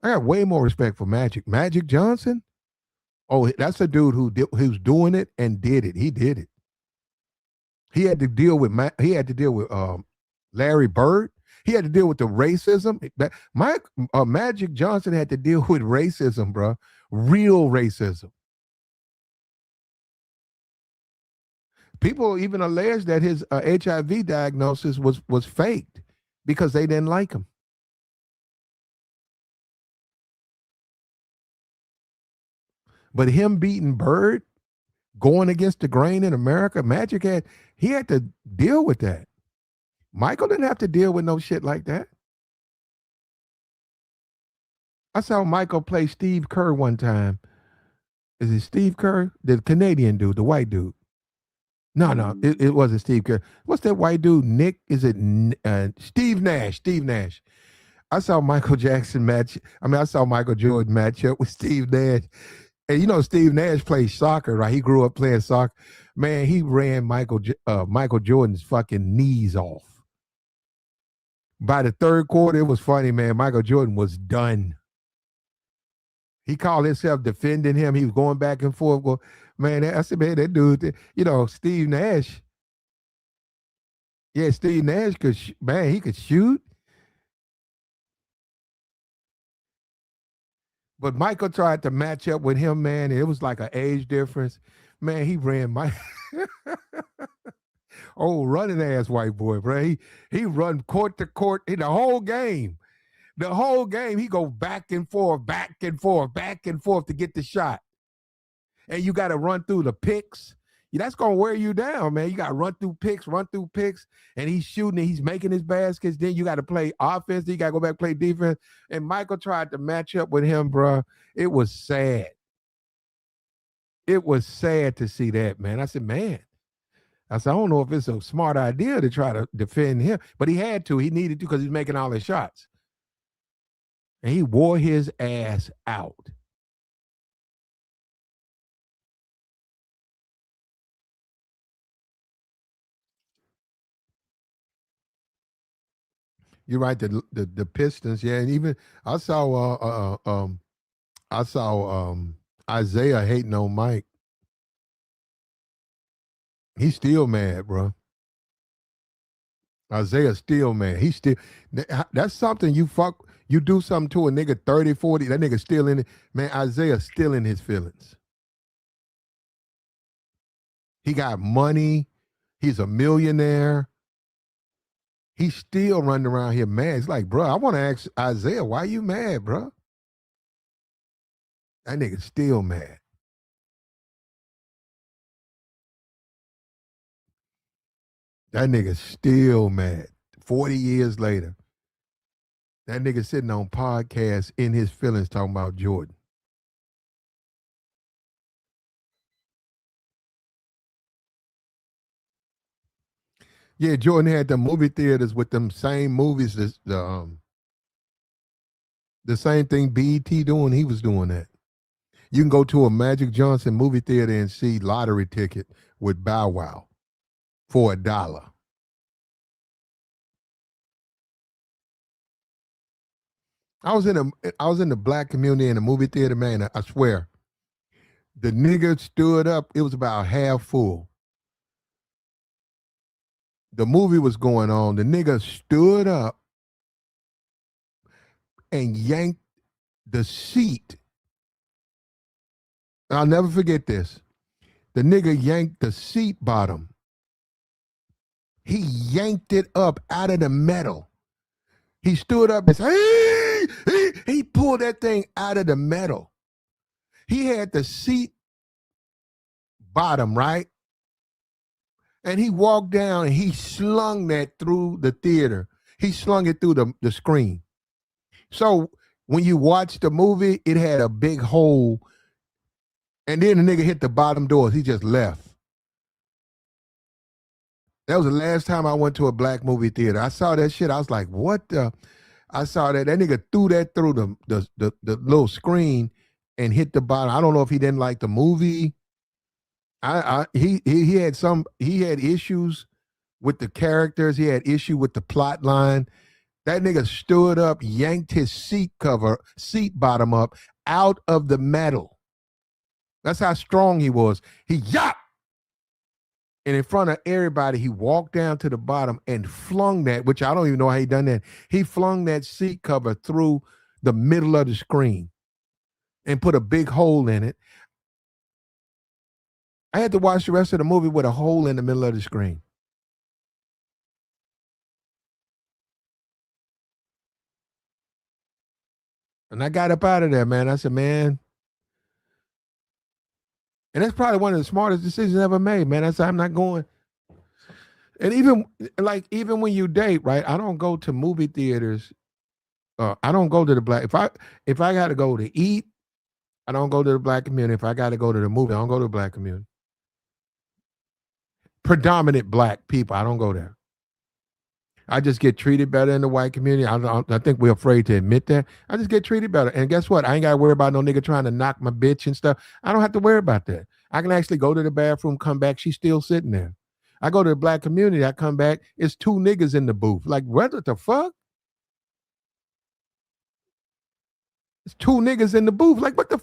I got way more respect for Magic. Magic Johnson. Oh, that's a dude who's doing it and did it. He did it. He had to deal with Larry Bird. He had to deal with the racism. Magic Johnson had to deal with racism, bro. Real racism. People even allege that his HIV diagnosis was faked because they didn't like him. But him beating Bird, going against the grain in America, Magic had to deal with that. Michael didn't have to deal with no shit like that. I saw Michael play Steve Kerr one time. Is it Steve Kerr? The Canadian dude, the white dude. No, it wasn't Steve Kerr. What's that white dude? Nick? Is it Steve Nash? Steve Nash. I saw Michael Jordan match up with Steve Nash. And you know Steve Nash plays soccer, right? He grew up playing soccer. Man, he ran Michael Jordan's fucking knees off. By the third quarter, it was funny, man. Michael Jordan was done. He called himself defending him. He was going back and forth. Well, man, I said, man, that dude, Steve Nash. Yeah, Steve Nash he could shoot. But Michael tried to match up with him, man, and it was like an age difference. Man, he ran running ass white boy, bro. He run court to court in the whole game. The whole game, he go back and forth to get the shot. And you got to run through the picks. That's going to wear you down, man. You got to run through picks, and he's shooting and he's making his baskets. Then you got to play offense. Then you got to go back and play defense. And Michael tried to match up with him, bro. It was sad. It was sad to see that, man. I said, I don't know if it's a smart idea to try to defend him, but he had to. He needed to because he's making all his shots. And he wore his ass out. You're right. The Pistons, yeah, and even I saw Isaiah hating on Mike. He's still mad, bro. Isaiah's still mad. That's something you do something to a nigga 30, 40, that nigga still in it. Man, Isaiah's still in his feelings. He got money. He's a millionaire. He's still running around here mad. It's like, bro, I want to ask Isaiah, why you mad, bro? That nigga's still mad. That nigga's still mad. 40 years later. That nigga sitting on podcasts in his feelings talking about Jordan. Yeah, Jordan had the movie theaters with them same movies. The same thing BET doing, he was doing that. You can go to a Magic Johnson movie theater and see Lottery Ticket with Bow Wow for $1. I was in the black community in the movie theater, man. I swear, the nigga stood up. It was about half full. The movie was going on. The nigga stood up and yanked the seat. I'll never forget this. The nigga yanked the seat bottom. He yanked it up out of the metal. He stood up and said, hey! He pulled that thing out of the metal. He had the seat bottom, right? And he walked down and he slung that through the theater. He slung it through the screen. So when you watch the movie, it had a big hole And then the nigga hit the bottom doors. He just left. That was the last time I went to a black movie theater. I saw that shit. I was like, what the? I saw that. That nigga threw that through the little screen and hit the bottom. I don't know if he didn't like the movie. He had issues with the characters. He had issue with the plot line. That nigga stood up, yanked his seat bottom up out of the metal. That's how strong he was. He yapped. And in front of everybody, he walked down to the bottom and flung that, which I don't even know how he done that. He flung that seat cover through the middle of the screen and put a big hole in it. I had to watch the rest of the movie with a hole in the middle of the screen. And I got up out of there, man. I said, man. And that's probably one of the smartest decisions I ever made, man. I said, I'm not going. And even when you date, right? I don't go to movie theaters. I don't go to the black. If I got to go to eat, I don't go to the black community. If I got to go to the movie, I don't go to the black community. Predominant black people, I don't go there. I just get treated better in the white community. I think we're afraid to admit that. I just get treated better. And guess what? I ain't got to worry about no nigga trying to knock my bitch and stuff. I don't have to worry about that. I can actually go to the bathroom, come back. She's still sitting there. I go to the black community. I come back. It's 2 niggas in the booth. Like, what the fuck? It's 2 niggas in the booth. Like, what the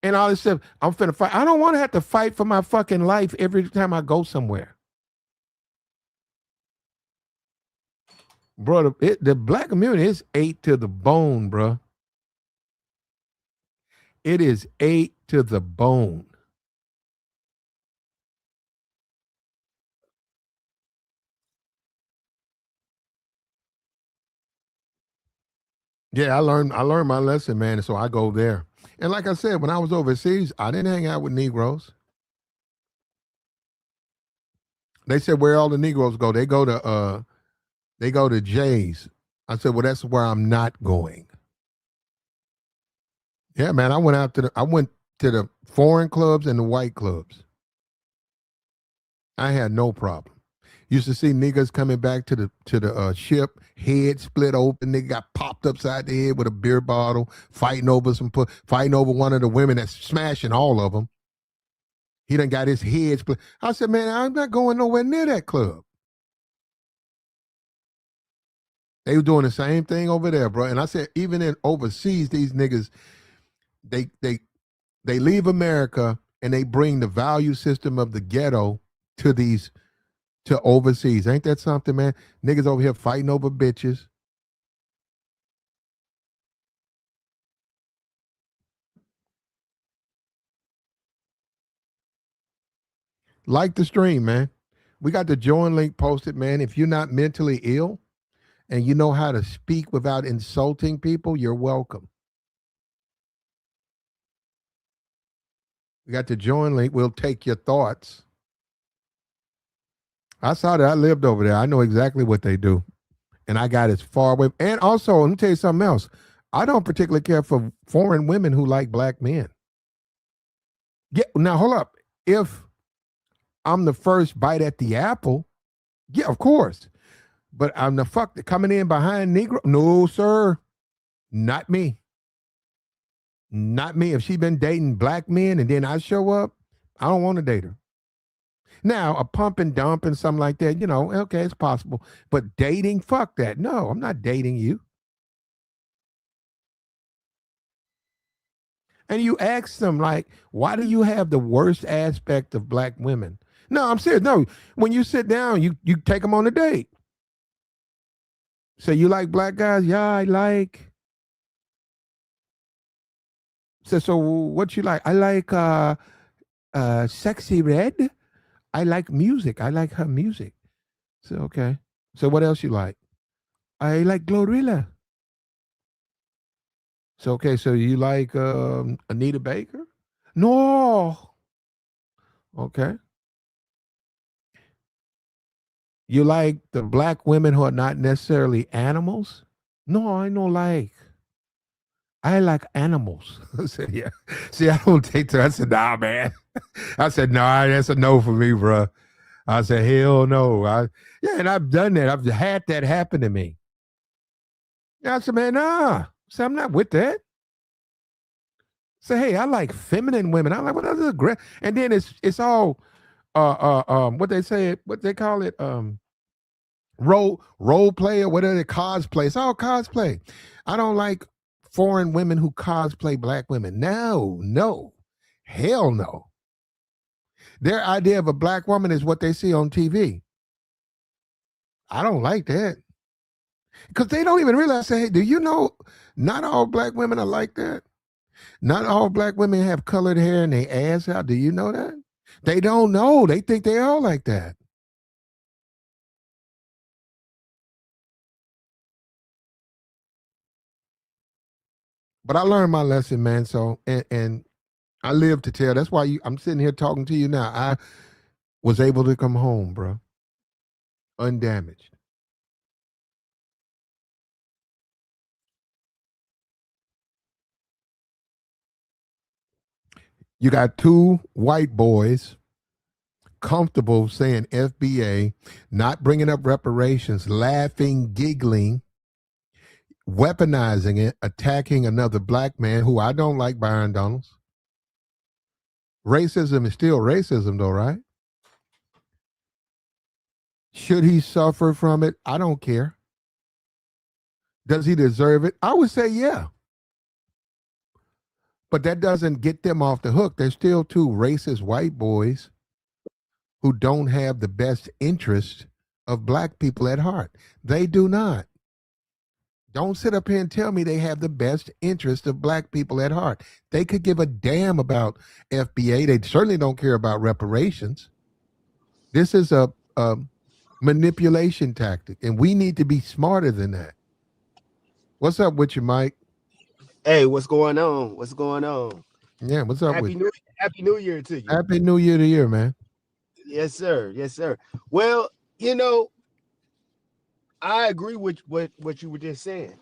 and all this stuff. I'm finna fight. I don't want to have to fight for my fucking life every time I go somewhere. Bro, the black community is 8 to the bone, bro. It is 8 to the bone. Yeah, I learned my lesson, man. So I go there. And like I said, when I was overseas, I didn't hang out with Negroes. They said where all the Negroes go. They go to Jay's. I said, well, that's where I'm not going. Yeah, man. I went to the foreign clubs and the white clubs. I had no problem. Used to see niggas coming back to the ship, head split open. Nigga got popped upside the head with a beer bottle, fighting over one of the women that's smashing all of them. He done got his head split. I said, man, I'm not going nowhere near that club. They were doing the same thing over there, bro. And I said, even in overseas, these niggas, they leave America and they bring the value system of the ghetto to overseas. Ain't that something, man? Niggas over here fighting over bitches. Like the stream, man. We got the join link posted, man. If you're not mentally ill and you know how to speak without insulting people, you're welcome. We got the join link. We'll take your thoughts. I saw that. I lived over there. I know exactly what they do. And I got as far away. And also, let me tell you something else. I don't particularly care for foreign women who like black men. Yeah, now hold up. If I'm the first bite at the apple, yeah, of course. But I'm the coming in behind Negro. No, sir. Not me. Not me. If she been dating black men and then I show up, I don't want to date her. Now, a pump and dump and something like that, okay, it's possible. But dating, fuck that. No, I'm not dating you. And you ask them, like, why do you have the worst aspect of black women? No, I'm serious. No, when you sit down, you take them on a date. So you like black guys? Yeah, I like. So what you like? I like Sexy Red. I like music. I like her music. So okay. So what else you like? I like Glorilla. So okay, so you like Anita Baker? No. Okay. You like the black women who are not necessarily animals? No, I don't like. I like animals. I said, yeah. See, I don't take to. I said, nah, man. I said, nah, that's a no for me, bro. I said, hell no. Yeah, and I've done that. I've had that happen to me. I said, man, nah. I said, I'm not with that. Say, hey, I like feminine women. I like what other great. And then it's all what they say, what they call it, role play or whatever, cosplay. It's all cosplay. I don't like foreign women who cosplay black women. No, hell no. Their idea of a black woman is what they see on TV. I don't like that. Because they don't even realize, say, hey, do you know not all black women are like that? Not all black women have colored hair and they ass out. Do you know that? They don't know. They think they all like that. But I learned my lesson, man. So and I live to tell. That's why I'm sitting here talking to you now. I was able to come home, bro, undamaged. You got two white boys comfortable saying FBA, not bringing up reparations, laughing, giggling, weaponizing it, attacking another black man who I don't like, Byron Donalds. Racism is still racism, though, right? Should he suffer from it? I don't care. Does he deserve it? I would say yeah. But that doesn't get them off the hook. There's still two racist white boys who don't have the best interest of black people at heart. They do not. Don't sit up here and tell me they have the best interest of black people at heart. They could give a damn about FBA. They certainly don't care about reparations. This is a manipulation tactic, and we need to be smarter than that. What's up with you, Mike? Hey, what's going on? What's going on? Yeah, what's up with you? Happy New Year to you. Happy New Year to you, man. Yes, sir. Yes, sir. Well, you know, I agree with what you were just saying.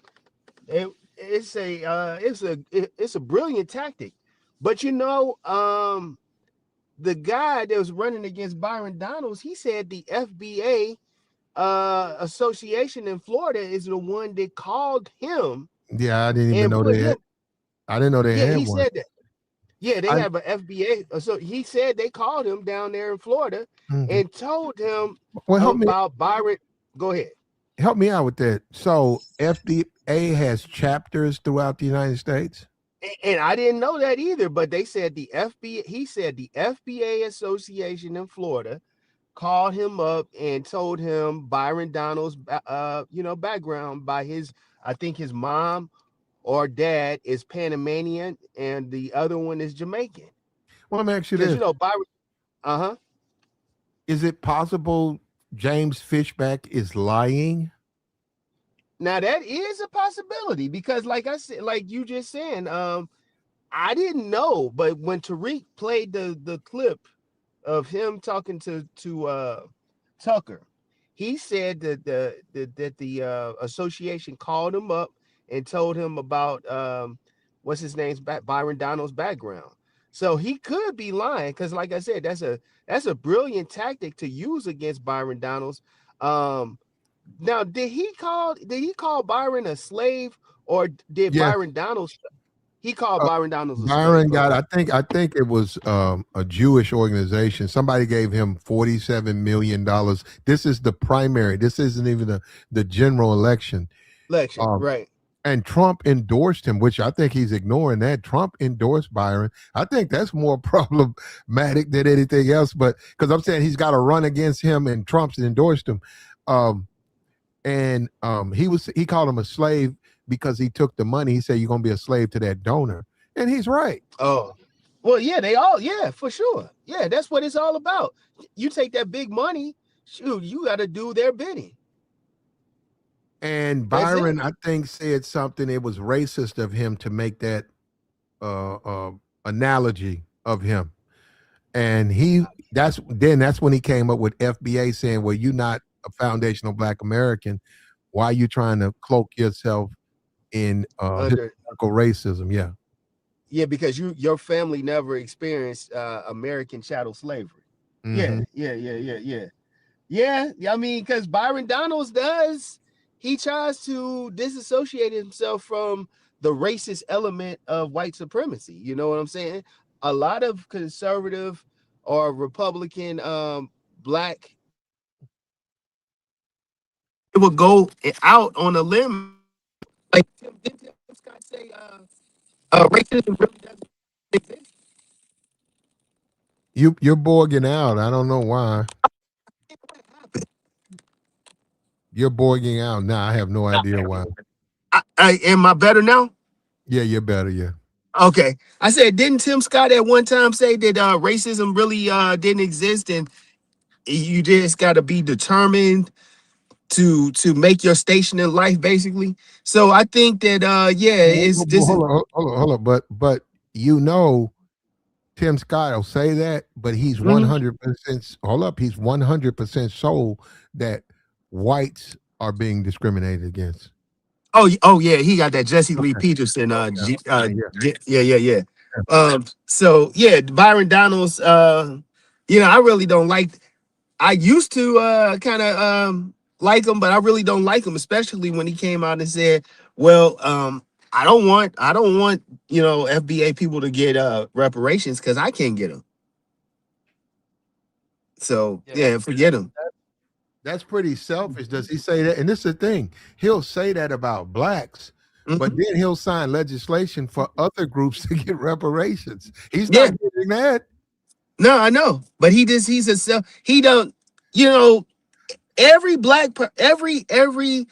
It's a brilliant tactic. But you know, the guy that was running against Byron Donalds, he said the FBA association in Florida is the one that called him. Yeah, I didn't even know they had. I didn't know they had he one. said that. Yeah, they have an FBA. So he said they called him down there in Florida and told him about Byron. Go ahead. Help me out with that. So FBA has chapters throughout the United States? And I didn't know that either, but they said he said the FBA association in Florida called him up and told him Byron Donalds' background by I think his mom or dad is Panamanian and the other one is Jamaican. Well, let me ask you this. You know, Byron, is it possible James Fishback is lying? Now that is a possibility because, like I said, like you just saying, I didn't know, but when Tariq played the clip of him talking to Tucker, he said that the association called him up and told him about what's his name's Byron Donalds' background. So he could be lying because, like I said, that's a brilliant tactic to use against Byron Donalds. Now, did he call Byron a slave, or did Byron Donalds? He called Byron Donalds a Byron slave. got. I think it was a Jewish organization. Somebody gave him $47 million. This is the primary. This isn't even the general election. Right. And Trump endorsed him, which I think he's ignoring that. Trump endorsed Byron. I think that's more problematic than anything else. But because I'm saying he's got to run against him, and Trump's endorsed him. He called him a slave because he took the money. He said, you're going to be a slave to that donor. And he's right. Oh, well, yeah, for sure. Yeah, that's what it's all about. You take that big money, shoot, you got to do their bidding. And Byron, I think, said something. It was racist of him to make that analogy of him. And that's when he came up with FBA saying, well, you're not a foundational Black American. Why are you trying to cloak yourself in Historical racism, yeah. Yeah, because your family never experienced American chattel slavery. Yeah, Mhm. yeah. I mean, because Byron Donalds does. He tries to disassociate himself from the racist element of white supremacy. You know what I'm saying? A lot of conservative or Republican black will go out on a limb. Like didn't Tim Scott say racism really doesn't exist? You're bogging out. I don't know why. You're bogging out now. I have no idea why. Am I better now? Yeah, you're better. Yeah. Okay. I said, didn't Tim Scott at one time say that racism really didn't exist and you just got to be determined to make your station in life, basically? So I think that it's this is Hold on. But you know, Tim Scott will say that, but he's Mhm. 100%. Hold up, he's 100% sold that whites are being discriminated against. Oh yeah, he got that Jesse Lee Okay. Peterson Yeah. yeah. So yeah, Byron Donalds I really don't like. I used to kind of like him, but I really don't like him, especially when he came out and said, "Well, I don't want FBA people to get reparations because I can't get them." So yeah, forget him. That's pretty selfish. Does he say that? And this is the thing. He'll say that about blacks, but Mhm. then he'll sign legislation for other groups to get reparations. He's Yeah, not getting that. no, I know, but he's a self. He don't, you know, every every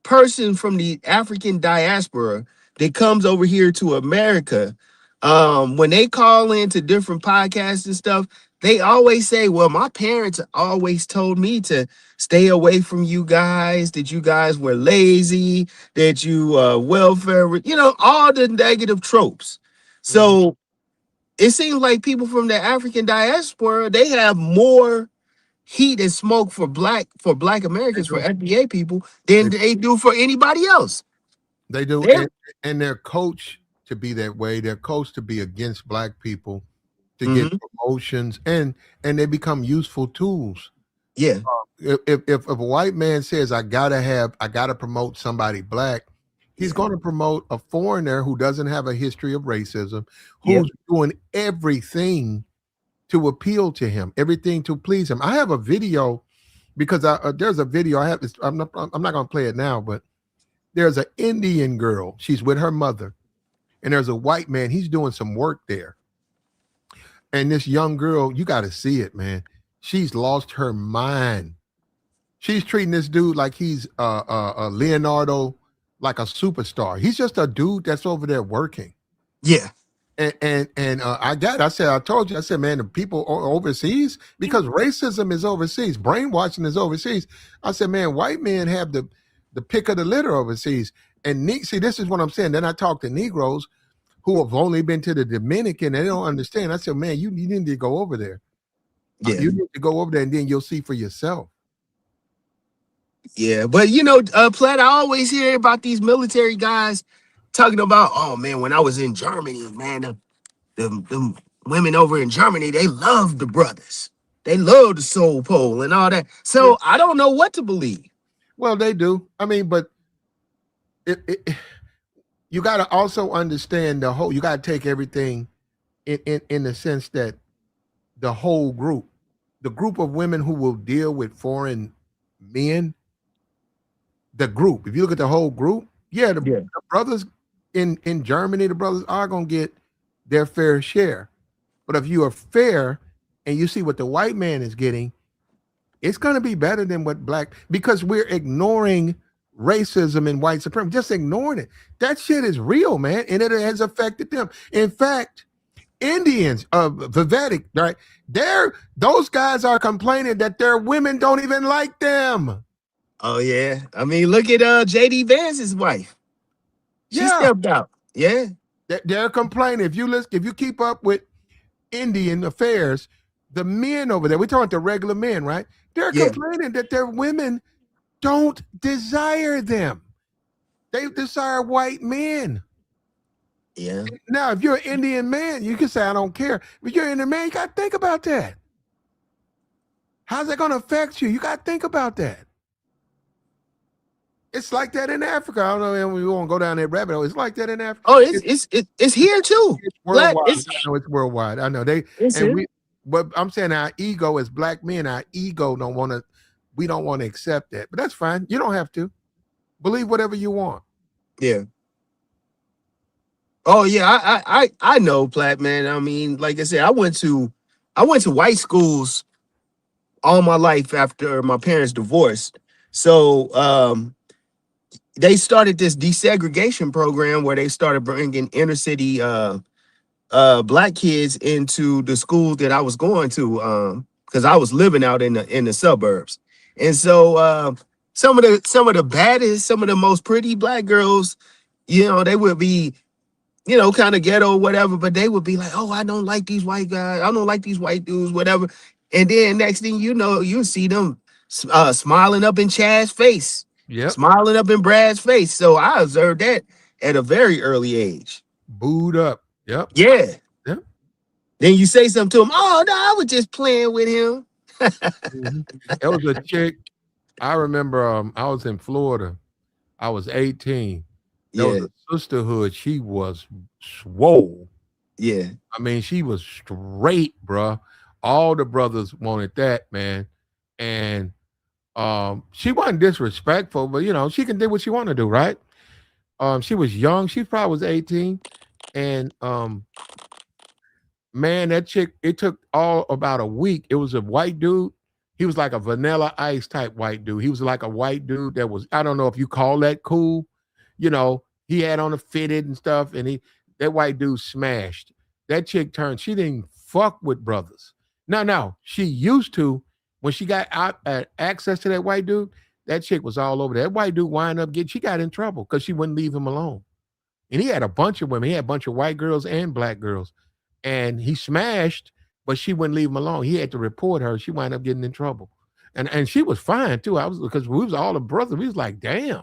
person from the African diaspora that comes over here to America, when they call into different podcasts and stuff, they always say, well, my parents always told me to stay away from you guys, that you guys were lazy, that you welfare, all the negative tropes. Mhm. So it seems like people from the African diaspora, they have more heat and smoke for black They Americans, for do. FBA people, They, than they do for anybody else. they do. They And they're coached to be that way. They're coached to be against black people, to get Mhm. promotions, and they become useful tools. Yeah, If a white man says I gotta promote somebody black, he's yeah, going to promote a foreigner who doesn't have a history of racism, yeah, who's doing everything to appeal to him, everything to please him. I have a video because there's a video I have. I'm not going to play it now, but there's an Indian girl. She's with her mother, and there's a white man. He's doing some work there, and this young girl, you got to see it, man. She's lost her mind. She's treating this dude like he's a Leonardo, like a superstar. He's just a dude that's over there working. yeah, I said, I told you, I said, man, the people overseas, because racism is overseas, brainwashing is overseas. I said, man, white men have the pick of the litter overseas. And see, this is what I'm saying. Then I talk to Negroes who have only been to the Dominican and they don't understand. I said, man, you need to go over there. yeah, You need to go over there and then you'll see for yourself. yeah. But Platt, I always hear about these military guys talking about, oh man, when I was in Germany, man, the women over in Germany, they love the brothers. They love the soul pole and all that. Yeah. So I don't know what to believe. Well, they do. I mean, but you got to also understand the whole. You got to take everything in the sense that the whole group, the group of women who will deal with foreign men, the group. If you look at the whole group, yeah, Yeah, the brothers in Germany, the brothers are gonna get their fair share. But if you are fair and you see what the white man is getting, it's gonna be better than what black, because we're ignoring racism and white supremacy, just ignoring it. That shit is real, man, and it has affected them. In fact, Indians, Vivedic, right? Those guys are complaining that their women don't even like them. oh yeah. I mean, look at JD Vance's wife. She Yeah, stepped out. Yeah, they're complaining. If you keep up with Indian affairs, the men over there, we're talking the regular men, right? They're yeah. complaining that their women don't desire them. They desire white men. Yeah. Now, if you're an Indian man, you can say, I don't care. But you're an Indian man, you got to think about that. How's that going to affect you? You got to think about that. It's like that in Africa. I don't know if we won't go down that rabbit hole. It's like that in Africa. Oh, it's here too. It's Black, worldwide. I know it's worldwide. I know it's and here. but I'm saying our ego as black men, our ego we don't want to accept that. But that's fine. You don't have to. Believe whatever you want. Yeah. Oh yeah, I know, Platt, man. I mean, like I said, I went to white schools all my life after my parents divorced. So they started this desegregation program where they started bringing inner city black kids into the school that I was going to, because I was living out in the suburbs. And so some of the baddest, some of the most pretty black girls, they would be, kind of ghetto or whatever, but they would be like, oh, I don't like these white guys, I don't like these white dudes, whatever. And then next thing you know, you see them smiling up in Chad's face, smiling up in Brad's face. So I observed that at a very early age. Booed up. Yep. Yeah. Yep. Then you say something to him, oh, no, I was just playing with him. There was a chick, I remember I was in Florida. I was 18. There was a sisterhood. She was swole. Yeah. I mean, she was straight, bruh. All the brothers wanted that, man. And she wasn't disrespectful, but she can do what she want to do, right? She was young. She probably was 18. And man, that chick, it took all about a week. It was a white dude. He was like a Vanilla Ice type white dude. He was like a white dude that was, I don't know if you call that cool. He had on a fitted and stuff, and that white dude smashed. That chick turned, she didn't fuck with brothers. No, she used to. When she got access to that white dude, that chick was all over. That white dude wind up she got in trouble because she wouldn't leave him alone. And he had a bunch of women. He had a bunch of white girls and black girls. And he smashed, but she wouldn't leave him alone. He had to report her. She wound up getting in trouble. And she was fine too. Because we was all the brothers. We was like, damn,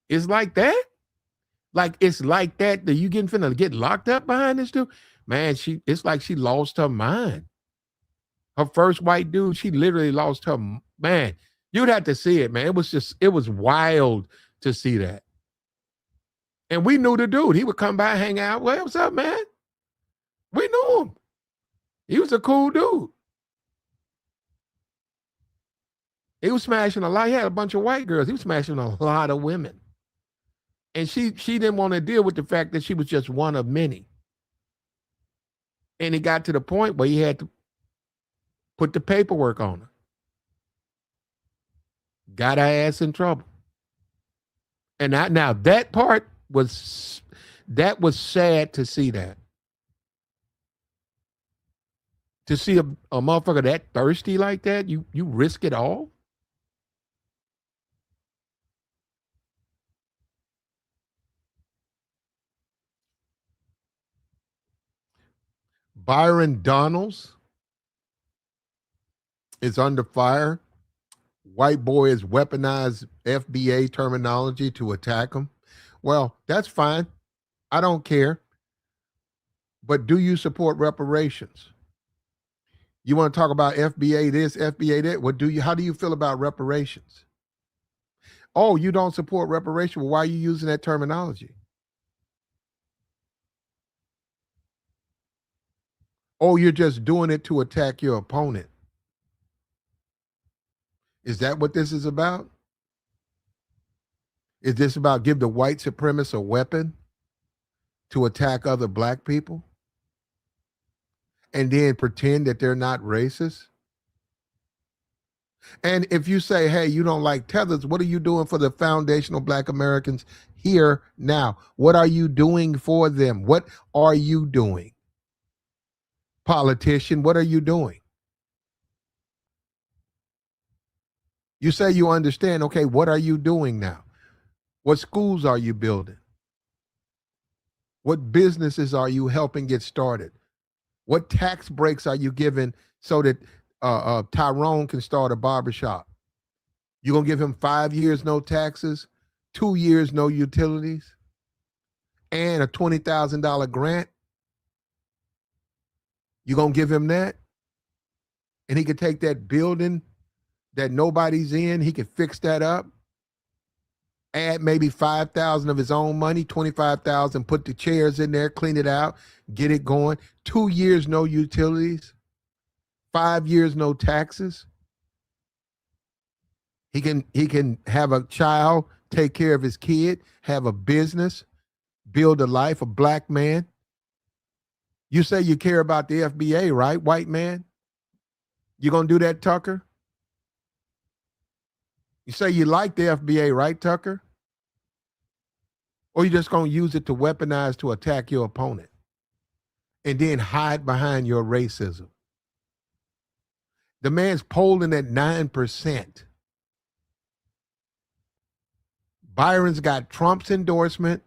it's like that? Like, it's like that you finna get locked up behind this dude? Man, it's like she lost her mind. Her first white dude, she literally lost her, man. You'd have to see it, man. It was wild to see that. And we knew the dude. He would come by, hang out. Well, what's up, man? We knew him. He was a cool dude. He was smashing a lot. He had a bunch of white girls. He was smashing a lot of women. And she didn't want to deal with the fact that she was just one of many. And it got to the point where he had to put the paperwork on her. Got her ass in trouble. And now that part was sad to see that. To see a motherfucker that thirsty like that, you risk it all? Byron Donalds is under fire. White boy has weaponized FBA terminology to attack him. Well, that's fine. I don't care. But do you support reparations? You want to talk about FBA this, FBA that? How do you feel about reparations? Oh, you don't support reparations. Well, why are you using that terminology? Oh, you're just doing it to attack your opponent. Is that what this is about? Is this about give the white supremacists a weapon to attack other black people? And then pretend that they're not racist? And if you say, hey, you don't like tethers, what are you doing for the foundational black Americans here now? What are you doing for them? What are you doing? Politician, what are you doing? You say you understand. Okay, what are you doing now? What schools are you building? What businesses are you helping get started? What tax breaks are you giving so that Tyrone can start a barbershop? You gonna give him 5 years no taxes, 2 years no utilities? and a $20,000 grant, you gonna give him that? And he could take that building that nobody's in, he could fix that up, add maybe 5,000 of his own money, 25,000, put the chairs in there, clean it out, get it going. 2 years, no utilities. 5 years, no taxes. He can have a child, take care of his kid, have a business, build a life, a black man. You say you care about the FBA, right, white man? You gonna do that, Tucker? You say you like the FBA, right, Tucker? Or you just gonna use it to weaponize to attack your opponent and then hide behind your racism? The man's polling at 9%. Byron's got Trump's endorsement.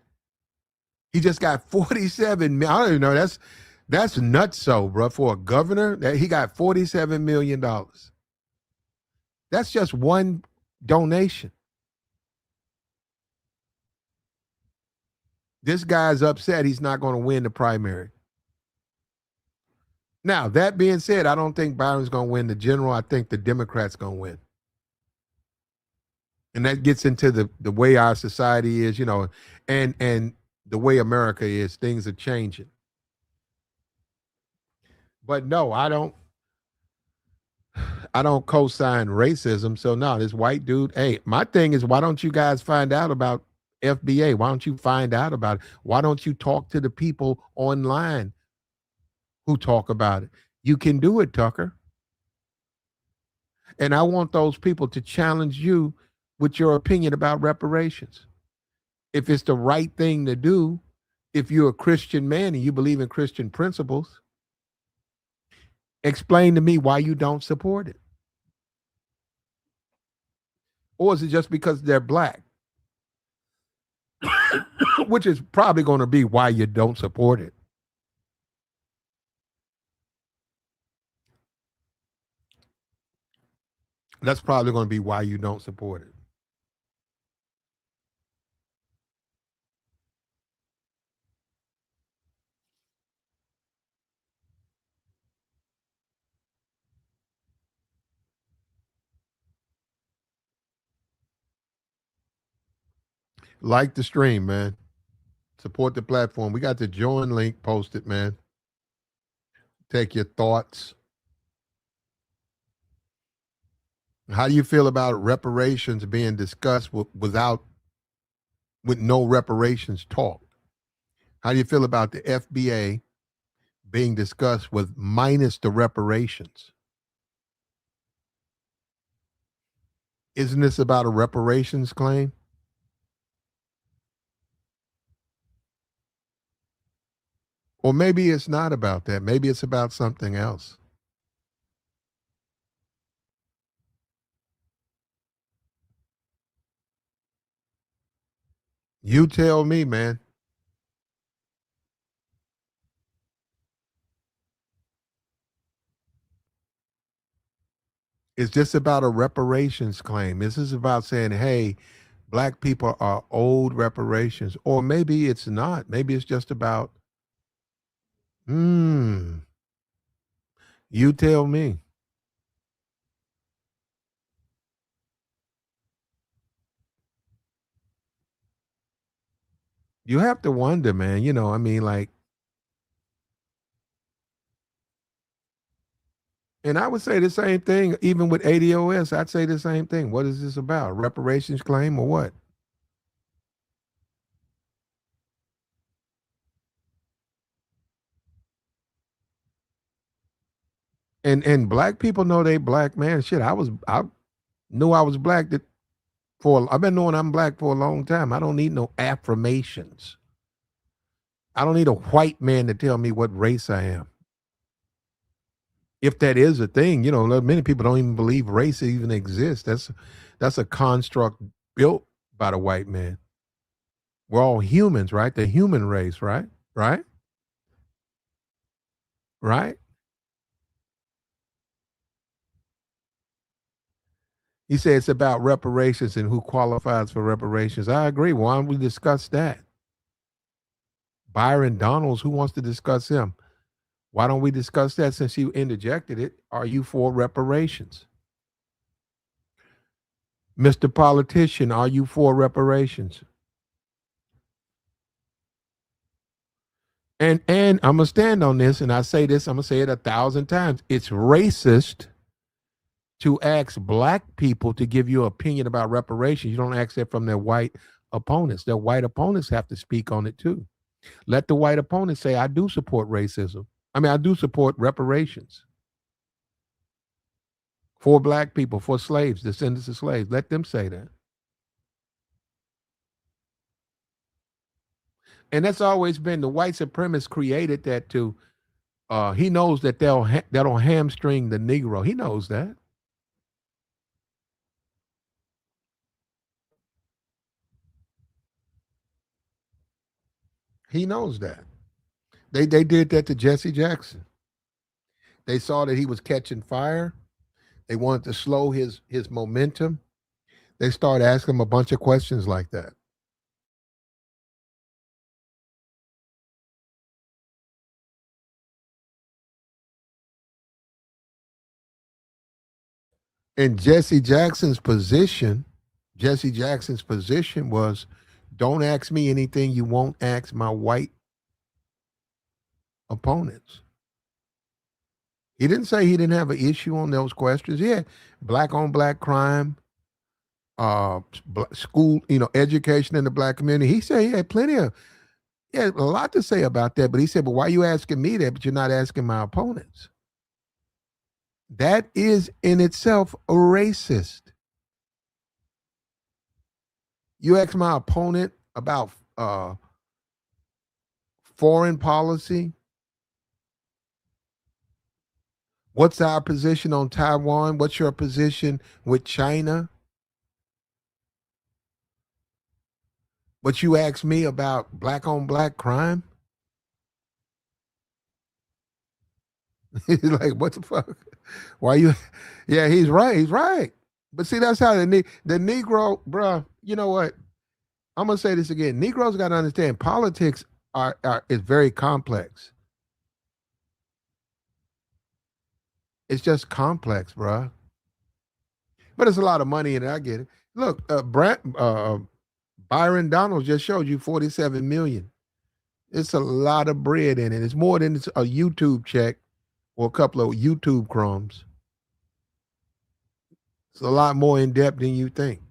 He just got 47. I don't even know. That's nuts, bro. For a governor, that he got $47 million. That's just one donation. This guy's upset he's not going to win the primary. Now, that being said, I don't think Byron's going to win the general. I think the Democrats going to win. And that gets into the way our society is, and the way America is. Things are changing. But no, I don't co-sign racism. So no, this white dude, hey, my thing is, why don't you guys find out about FBA? Why don't you find out about it? Why don't you talk to the people online who talk about it? You can do it, Tucker. And I want those people to challenge you with your opinion about reparations. If it's the right thing to do, if you're a Christian man and you believe in Christian principles, explain to me why you don't support it. Or is it just because they're black? Which is probably going to be why you don't support it. That's probably going to be why you don't support it. Like the stream, man. Support the platform. We got the join link posted, man. Take your thoughts. How do you feel about reparations being discussed with no reparations talk? How do you feel about the FBA being discussed with minus the reparations? Isn't this about a reparations claim? Or maybe it's not about that. Maybe it's about something else. You tell me, man. Is this about a reparations claim? Is this about saying, hey, black people are owed reparations? Or maybe it's not. Maybe it's just about, you tell me. You have to wonder, man. And I would say the same thing, even with ADOS. I'd say the same thing. What is this about? Reparations claim or what? And black people know they black, man. Shit, I knew I was black I've been knowing I'm black for a long time. I don't need no affirmations. I don't need a white man to tell me what race I am. If that is a thing, many people don't even believe race even exists. That's a construct built by the white man. We're all humans, right? The human race, right? Right? Right? He said it's about reparations and who qualifies for reparations. I agree. Why don't we discuss that? Byron Donalds, who wants to discuss him? Why don't we discuss that since you interjected it? Are you for reparations? Mr. Politician, are you for reparations? And I'm gonna stand on this, and I say this, I'm gonna say it 1,000 times. It's racist to ask black people to give you an opinion about reparations. You don't ask that from their white opponents. Their white opponents have to speak on it too. Let the white opponents say, I do support racism. I mean, I do support reparations for black people, for slaves, descendants of slaves. Let them say that. And that's always been the white supremacist created that to, he knows that that'll hamstring the Negro. He knows that. He knows that. They did that to Jesse Jackson. They saw that he was catching fire. They wanted to slow his momentum. They started asking him a bunch of questions like that. And Jesse Jackson's position was, don't ask me anything you won't ask my white opponents. He didn't say he didn't have an issue on those questions. Yeah, black on black crime, school, education in the black community. He said he had a lot to say about that. But he said, but why are you asking me that, but you're not asking my opponents? That is in itself a racist. You ask my opponent about foreign policy. What's our position on Taiwan? What's your position with China? But you ask me about black on black crime? He's like, what the fuck? Why you? Yeah, he's right. He's right. But see, that's how the Negro, bruh, you know what? I'm going to say this again. Negroes got to understand politics is very complex. It's just complex, bruh. But it's a lot of money in it. I get it. Look, Byron Donalds just showed you 47 million. It's a lot of bread in it. It's more than a YouTube check or a couple of YouTube crumbs. It's a lot more in depth than you think.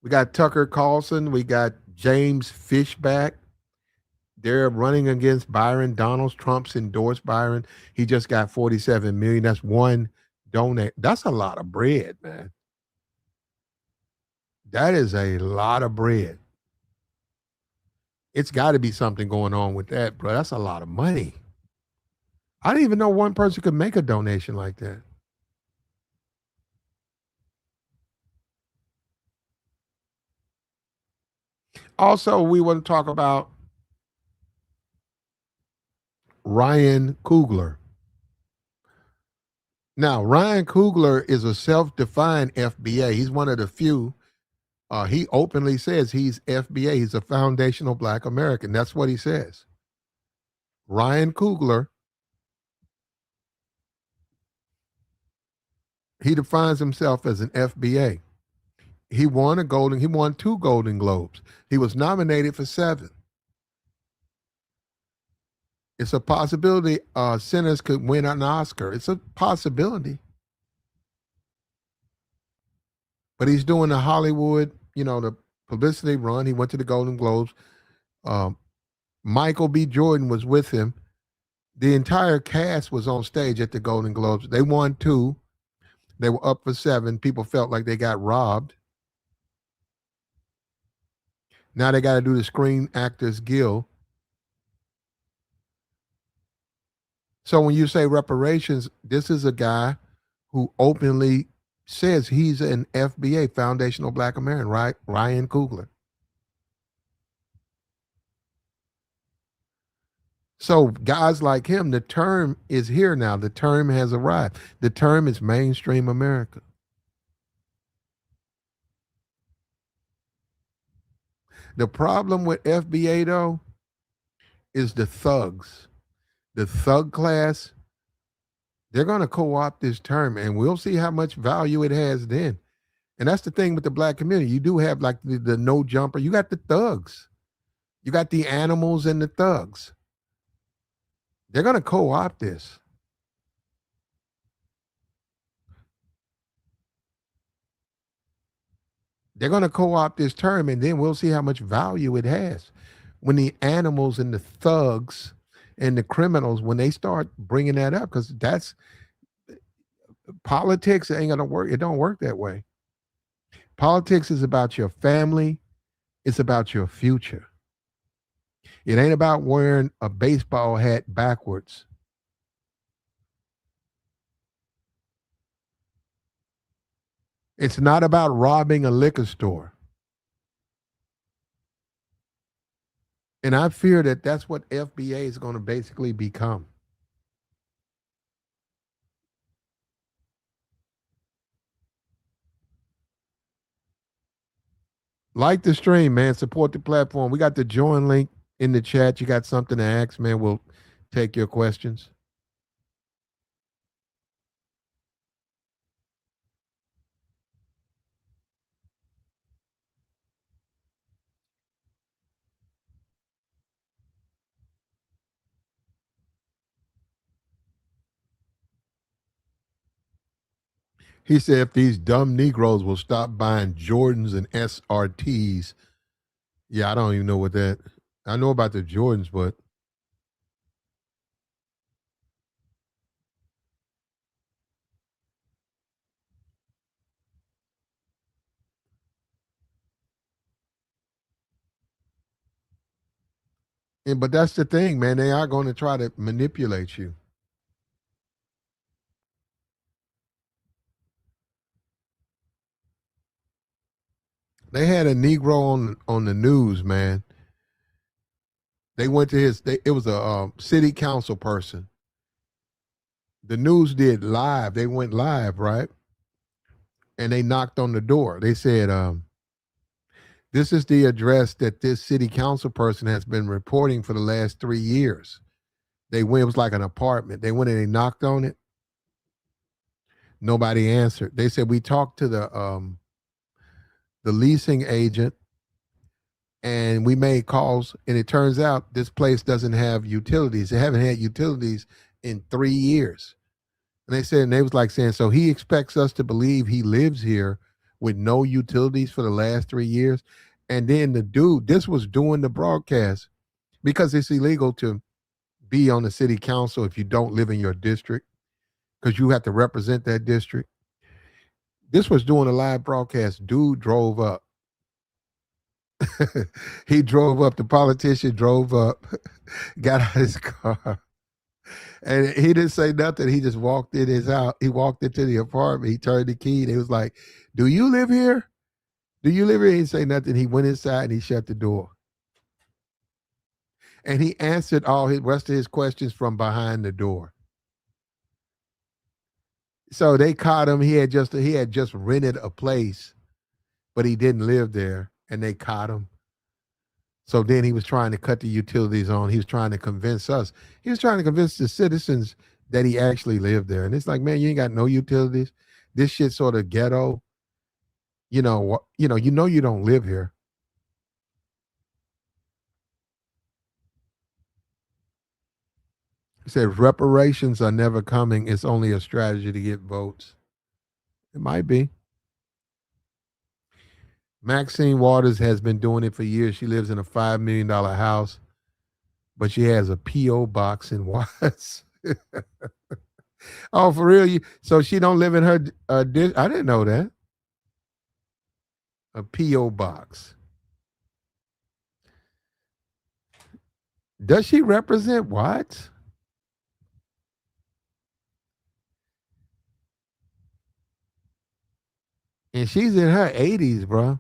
We got Tucker Carlson. We got James Fishback. They're running against Byron Donalds. Trump's endorsed Byron. He just got 47 million. That's one donate. That's a lot of bread, man. That is a lot of bread. It's got to be something going on with that, bro. That's a lot of money. I didn't even know one person could make a donation like that. Also, we want to talk about Ryan Coogler. Now, Ryan Coogler is a self-defined FBA. He's one of the few. He openly says he's FBA. He's a foundational Black American. That's what he says. Ryan Coogler, he defines himself as an FBA. He won two Golden Globes. He was nominated for 7. It's a possibility sinners could win an Oscar. It's a possibility. But he's doing the Hollywood, the publicity run. He went to the Golden Globes. Michael B. Jordan was with him. The entire cast was on stage at the Golden Globes. They won 2. They were up for 7. People felt like they got robbed. Now they got to do the Screen Actors Guild. So when you say reparations, this is a guy who openly says he's an FBA, Foundational Black American, right? Ryan Coogler. So guys like him, the term is here now. The term has arrived. The term is mainstream America. The problem with FBA though is the thugs, the thug class. They're going to co-opt this term, and we'll see how much value it has then. And that's the thing with the black community. You do have like the no jumper. You got the thugs. You got the animals and the thugs. They're going to co-opt this. They're going to co-opt this term, and then we'll see how much value it has. When the animals and the thugs and the criminals, when they start bringing that up, because that's politics ain't going to work. It don't work that way. Politics is about your family. It's about your future. It ain't about wearing a baseball hat backwards. It's not about robbing a liquor store. And I fear that that's what FBA is going to basically become. Like the stream, man. Support the platform. We got the join link in the chat. You got something to ask, man, we'll take your questions. He said if these dumb Negroes will stop buying Jordans and SRTs. Yeah, I don't even know what that. I know about the Jordans, but but that's the thing, man. They are going to try to manipulate you. They had a Negro on the news, man. They went to it was a city council person. The news did live. They went live, right? And they knocked on the door. They said, this is the address that this city council person has been reporting for the last 3 years. They went, it was like an apartment. They went and they knocked on it. Nobody answered. They said, we talked to the leasing agent and we made calls, and it turns out this place doesn't have utilities. They haven't had utilities in 3 years. And they said, and they was like saying, so he expects us to believe he lives here with no utilities for the last 3 years. And then the dude, this was doing the broadcast because it's illegal to be on the city council if you don't live in your district, because you have to represent that district. This was doing a live broadcast. Dude drove up. He drove up. The politician drove up, got out of his car. And he didn't say nothing. He just walked in his house. He walked into the apartment. He turned the key. And he was like, do you live here? Do you live here? He didn't say nothing. He went inside and he shut the door. And he answered all his rest of his questions from behind the door. So they caught him. He had just rented a place, but he didn't live there. And they caught him. So then he was trying to cut the utilities on. He was trying to convince us. He was trying to convince the citizens that he actually lived there. And it's like, man, you ain't got no utilities. This shit's sort of ghetto. You know you don't live here. He said reparations are never coming. It's only a strategy to get votes. It might be. Maxine Waters has been doing it for years. She lives in a $5 million house, but she has a P.O. box in Watts. Oh, for real? So she don't live in her I didn't know that. A P.O. box. Does she represent Watts? And she's in her 80s, bro.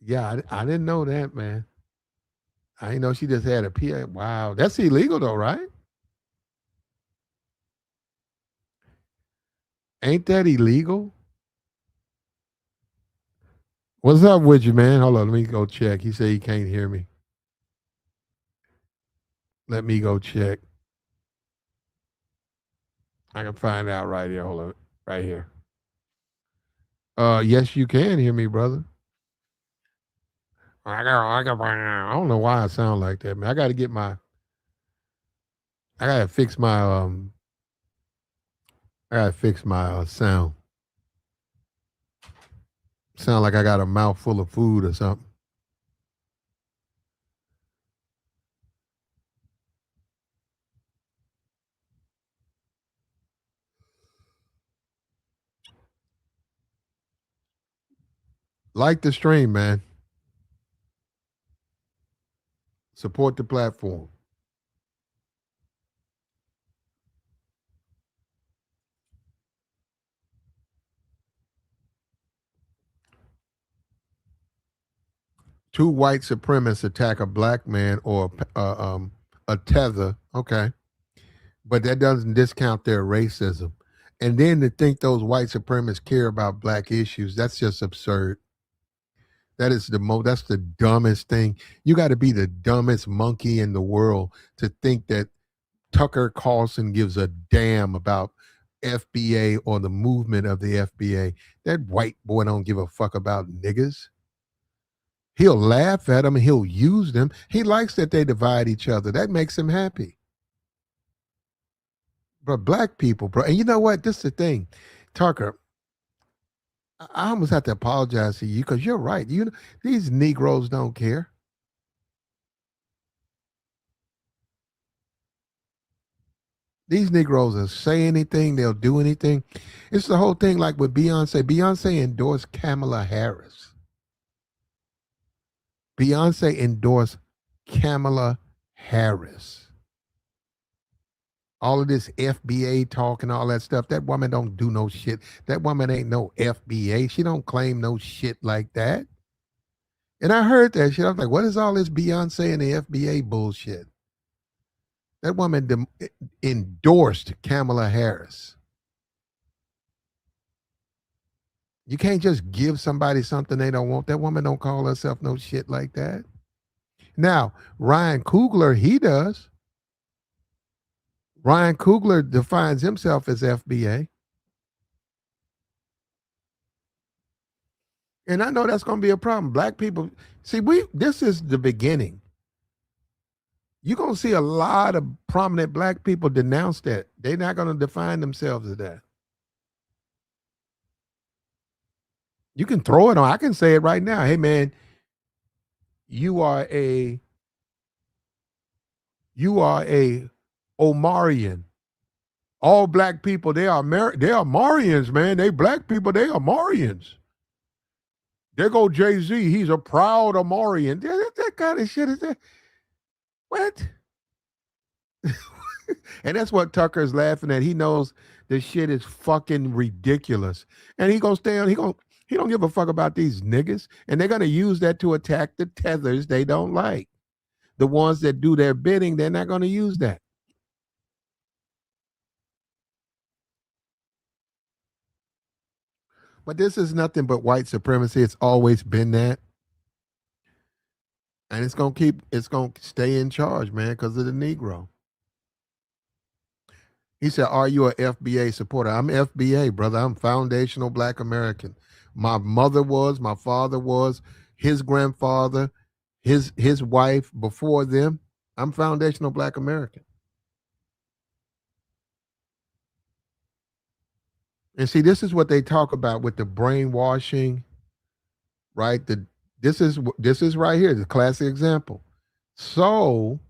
Yeah, I didn't know that, man. I didn't know she just had a PA. Wow, that's illegal though, right? Ain't that illegal? What's up with you, man? Hold on, let me go check. He said he can't hear me. Let me go check. I can find out right here. Hold on, right here. Yes, you can hear me, brother. I don't know why I sound like that, man. I gotta fix my sound. Sound like I got a mouthful of food or something. Like the stream, man. Support the platform. Two white supremacists attack a black man or a tether. Okay. But that doesn't discount their racism. And then to think those white supremacists care about black issues, that's just absurd. That's the dumbest thing. You got to be the dumbest monkey in the world to think that Tucker Carlson gives a damn about FBA or the movement of the FBA. That white boy don't give a fuck about niggas. He'll laugh at them and he'll use them. He likes that they divide each other. That makes him happy. But black people, bro, and you know what? This is the thing, Tucker. I almost have to apologize to you because you're right. You know, these Negroes don't care. These Negroes will say anything, they'll do anything. It's the whole thing like with Beyonce. Beyonce endorsed Kamala Harris. Beyonce endorsed Kamala Harris. All of this FBA talk and all that stuff, that woman don't do no shit. That woman ain't no FBA. She don't claim no shit like that. And I heard that shit. I was like, what is all this Beyonce and the FBA bullshit? That woman endorsed Kamala Harris. You can't just give somebody something they don't want. That woman don't call herself no shit like that. Now, Ryan Coogler, he does. Ryan Coogler defines himself as FBA. And I know that's going to be a problem. Black people, see, this is the beginning. You're going to see a lot of prominent black people denounce that. They're not going to define themselves as that. You can throw it on. I can say it right now. Hey, man, you are a Omarian. All black people, they are Marians, man. They black people, they are Marians. There go Jay-Z. He's a proud Omarian. That kind of shit is that. What? And that's what Tucker's laughing at. He knows this shit is fucking ridiculous. And he gonna stay on, he don't give a fuck about these niggas. And they're gonna use that to attack the tethers they don't like. The ones that do their bidding, they're not gonna use that. But this is nothing but white supremacy. It's always been that. And it's gonna stay in charge, man, because of the Negro. He said, are you a FBA supporter? I'm FBA, brother. I'm foundational Black American. My mother was, my father was, his grandfather, his wife before them. I'm foundational Black American. And see, this is what they talk about with the brainwashing, right? This is right here, the classic example. So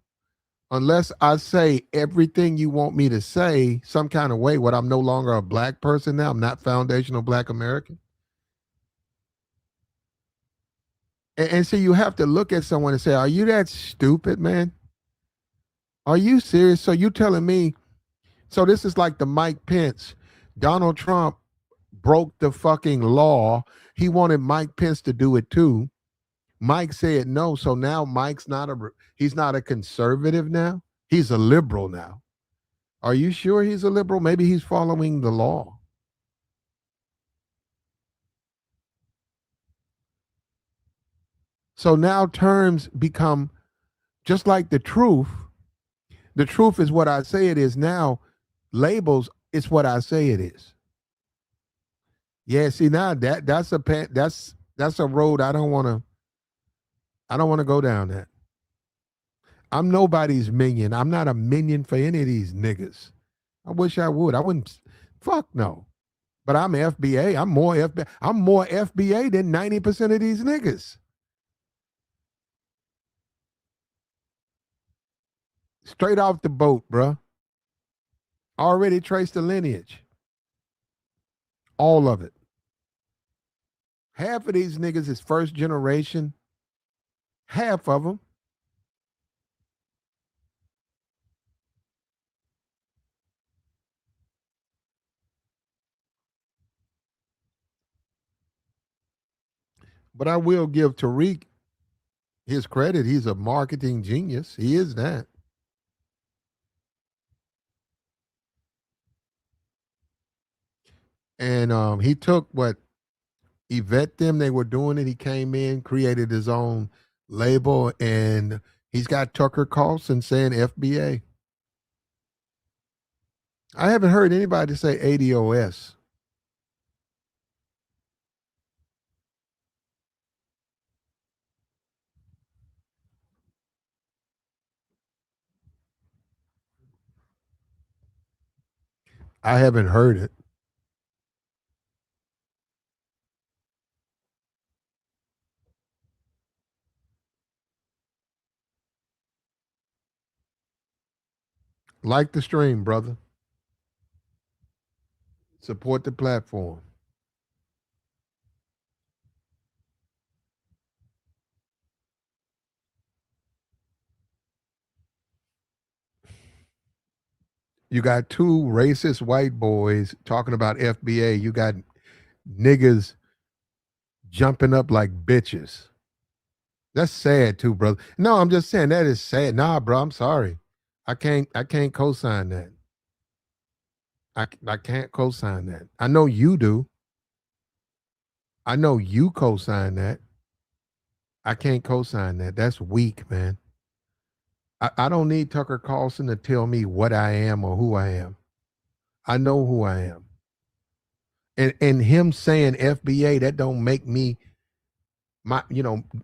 unless I say everything you want me to say some kind of way, what, I'm no longer a black person now, I'm not foundational Black American. And so you have to look at someone and say, are you that stupid, man? Are you serious? So you telling me, so this is like the Mike Pence. Donald Trump broke the fucking law. He wanted Mike Pence to do it too. Mike said no. So now Mike's he's not a conservative now. He's a liberal now. Are you sure he's a liberal? Maybe he's following the law. So now terms become just like the truth. The truth is what I say it is. Now labels it's what I say it is. Yeah, see now that's a road I don't want to go down that. I'm nobody's minion. I'm not a minion for any of these niggas. I wish I would. I wouldn't. Fuck no. But I'm FBA. I'm more FBA. I'm more FBA than 90% of these niggas. Straight off the boat, bruh. Already traced the lineage. All of it. Half of these niggas is first generation. Half of them. But I will give Tariq his credit. He's a marketing genius. He is that. And he took what Yvette them, they were doing it. He came in, created his own label, and he's got Tucker Carlson saying FBA. I haven't heard anybody say ADOS. I haven't heard it. Like the stream, brother. Support the platform. You got two racist white boys talking about FBA. You got niggas jumping up like bitches. That's sad too, brother. No, I'm just saying that is sad. Nah, bro, I'm sorry. I can't co-sign that. I can't co-sign that. I know you do. I know you co-sign that. I can't co-sign that. That's weak, man. I don't need Tucker Carlson to tell me what I am or who I am. I know who I am. And him saying FBA, that don't make me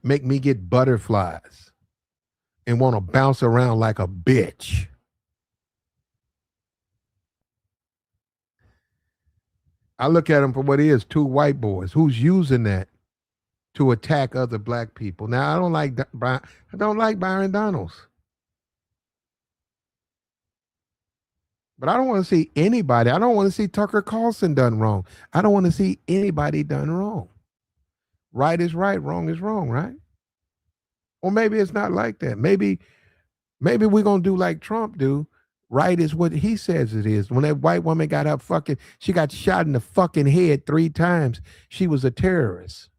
make me get butterflies and want to bounce around like a bitch. I look at him for what he is, two white boys who's using that to attack other black people. Now I don't like Byron Donalds. But I don't want to see anybody. I don't want to see Tucker Carlson done wrong. I don't want to see anybody done wrong. Right is right, wrong is wrong, right? Or maybe it's not like that. Maybe we're gonna do like Trump do. Right is what he says it is. When that white woman got her she got shot in the fucking head 3 times. She was a terrorist.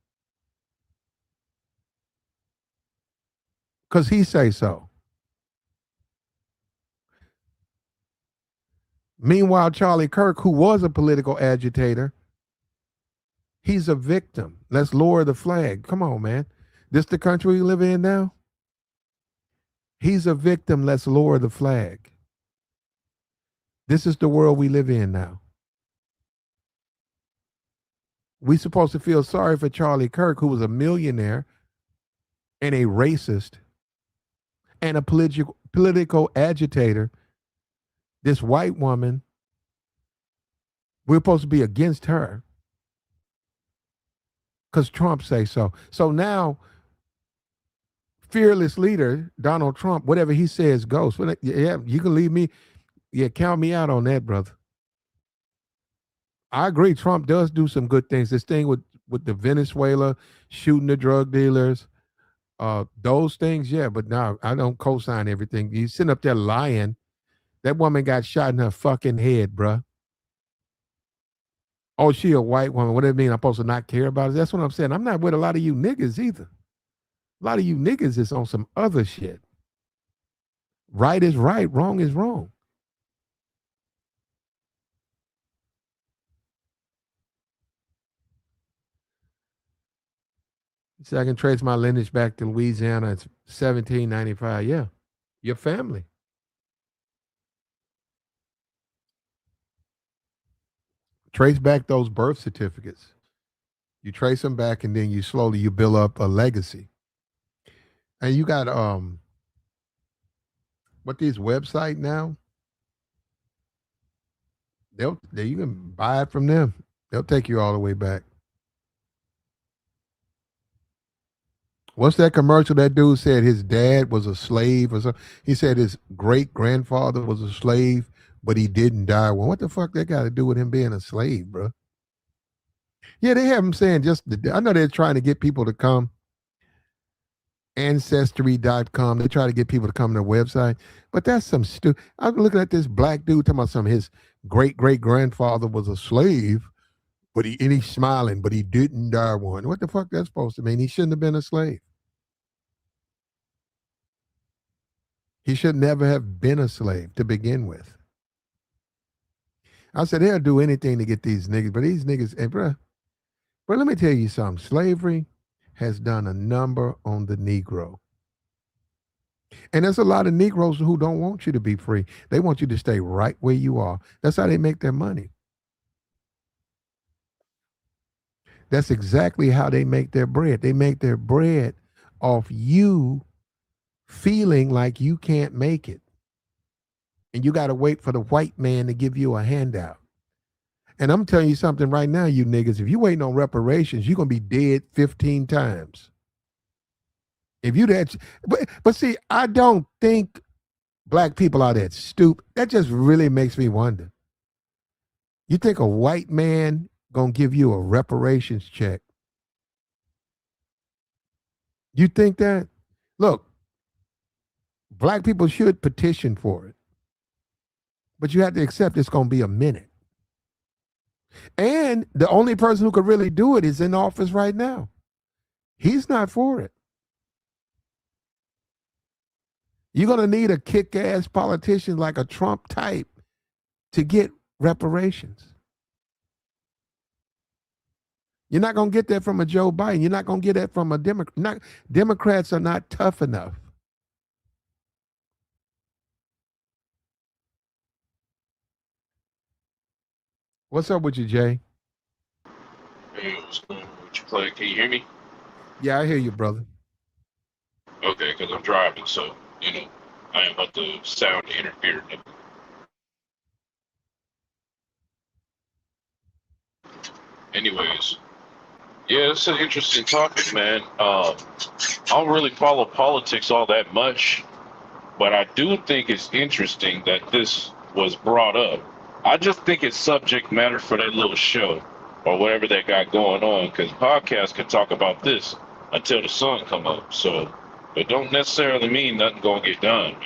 Because he say so. Meanwhile, Charlie Kirk, who was a political agitator, he's a victim. Let's lower the flag. Come on, man. This the country we live in now? He's a victim. Let's lower the flag. This is the world we live in now. We supposed to feel sorry for Charlie Kirk, who was a millionaire and a racist and a political agitator. This white woman, we're supposed to be against her because Trump say so. So now, fearless leader Donald Trump, whatever he says goes. Yeah, you can leave me. Yeah, count me out on that, brother. I agree. Trump does do some good things. This thing with the Venezuela shooting the drug dealers, those things, yeah. But no, I don't co-sign everything. He's sitting up there lying. That woman got shot in her fucking head, bruh. Oh, she a white woman. What does it mean? I'm supposed to not care about it? That's what I'm saying. I'm not with a lot of you niggas either. A lot of you niggas is on some other shit. Right is right, wrong is wrong. He said, I can trace my lineage back to Louisiana. It's 1795. Yeah. Your family. Trace back those birth certificates. You trace them back and then you build up a legacy. And you got what these website now? You can buy it from them. They'll take you all the way back. What's that commercial that dude said his dad was a slave or something? He said his great grandfather was a slave, but he didn't die. Well, what the fuck that got to do with him being a slave, bro? Yeah, they have him saying I know they're trying to get people to come. Ancestry.com. They try to get people to come to their website, but that's some stupid. I'm looking at this black dude talking about his great grandfather was a slave, but he's smiling, but he didn't die one. What the fuck that's supposed to mean? He shouldn't have been a slave. He should never have been a slave to begin with. I said they'll do anything to get these niggas, but these niggas, and bro, let me tell you something. Slavery has done a number on the Negro. And there's a lot of Negroes who don't want you to be free. They want you to stay right where you are. That's how they make their money. That's exactly how they make their bread. They make their bread off you feeling like you can't make it. And you got to wait for the white man to give you a handout. And I'm telling you something right now, you niggas, if you waiting on reparations, you're going to be dead 15 times. If you that, but see, I don't think black people are that stupid. That just really makes me wonder. You think a white man gonna give you a reparations check? You think that? Look, black people should petition for it, but you have to accept it's gonna be a minute. And the only person who could really do it is in office right now. He's not for it. You're going to need a kick-ass politician like a Trump type to get reparations. You're not going to get that from a Joe Biden. You're not going to get that from a Democrat. Democrats are not tough enough. What's up with you, Jay? Hey, what's going on with you, Clay? Can you hear me? Yeah, I hear you, brother. Okay, because I'm driving, so, I am about the sound to interfere. Anyways, yeah, it's an interesting topic, man. I don't really follow politics all that much, but I do think it's interesting that this was brought up. I just think it's subject matter for that little show or whatever they got going on, because podcasts can talk about this until the sun come up. So it don't necessarily mean nothing gonna get done.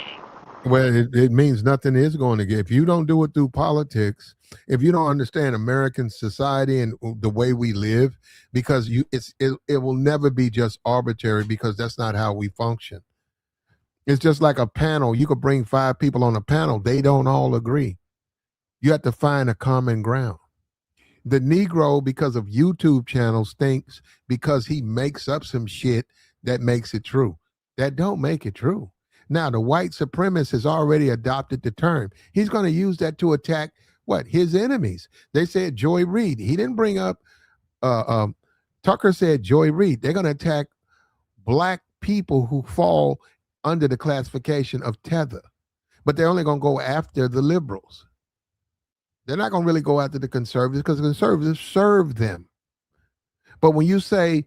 Well, it means nothing is going to get. If you don't do it through politics, if you don't understand American society and the way we live, because it will never be just arbitrary, because that's not how we function. It's just like a panel. You could bring 5 people on a panel. They don't all agree. You have to find a common ground. The Negro, because of YouTube channels, thinks because he makes up some shit that makes it true. That don't make it true. Now, the white supremacist has already adopted the term. He's going to use that to attack his enemies. They said Joy Reid. He didn't bring up Tucker said Joy Reid. They're going to attack black people who fall under the classification of tether, but they're only going to go after the liberals. They're not going to really go after the conservatives, because the conservatives serve them. But when you say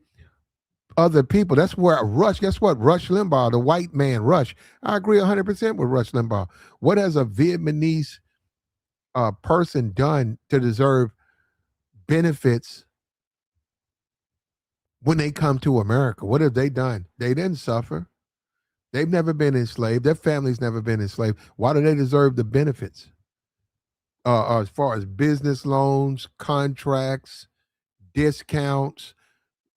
other people, that's where guess what? Rush Limbaugh, the white man, Rush. I agree 100% with Rush Limbaugh. What has a Vietnamese person done to deserve benefits when they come to America? What have they done? They didn't suffer. They've never been enslaved. Their family's never been enslaved. Why do they deserve the benefits? As far as business loans, contracts, discounts,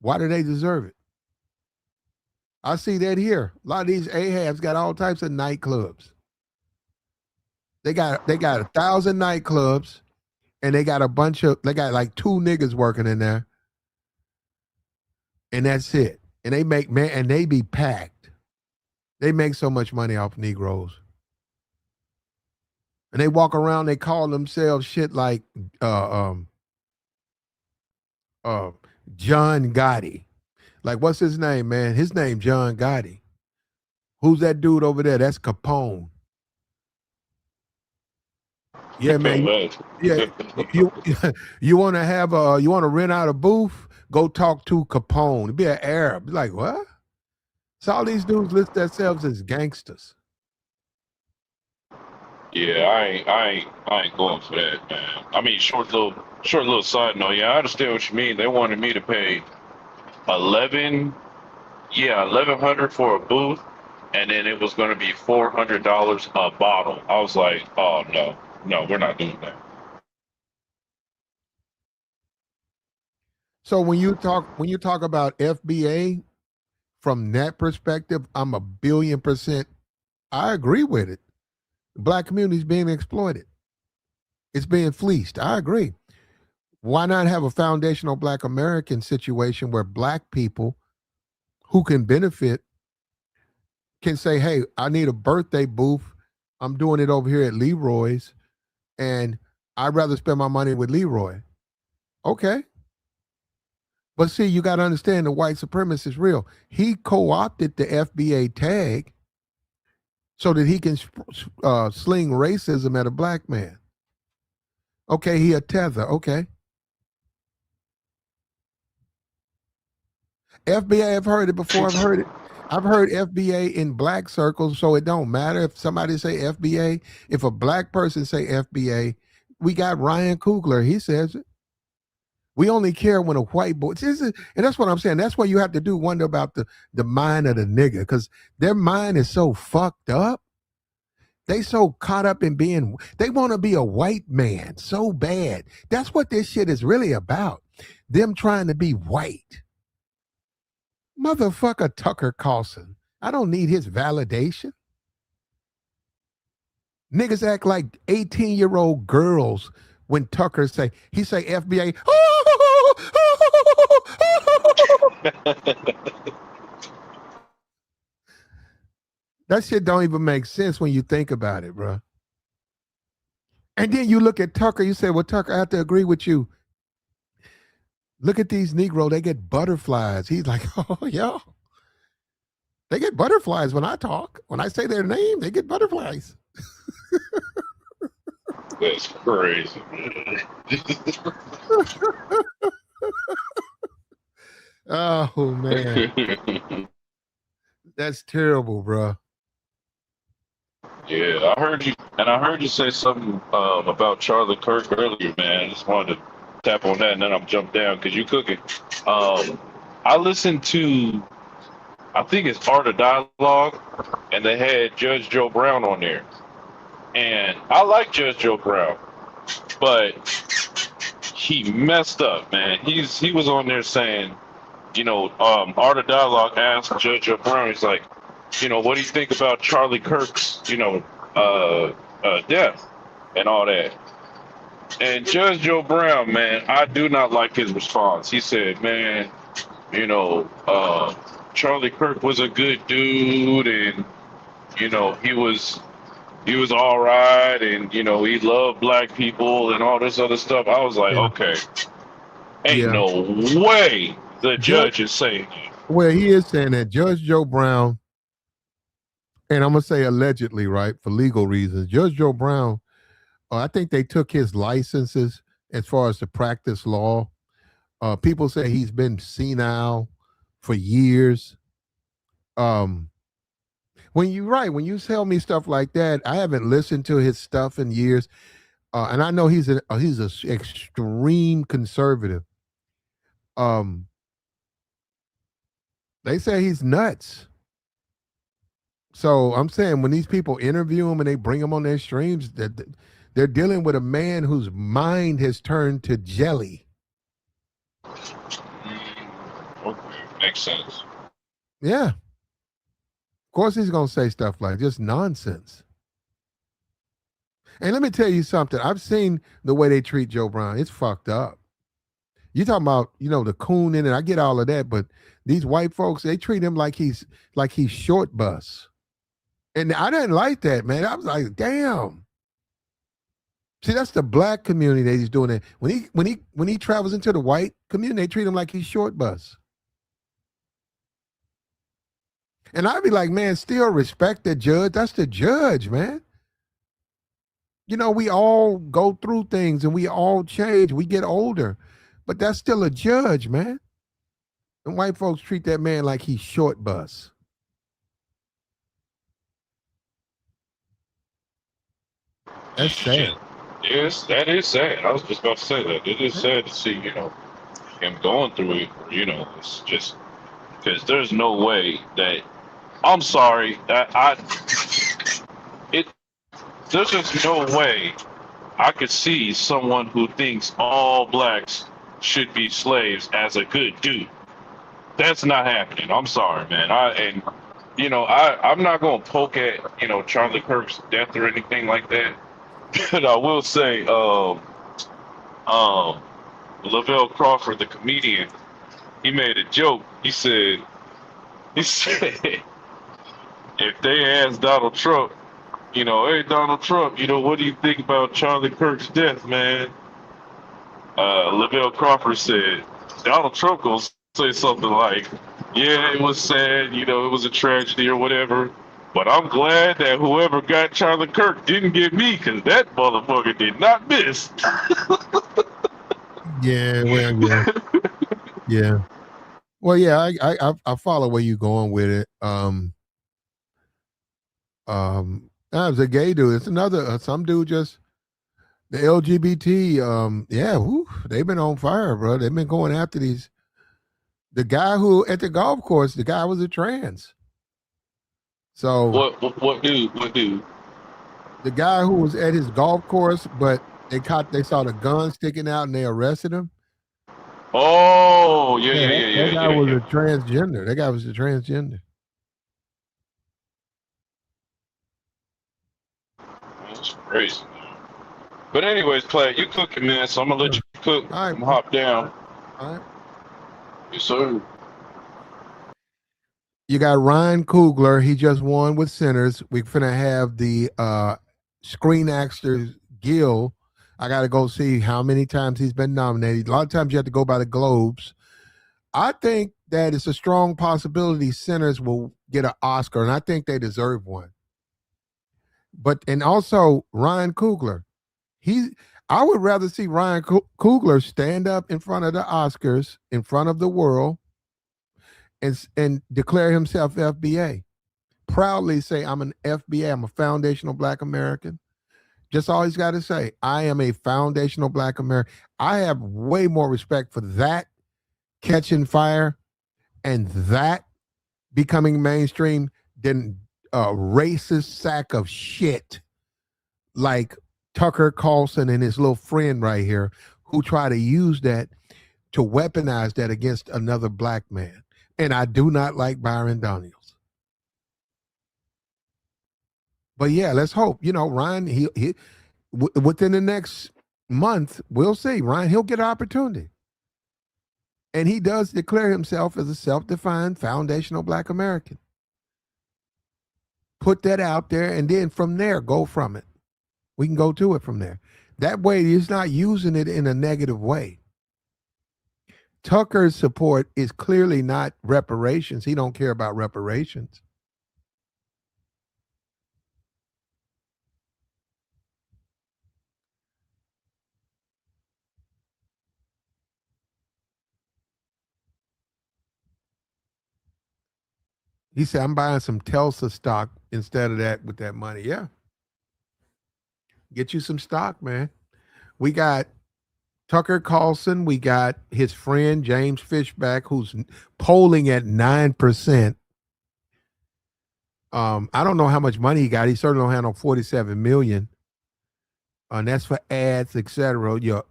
why do they deserve it? I see that here. A lot of these Ahabs got all types of nightclubs. They got 1,000 nightclubs, and they got like 2 niggas working in there, and that's it. and they make man, and they be packed. They make so much money off Negroes, and they walk around. They call themselves shit like uh, John Gotti. Like, what's his name, man? His name John Gotti. Who's that dude over there? That's Capone. Yeah, man. Yeah, you you want to have you want to rent out a booth? Go talk to Capone. Be an Arab. Be like, what? So all these dudes list themselves as gangsters. Yeah, I ain't going for that, man. I mean, short little side note. Yeah, I understand what you mean. They wanted me to pay 1100 for a booth, and then it was going to be $400 a bottle. I was like, oh no, we're not doing that. So when you talk about FBA from that perspective, I'm 1,000,000,000%. I agree with it. The black community is being exploited. It's being fleeced. I agree. Why not have a foundational Black American situation where Black people who can benefit can say, hey, I need a birthday booth. I'm doing it over here at Leroy's, and I'd rather spend my money with Leroy. Okay. But see, you got to understand the white supremacist is real. He co-opted the FBA tag so that he can sling racism at a black man. Okay, he a tether. Okay. FBA, I've heard it before. I've heard FBA in black circles, so it don't matter if somebody say FBA. If a black person say FBA, we got Ryan Coogler. He says it. We only care when a white boy, and that's what I'm saying. That's why you have to wonder about the mind of the nigga, because their mind is so fucked up. They so caught up in they want to be a white man so bad. That's what this shit is really about. Them trying to be white. Motherfucker Tucker Carlson. I don't need his validation. Niggas act like 18-year-old girls when Tucker say FBA. That shit don't even make sense when you think about it, bro. And then you look at Tucker, you say, well, Tucker, I have to agree with you. Look at these Negro, they get butterflies. He's like, oh, yeah. They get butterflies when I talk. When I say their name, they get butterflies. That's crazy. Oh, man. That's terrible, bro. Yeah, I heard you say something about Charlie Kirk earlier, man. I just wanted to tap on that, and then I'm jump down because you cooking. I listened to, I think it's Art of Dialogue, and they had Judge Joe Brown on there, and I like Judge Joe Brown, but he messed up, man. He was on there saying, Art of Dialogue asked Judge Joe Brown, he's like, what do you think about Charlie Kirk's, death and all that? And Judge Joe Brown, man, I do not like his response. He said, man, Charlie Kirk was a good dude, and, he was all right, and, he loved black people and all this other stuff. I was like, okay, ain't no way the judge is saying that. Well, he is saying that Judge Joe Brown, and I'm going to say allegedly, right, for legal reasons, Judge Joe Brown, I think they took his licenses as far as to practice law. People say he's been senile for years. When you tell me stuff like that, I haven't listened to his stuff in years, and I know he's an extreme conservative. They say he's nuts. So I'm saying when these people interview him and they bring him on their streams, that they're dealing with a man whose mind has turned to jelly. Okay, makes sense. Yeah. Of course he's going to say stuff like just nonsense. And let me tell you something. I've seen the way they treat Joe Brown. It's fucked up. You talking about, the coon in it. I get all of that, but these white folks, they treat him like he's short bus. And I didn't like that, man. I was like, damn. See, that's the black community that he's doing it. When he travels into the white community, they treat him like he's short bus. And I'd be like, man, still respect the judge. That's the judge, man. We all go through things and we all change. We get older, but that's still a judge, man. And white folks treat that man like he's short bus. That's sad. Yes, that is sad. I was just about to say that. It is sad to see, him going through it. It's just because there's no way that. I'm sorry. There's just no way I could see someone who thinks all blacks should be slaves as a good dude. That's not happening. I'm sorry, man. I'm not gonna poke at Charlie Kirk's death or anything like that. But I will say, Lavelle Crawford, the comedian, he made a joke. He said, if they asked Donald Trump, hey Donald Trump, what do you think about Charlie Kirk's death, man? Lavelle Crawford said, Donald Trump gonna say something like, yeah, it was sad, it was a tragedy or whatever. But I'm glad that whoever got Charlie Kirk didn't get me, because that motherfucker did not miss. Yeah, well, yeah. Yeah. Well, yeah, I follow where you're going with it. That was a gay dude. It's another some dude just the LGBT. They've been on fire, bro. They've been going after these. The guy who at the golf course, the guy was a trans. So what dude? The guy who was at his golf course, but they saw the gun sticking out and they arrested him. Oh, yeah. That guy was a transgender. That guy was a transgender. That's crazy. But anyways, Clay, you cooking, man, so I'm gonna let you cook. All right, I'm gonna hop down. All right. Yes, sir. You got Ryan Coogler. He just won with Sinners. We're finna have the Screen Actors Guild. I got to go see how many times he's been nominated. A lot of times you have to go by the Globes. I think that it's a strong possibility Sinners will get an Oscar, and I think they deserve one. And also Ryan Coogler. I would rather see Ryan Coogler stand up in front of the Oscars, in front of the world, and declare himself FBA. Proudly say, I'm an FBA. I'm a foundational Black American. Just all he's got to say, I am a foundational Black American. I have way more respect for that catching fire and that becoming mainstream than a racist sack of shit like Tucker Carlson and his little friend right here who try to use that to weaponize that against another black man. And I do not like Byron Daniels. But yeah, let's hope. Ryan, he within the next month, we'll see. Ryan, he'll get an opportunity. And he does declare himself as a self-defined foundational Black American. Put that out there, and then from there, go from it. We can go to it from there. That way, he's not using it in a negative way. Tucker's support is clearly not reparations. He don't care about reparations. He said, I'm buying some Telsa stock instead of that with that money. Yeah. Get you some stock, man. We got Tucker Carlson. We got his friend, James Fishback, who's polling at 9%. I don't know how much money he got. He certainly don't have no 47 million. And that's for ads, etc. Your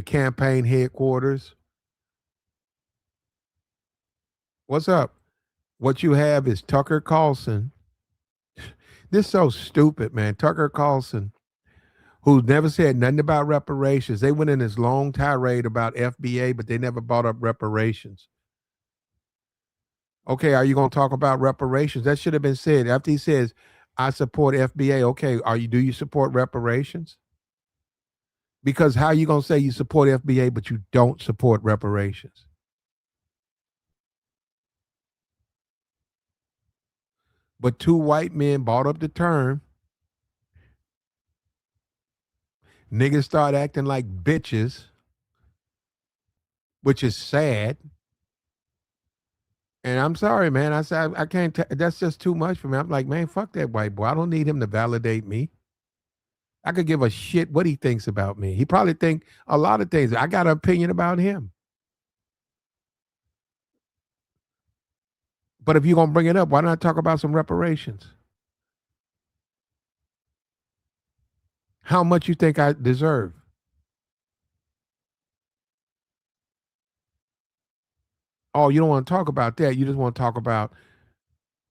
campaign headquarters. What's up? What you have is Tucker Carlson. This is so stupid, man. Tucker Carlson, who never said nothing about reparations. They went in this long tirade about FBA, but they never brought up reparations. Okay, are you going to talk about reparations? That should have been said after he says, "I support FBA." Okay, do you support reparations? Because how are you going to say you support FBA but you don't support reparations? But two white men brought up the term. Niggas start acting like bitches, which is sad. And I'm sorry, man. I said I can't. That's just too much for me. I'm like, man, fuck that white boy. I don't need him to validate me. I could give a shit what he thinks about me. He probably think a lot of things. I got an opinion about him. But if you're gonna bring it up, why not talk about some reparations? How much you think I deserve? Oh, you don't want to talk about that. You just want to talk about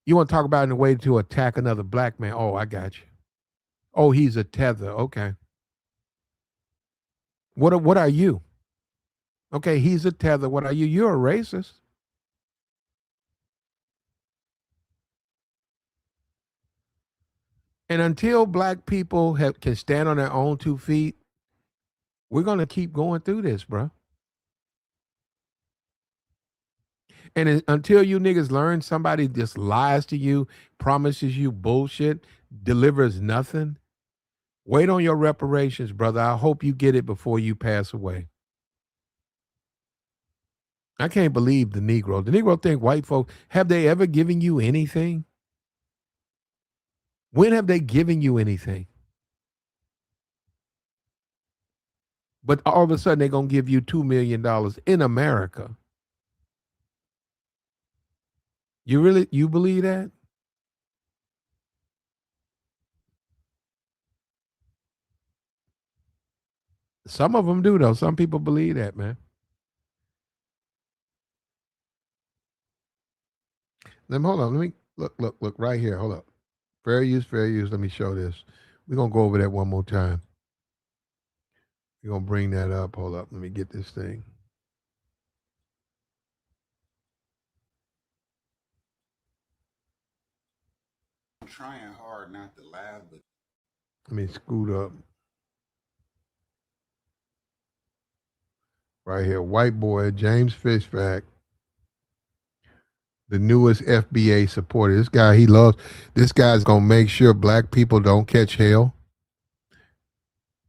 it in a way to attack another black man. Oh, I got you. Oh, he's a tether. Okay. What are you? Okay, he's a tether. What are you? You're a racist. And until black people can stand on their own 2 feet, we're going to keep going through this, bro. And until you niggas learn somebody just lies to you, promises you bullshit, delivers nothing, wait on your reparations, brother. I hope you get it before you pass away. I can't believe the Negro. The Negro think white folks, have they ever given you anything? When have they given you anything? But all of a sudden they're going to give you $2 million in America. You believe that? Some of them do, though. Some people believe that, man. Hold on. Let me look right here. Hold up. Fair use. Let me show this. We're going to go over that one more time. We're going to bring that up. Hold up. Let me get this thing. I'm trying hard not to laugh, but Let me scoot up. Right here. White boy, James Fishback, the newest FBA supporter. This guy's going to make sure black people don't catch hell.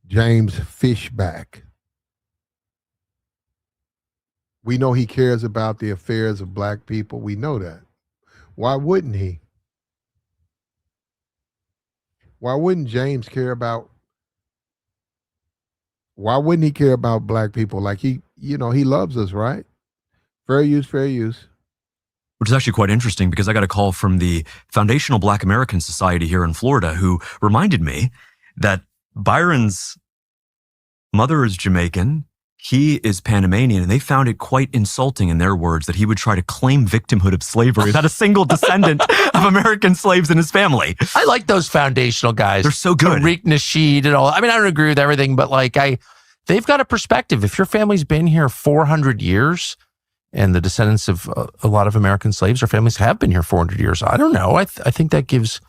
James Fishback. We know he cares about the affairs of black people. We know that. Why wouldn't he? Why wouldn't James care about? Why wouldn't he care about black people? Like he loves us, right? Fair use. Which is actually quite interesting because I got a call from the Foundational Black American Society here in Florida who reminded me that Byron's mother is Jamaican, he is Panamanian, and they found it quite insulting in their words that he would try to claim victimhood of slavery without a single descendant of American slaves in his family. I like those foundational guys. They're so good. Tariq Nasheed and all. I mean, I don't agree with everything, but they've got a perspective. If your family's been here 400 years, and the descendants of a lot of American slaves or families have been here 400 years, I don't know. I think that gives.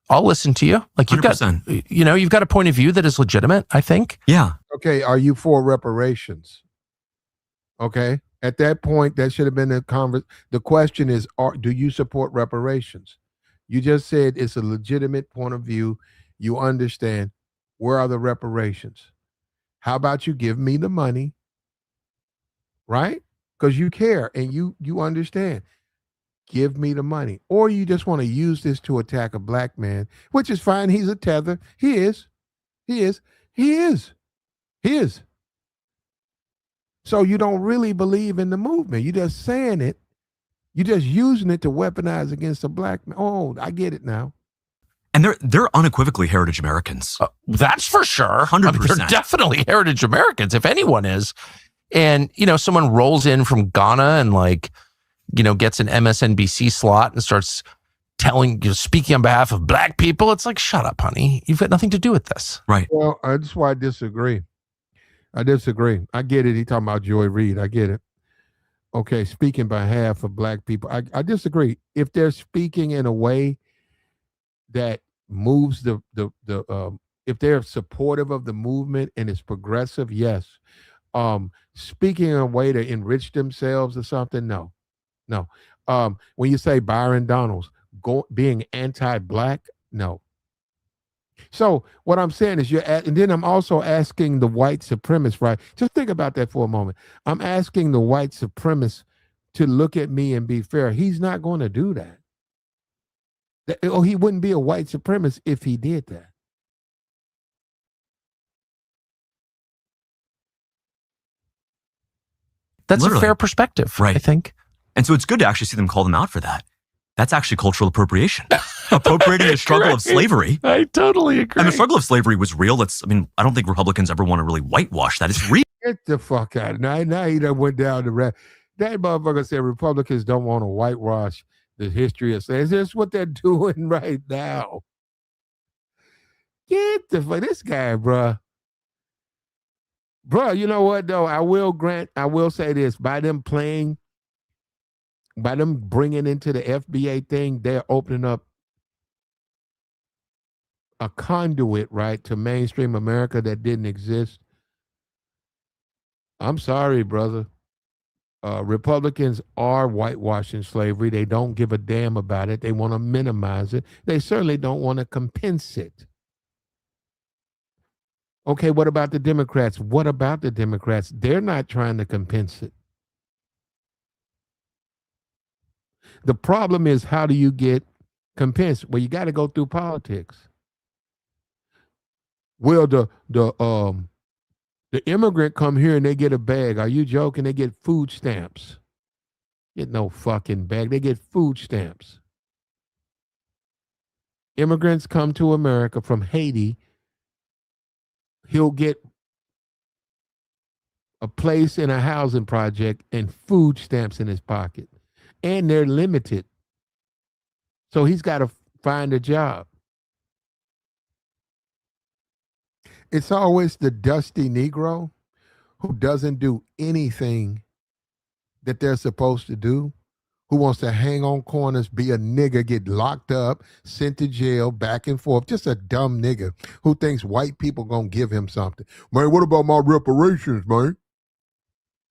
I'll listen to you. Like you've 100%. you've got a point of view that is legitimate, I think. Yeah. Okay, are you for reparations? Okay. At that point, that should have been the question is, do you support reparations? You just said it's a legitimate point of view. You understand. Where are the reparations? How about you give me the money, right? Because you care and you understand. Give me the money. Or you just want to use this to attack a black man, which is fine. He's a tether. He is. So you don't really believe in the movement. You're just saying it. You're just using it to weaponize against a black man. Oh, I get it now. And they're unequivocally heritage Americans. That's for sure. 100%. They're definitely heritage Americans, if anyone is. And, someone rolls in from Ghana and gets an MSNBC slot and starts speaking on behalf of black people. It's like, shut up, honey. You've got nothing to do with this. Right. Well, that's why I disagree. I get it. He talking about Joy Reid. I get it. Okay, speaking behalf of black people. I disagree. If they're speaking in a way that moves if they're supportive of the movement and it's progressive, yes. Speaking in a way to enrich themselves or something, no. When you say Byron Donalds being anti-black, no. So what I'm saying is and then I'm also asking the white supremacists, right? Just think about that for a moment. I'm asking the white supremacist to look at me and be fair. He's not going to do that. He wouldn't be a white supremacist if he did that. That's Literally. a fair perspective, Right. I think. And so it's good to actually see them call them out for that. That's actually cultural appropriation. Appropriating the struggle of slavery. I totally agree. And the struggle of slavery was real. I don't think Republicans ever want to really whitewash that. It's real. Get the fuck out. Now he done went down the rat. That motherfucker said Republicans don't want to whitewash the history of slavery. That's what they're doing right now. Get the fuck. This guy, bruh. Bruh, you know what, though? I will say this. By them bringing into the FBA thing, they're opening up a conduit, right, to mainstream America that didn't exist. I'm sorry, brother. Republicans are whitewashing slavery. They don't give a damn about it. They want to minimize it. They certainly don't want to compensate. Okay, what about the Democrats? They're not trying to compensate. The problem is, how do you get compensate? Well, you got to go through politics. Well, the immigrant come here and they get a bag. Are you joking? They get food stamps. Get no fucking bag. They get food stamps. Immigrants come to America from Haiti. He'll get a place in a housing project and food stamps in his pocket. And they're limited. So he's got to find a job. It's always the dusty Negro who doesn't do anything that they're supposed to do, who wants to hang on corners, be a nigga, get locked up, sent to jail, back and forth. Just a dumb nigga who thinks white people gonna give him something. Man, what about my reparations, man?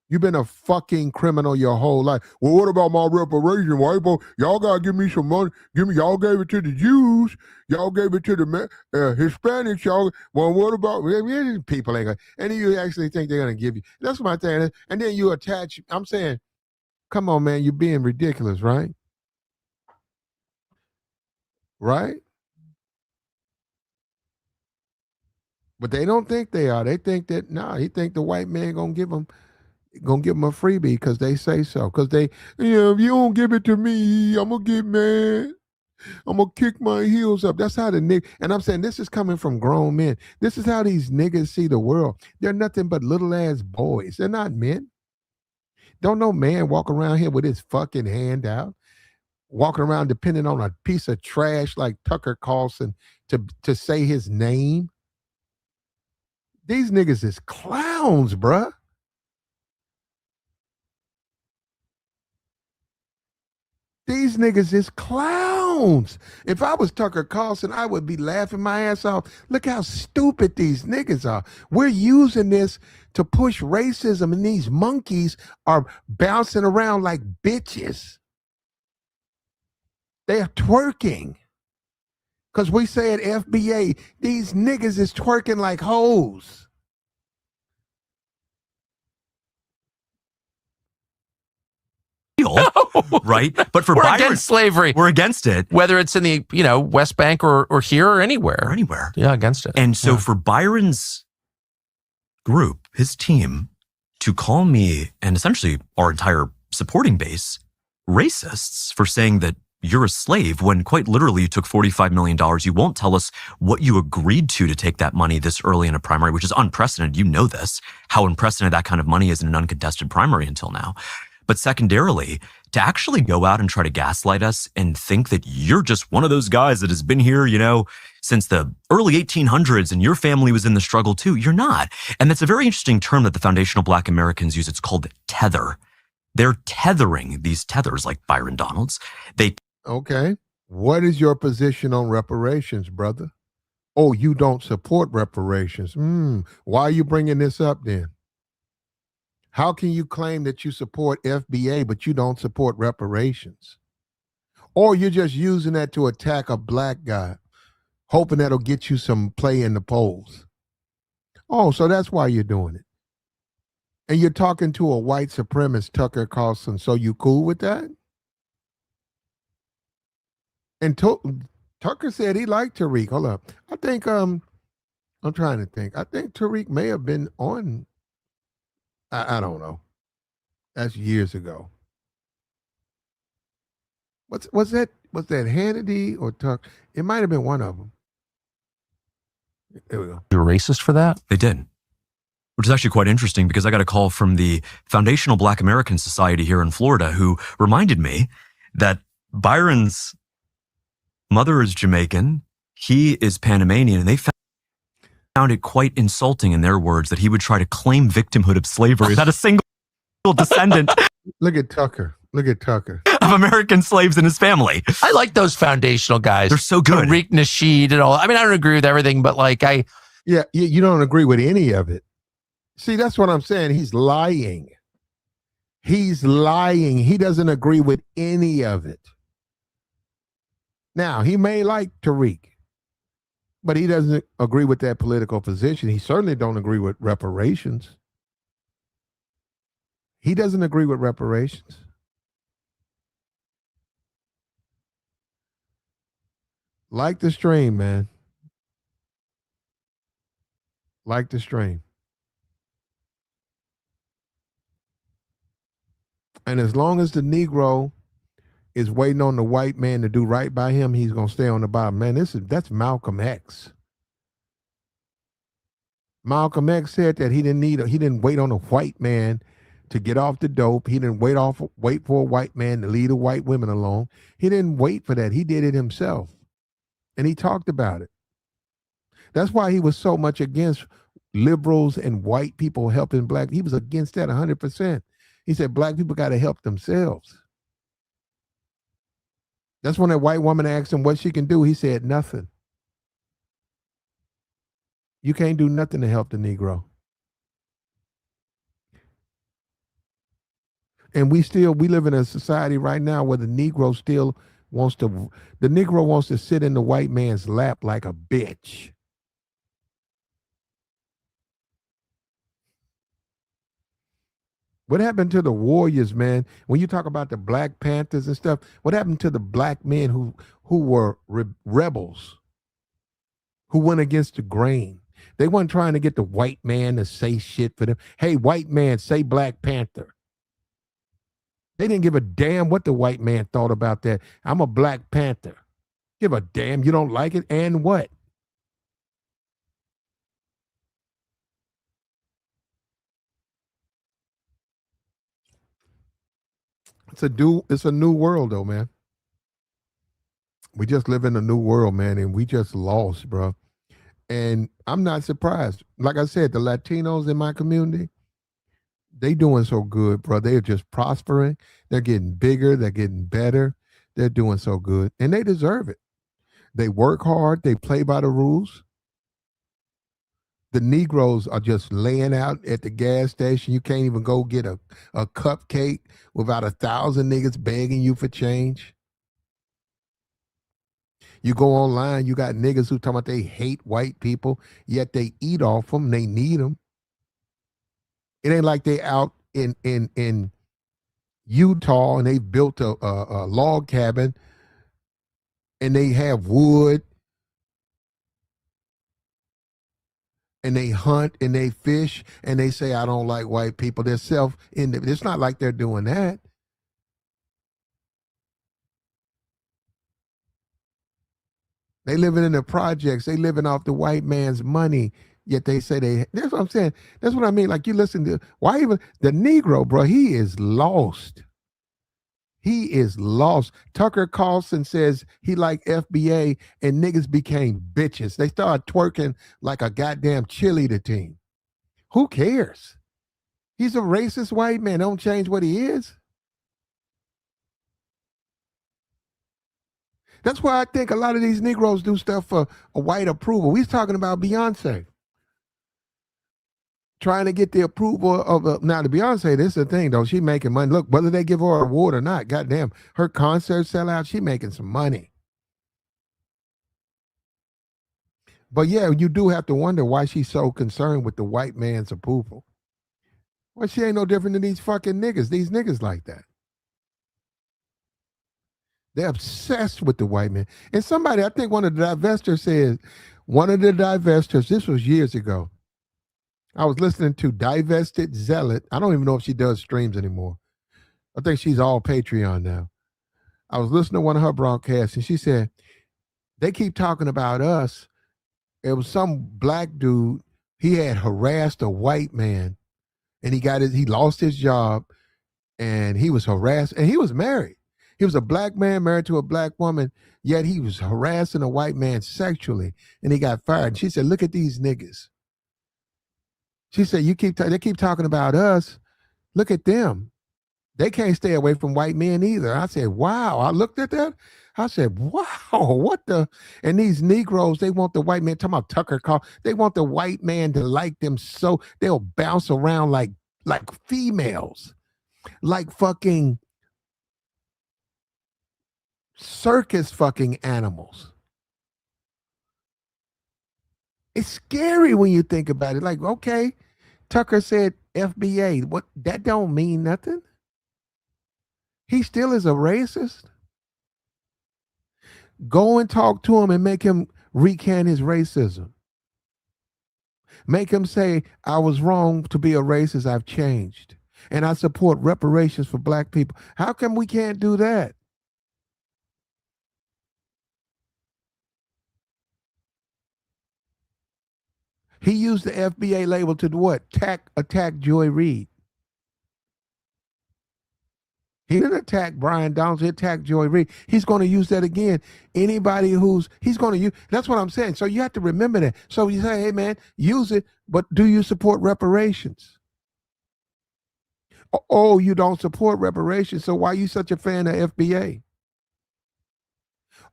You've been a fucking criminal your whole life. Well, what about my reparations, white boy? Y'all gotta give me some money. Y'all gave it to the Jews. Y'all gave it to the Hispanics. Y'all. Well, what about people ain't gonna? And you actually think they're gonna give you? That's my thing. And then you attach. I'm saying, come on, man, you're being ridiculous, right? Right? But they don't think they are. They think that, he think the white man gonna give them a freebie because they say so. Because if you don't give it to me, I'm gonna get mad. I'm gonna kick my heels up. That's how the nigga. And I'm saying this is coming from grown men. This is how these niggas see the world. They're nothing but little ass boys. They're not men. Don't no man walk around here with his fucking hand out, walking around depending on a piece of trash like Tucker Carlson to say his name. These niggas is clowns, bruh. These niggas is clowns. If I was Tucker Carlson, I would be laughing my ass off. Look how stupid these niggas are. We're using this to push racism, and these monkeys are bouncing around like bitches. They're twerking. Because we say at FBA, these niggas is twerking like hoes. Right? But for we're Byron, against slavery. We're against it. Whether it's in the, West Bank or here or anywhere. Or anywhere. Yeah, against it. And so for Byron's group, his team, to call me and essentially our entire supporting base racists for saying that you're a slave when quite literally you took $45 million. You won't tell us what you agreed to take that money this early in a primary, which is unprecedented. You know this, how unprecedented that kind of money is in an uncontested primary until now. But secondarily, to actually go out and try to gaslight us and think that you're just one of those guys that has been here, since the early 1800s and your family was in the struggle too, you're not. And that's a very interesting term that the foundational Black Americans use. It's called tether. They're tethering these tethers like Byron Donalds. Okay. What is your position on reparations, brother? Oh, you don't support reparations. Why are you bringing this up then? How can you claim that you support FBA, but you don't support reparations? Or you're just using that to attack a black guy, hoping that'll get you some play in the polls. Oh, so that's why you're doing it. And you're talking to a white supremacist, Tucker Carlson, so you cool with that? And Tucker said he liked Tariq. Hold up. I think, I'm trying to think. I think Tariq may have been on, I don't know. That's years ago. Was that Hannity or Tucker? It might have been one of them. There we go. You're racist for that? They did. Which is actually quite interesting because I got a call from the Foundational Black American Society here in Florida who reminded me that Byron's mother is Jamaican, he is Panamanian, and they found it quite insulting in their words that he would try to claim victimhood of slavery without a single descendant Look at Tucker. of American slaves in his family. I like those foundational guys. They're so good. Tariq Nasheed and all. I mean, I don't agree with everything, but Yeah, you don't agree with any of it. See, that's what I'm saying. He's lying. He doesn't agree with any of it. Now, he may like Tariq, but he doesn't agree with that political position. He certainly don't agree with reparations. He doesn't agree with reparations. Like the stream, man. Like the stream. And as long as the Negro is waiting on the white man to do right by him, he's gonna stay on the bottom. Man, that's Malcolm X. Malcolm X said that he didn't wait on a white man to get off the dope. He didn't wait for a white man to lead the white women alone. He didn't wait for that. He did it himself. And he talked about it. That's why he was so much against liberals and white people helping black. He was against that 100%. He said black people got to help themselves. That's when that white woman asked him what she can do. He said nothing. You can't do nothing to help the Negro. And we live in a society right now where the Negro still wants to sit in the white man's lap like a bitch. What happened to the warriors, man? When you talk about the Black Panthers and stuff, what happened to the black men who were rebels, who went against the grain? They weren't trying to get the white man to say shit for them. Hey, white man, say Black Panther. They didn't give a damn what the white man thought about that. I'm a Black Panther. Give a damn. You don't like it, and what? It's a new world, though, man. We just live in a new world, man, and we just lost, bro. And I'm not surprised. Like I said, the Latinos in my community, they doing so good, bro. They're just prospering. They're getting bigger. They're getting better. They're doing so good, and they deserve it. They work hard. They play by the rules. The Negroes are just laying out at the gas station. You can't even go get a cupcake without 1,000 niggas begging you for change. You go online, you got niggas who talking about they hate white people, yet they eat off them. They need them. It ain't like they out in Utah and they've built a log cabin and they have wood and they hunt and they fish and they say, I don't like white people. They're it's not like they're doing that. They living in the projects. They living off the white man's money. Yet they say that's what I'm saying. That's what I mean. Like you listen to, why even the Negro, bro, he is lost. He is lost. Tucker Carlson says he like FBA and niggas became bitches. They started twerking like a goddamn cheerleader team. Who cares? He's a racist white man. Don't change what he is. That's why I think a lot of these Negroes do stuff for a white approval. We're talking about Beyonce. Trying to get the approval of now the Beyonce, this is the thing though. She making money. Look, whether they give her an award or not, goddamn, her concerts sell out, she making some money. But yeah, you do have to wonder why she's so concerned with the white man's approval. Well, she ain't no different than these fucking niggas. These niggas like that. They're obsessed with the white man. And somebody, I think one of the divestors said, this was years ago. I was listening to Divested Zealot. I don't even know if she does streams anymore. I think she's all Patreon now. I was listening to one of her broadcasts, and she said, they keep talking about us. It was some black dude. He had harassed a white man, and he lost his job, and he was harassed, and he was married. He was a black man married to a black woman, yet he was harassing a white man sexually, and he got fired. And she said, look at these niggas. She said, they keep talking about us. Look at them. They can't stay away from white men either. I said, wow. I looked at that. I said, wow, what the? And these Negroes, they want the white man, talking about Tucker Carlson, they want the white man to like them so they'll bounce around like females, like fucking circus fucking animals. It's scary when you think about it. Like, okay, Tucker said FBA. What? That don't mean nothing. He still is a racist. Go and talk to him and make him recant his racism. Make him say, I was wrong to be a racist. I've changed. And I support reparations for black people. How come we can't do that? He used the FBA label to do what? Attack Joy Reid. He didn't attack Brian Donaldson, he attacked Joy Reid. He's going to use that again. Anybody he's going to use, that's what I'm saying. So you have to remember that. So you say, hey man, use it, but do you support reparations? Oh, you don't support reparations, so why are you such a fan of FBA?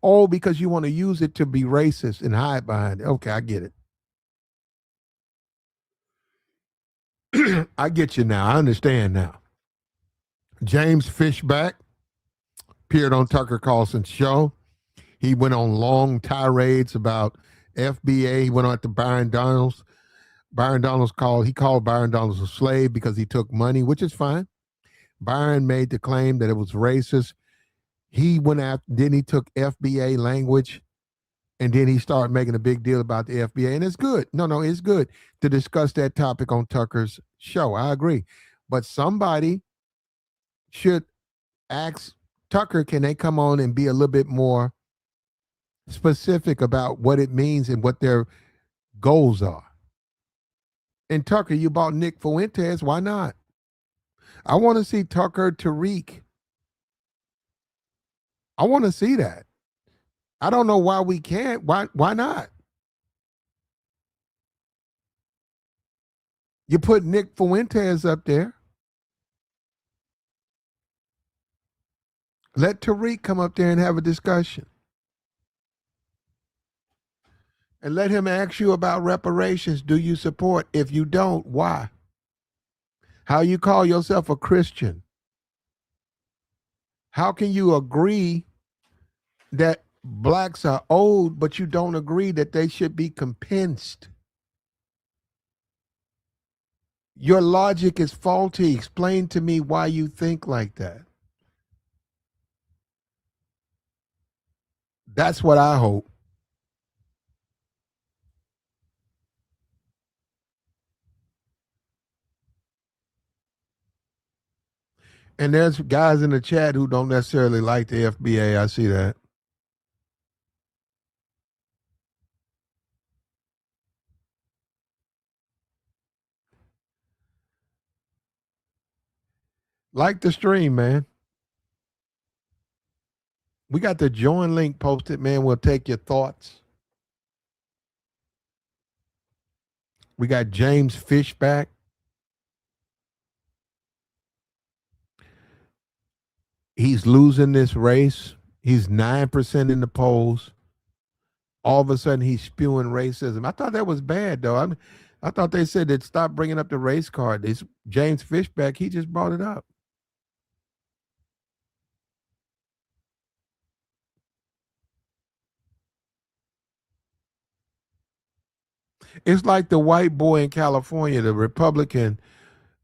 Oh, because you want to use it to be racist and hide behind it. Okay, I get it. I get you now. I understand now. James Fishback appeared on Tucker Carlson's show. He went on long tirades about FBA. He went on to Byron Donalds. He called Byron Donalds a slave because he took money, which is fine. Byron made the claim that it was racist. He went after, then he took FBA language, and then he started making a big deal about the FBA. And it's good. No, it's good to discuss that topic on Tucker's show. I agree. But somebody should ask Tucker, can they come on and be a little bit more specific about what it means and what their goals are? And Tucker, you bought Nick Fuentes. Why not? I want to see Tucker Tariq. I want to see that. I don't know why we can't. Why not? You put Nick Fuentes up there. Let Tariq come up there and have a discussion. And let him ask you about reparations. Do you support? If you don't, why? How you call yourself a Christian? How can you agree that blacks are owed, but you don't agree that they should be compensed? Your logic is faulty. Explain to me why you think like that. That's what I hope. And there's guys in the chat who don't necessarily like the FBA. I see that. Like the stream, man. We got the join link posted, man. We'll take your thoughts. We got James Fishback. He's losing this race. He's 9% in the polls. All of a sudden, he's spewing racism. I thought that was bad, though. I thought they said they'd stop bringing up the race card. It's James Fishback, he just brought it up. It's like the white boy in California, the Republican.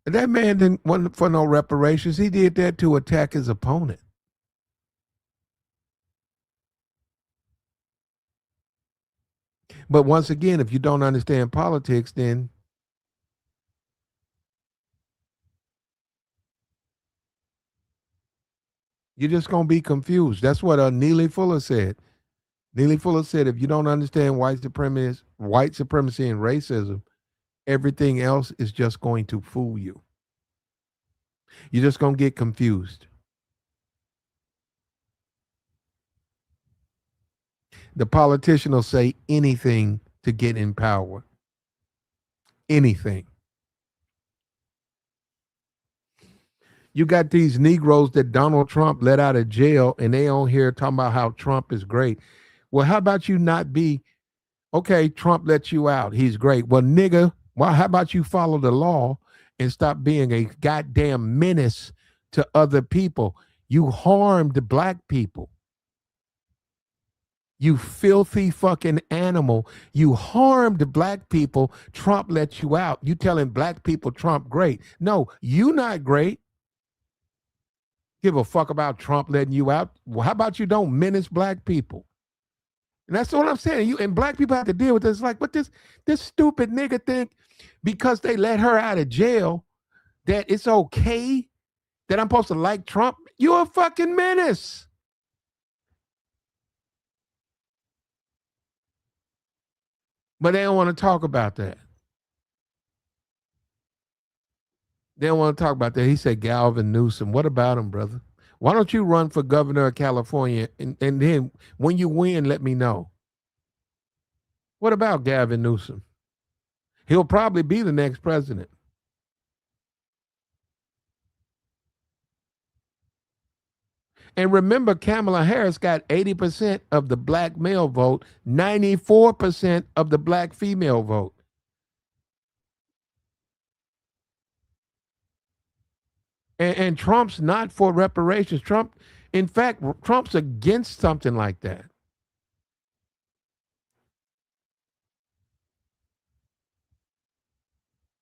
That man didn't want for no reparations. He did that to attack his opponent. But once again, if you don't understand politics, then you're just going to be confused. That's what Neely Fuller said. Neely Fuller said, if you don't understand white supremacy and racism, everything else is just going to fool you. You're just going to get confused. The politician will say anything to get in power. Anything. You got these Negroes that Donald Trump let out of jail, and they on here talking about how Trump is great. Well, how about you not be, okay, Trump let you out. He's great. Well, nigga, well, how about you follow the law and stop being a goddamn menace to other people? You harmed black people. You filthy fucking animal. You harmed black people. Trump let you out. You telling black people Trump great. No, you not great. Give a fuck about Trump letting you out. Well, how about you don't menace black people? And that's what I'm saying. You and black people have to deal with this. Like, what this stupid nigga think because they let her out of jail that it's okay that I'm supposed to like Trump? You're a fucking menace. But they don't want to talk about that. They don't want to talk about that. He said Galvin Newsom. What about him, brother? Why don't you run for governor of California and then when you win, let me know? What about Gavin Newsom? He'll probably be the next president. And remember, Kamala Harris got 80% of the black male vote, 94% of the black female vote. And Trump's not for reparations. In fact, Trump's against something like that.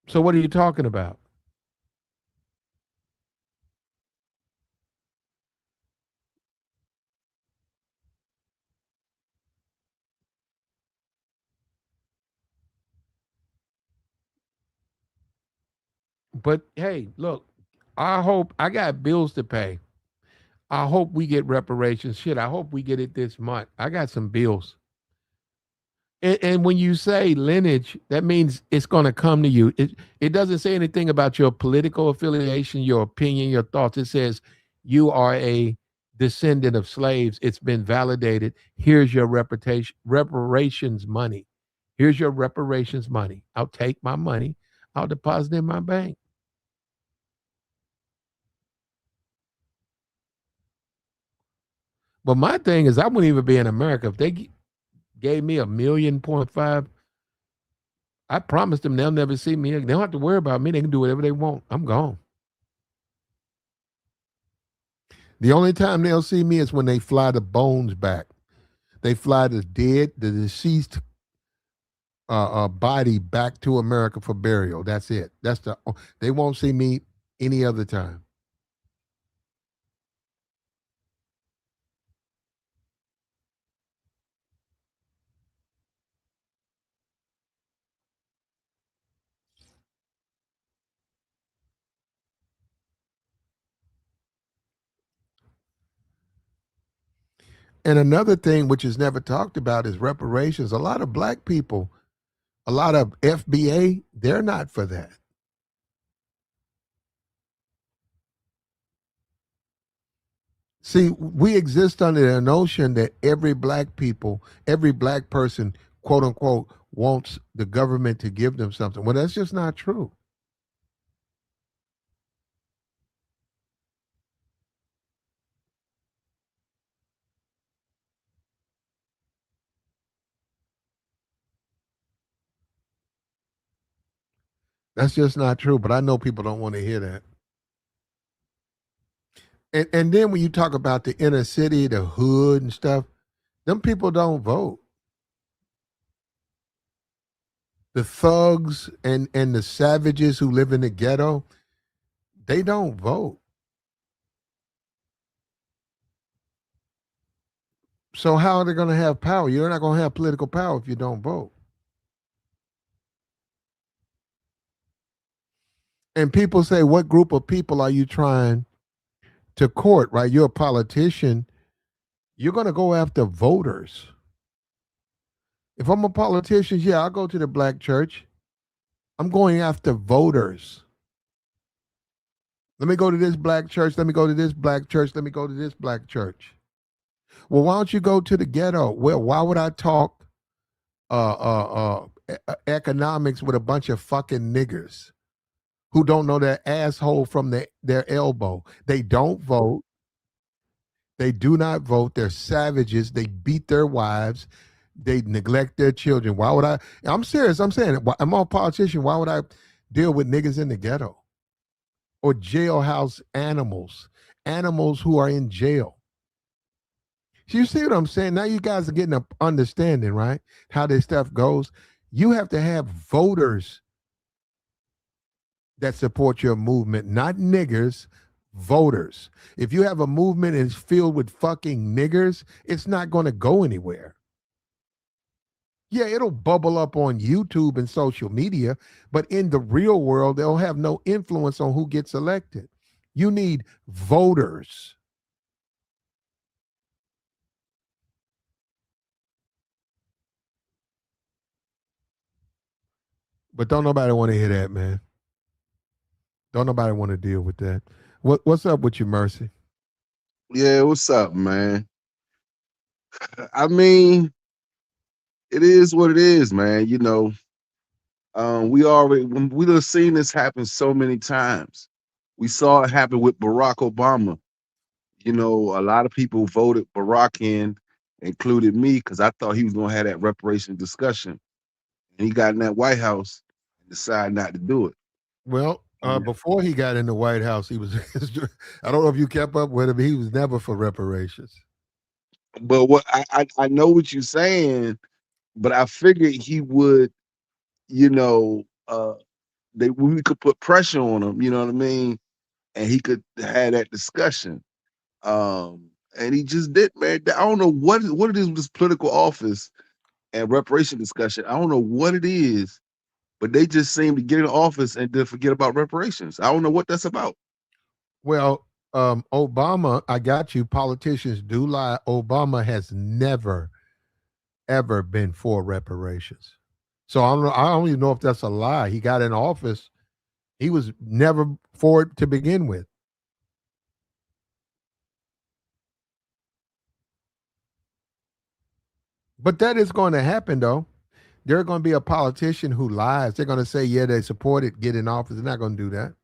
So what are you talking about? But hey, look, I got bills to pay. I hope we get reparations. Shit, I hope we get it this month. I got some bills. And when you say lineage, that means it's going to come to you. It doesn't say anything about your political affiliation, your opinion, your thoughts. It says you are a descendant of slaves. It's been validated. Here's your reparations money. Here's your reparations money. I'll take my money. I'll deposit it in my bank. But my thing is, I wouldn't even be in America if they gave me $1.5 million. I promised them they'll never see me. They don't have to worry about me. They can do whatever they want. I'm gone. The only time they'll see me is when they fly the bones back. They fly the deceased body back to America for burial. That's it. They won't see me any other time. And another thing which is never talked about is reparations. A lot of black people, a lot of FBA, they're not for that. See, we exist under the notion that every black person, quote unquote, wants the government to give them something. Well, that's just not true. That's just not true. But I know people don't want to hear that. And then when you talk about the inner city, the hood and stuff, them people don't vote. The thugs and the savages who live in the ghetto, they don't vote. So how are they going to have power? You're not going to have political power if you don't vote. And people say, what group of people are you trying to court, right? You're a politician. You're going to go after voters. If I'm a politician, yeah, I'll go to the black church. I'm going after voters. Let me go to this black church. Let me go to this black church. Let me go to this black church. Well, why don't you go to the ghetto? Well, why would I talk economics with a bunch of fucking niggers who don't know their asshole from their elbow? They don't vote. They do not vote. They're savages. They beat their wives. They neglect their children. Why would I? I'm serious. I'm saying, I'm a politician. Why would I deal with niggas in the ghetto or jailhouse animals who are in jail? So you see what I'm saying? Now you guys are getting an understanding, right? How this stuff goes. You have to have voters that support your movement, not niggers, voters. If you have a movement and it's filled with fucking niggers, it's not going to go anywhere. Yeah, it'll bubble up on YouTube and social media, but in the real world, they'll have no influence on who gets elected. You need voters. But don't nobody want to hear that, man. Don't nobody want to deal with that. What's up with you, Mercy? Yeah, what's up, man? I mean, it is what it is, man. We done seen this happen so many times. We saw it happen with Barack Obama. A lot of people voted Barack in, included me, because I thought he was gonna have that reparation discussion. And he got in that White House and decided not to do it. Well, Yeah. before he got in the White House, he was, I don't know if you kept up with him, he was never for reparations. But what I know what you're saying, but I figured he would, we could put pressure on him, you know what I mean? And he could have that discussion. And he just did, man. I don't know what it is with this political office and reparation discussion. I don't know what it is, but they just seem to get in office and then forget about reparations. I don't know what that's about. Well, Obama, I got you. Politicians do lie. Obama has never, ever been for reparations. So I don't even know if that's a lie. He got in office. He was never for it to begin with. But that is going to happen, though. There's going to be a politician who lies. They're going to say, yeah, they support it, get in office. They're not going to do that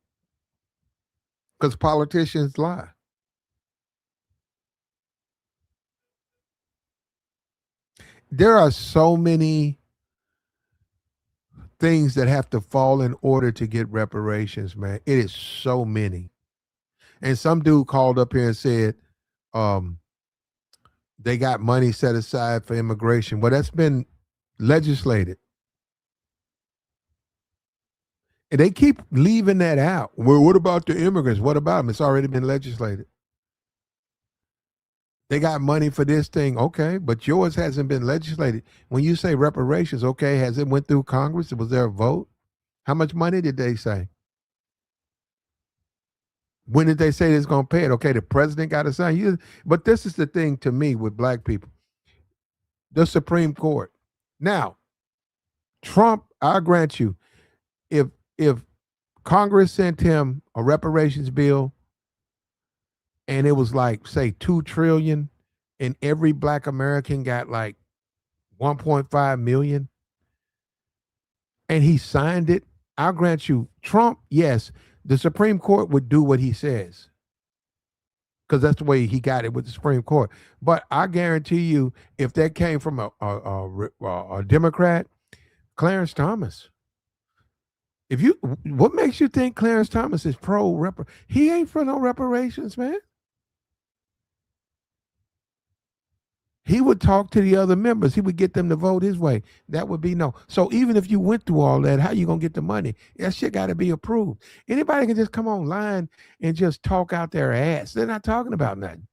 because politicians lie. There are so many things that have to fall in order to get reparations, man. It is so many. And some dude called up here and said, they got money set aside for immigration. Well, that's been legislated. And they keep leaving that out. Well, what about the immigrants? What about them? It's already been legislated. They got money for this thing, okay, but yours hasn't been legislated. When you say reparations, okay, has it went through Congress? Was there a vote? How much money did they say? When did they say it's going to pay it? Okay, the president got to sign you. But this is the thing to me with black people. The Supreme Court. Now, Trump, I grant you, if Congress sent him a reparations bill and it was like, say, 2 trillion, and every black American got like 1.5 million, and he signed it, I'll grant you, Trump, yes, the Supreme Court would do what he says because that's the way he got it with the Supreme Court. But I guarantee you, if that came from a Democrat, Clarence Thomas. If you, what makes you think Clarence Thomas is He ain't for no reparations, man. He would talk to the other members. He would get them to vote his way. That would be no. So even if you went through all that, how you gonna get the money? That shit got to be approved. Anybody can just come online and just talk out their ass. They're not talking about nothing.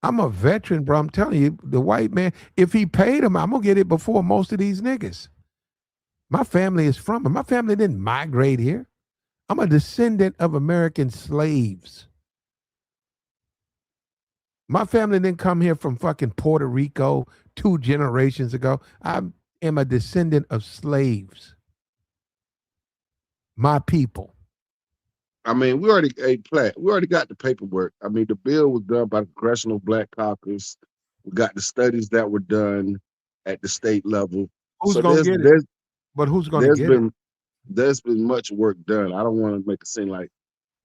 I'm a veteran, bro. I'm telling you, the white man, if he paid him, I'm gonna get it before most of these niggas. My family is from him. My family didn't migrate here. I'm a descendant of American slaves. My family didn't come here from fucking Puerto Rico 2 generations ago. I am a descendant of slaves. My people. I mean, we already got the paperwork. I mean, the bill was done by the Congressional Black Caucus. We got the studies that were done at the state level. Who's So gonna get it? But who's gonna get it? There's been much work done. I don't want to make it seem like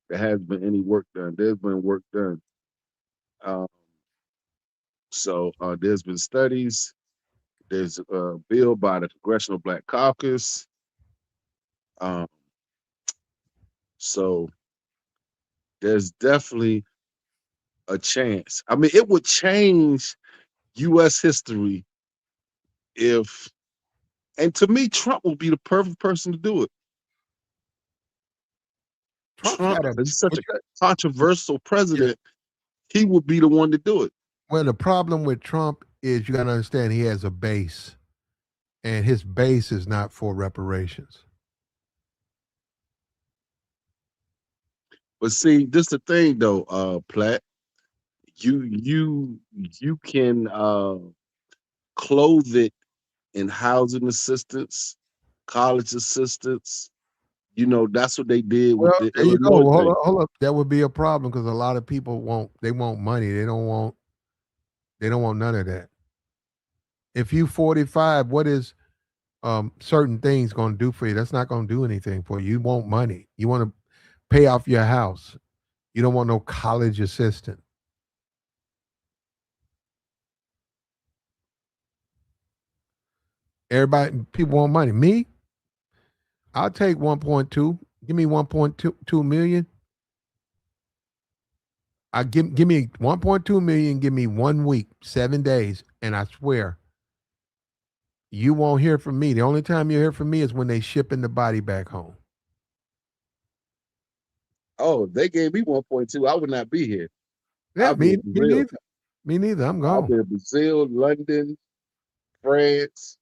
there hasn't been any work done. There's been work done. So there's been studies. There's a bill by the Congressional Black Caucus. So there's definitely a chance. I mean, it would change U.S. history if, and to me, Trump would be the perfect person to do it. Trump is such a controversial president. He would be the one to do it. Well, the problem with Trump is you got to understand he has a base, and his base is not for reparations. But see, this the thing though, Platt. You can clothe it in housing assistance, college assistance. You know, that's what they did with the there you Illinois go. thing. Hold up. That would be a problem because a lot of people want money. They don't want none of that. If you 45, what is certain things going to do for you? That's not going to do anything for you. You want money. You want to pay off your house. You don't want no college assistant. People want money. Me, I'll take 1.2. Give me 1.2 million. Give me 1.2 million. Give me 1 week, 7 days, and I swear, you won't hear from me. The only time you hear from me is when they shipping the body back home. Oh, they gave me 1.2. I would not be here. Yeah, me neither. Me neither. I'm gone. I'll be in Brazil, London, France.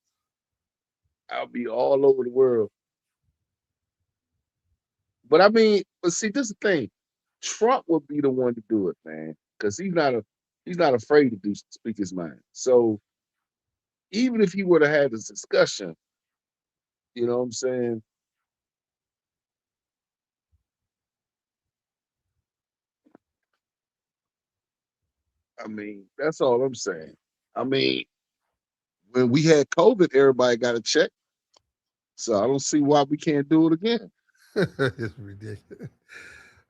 I'll be all over the world. But I mean, see, this is the thing. Trump would be the one to do it, man, because he's not afraid to speak his mind. So even if he were to have this discussion, you know what I'm saying? I mean, that's all I'm saying. I mean, when we had COVID, everybody got a check. So I don't see why we can't do it again. It's ridiculous.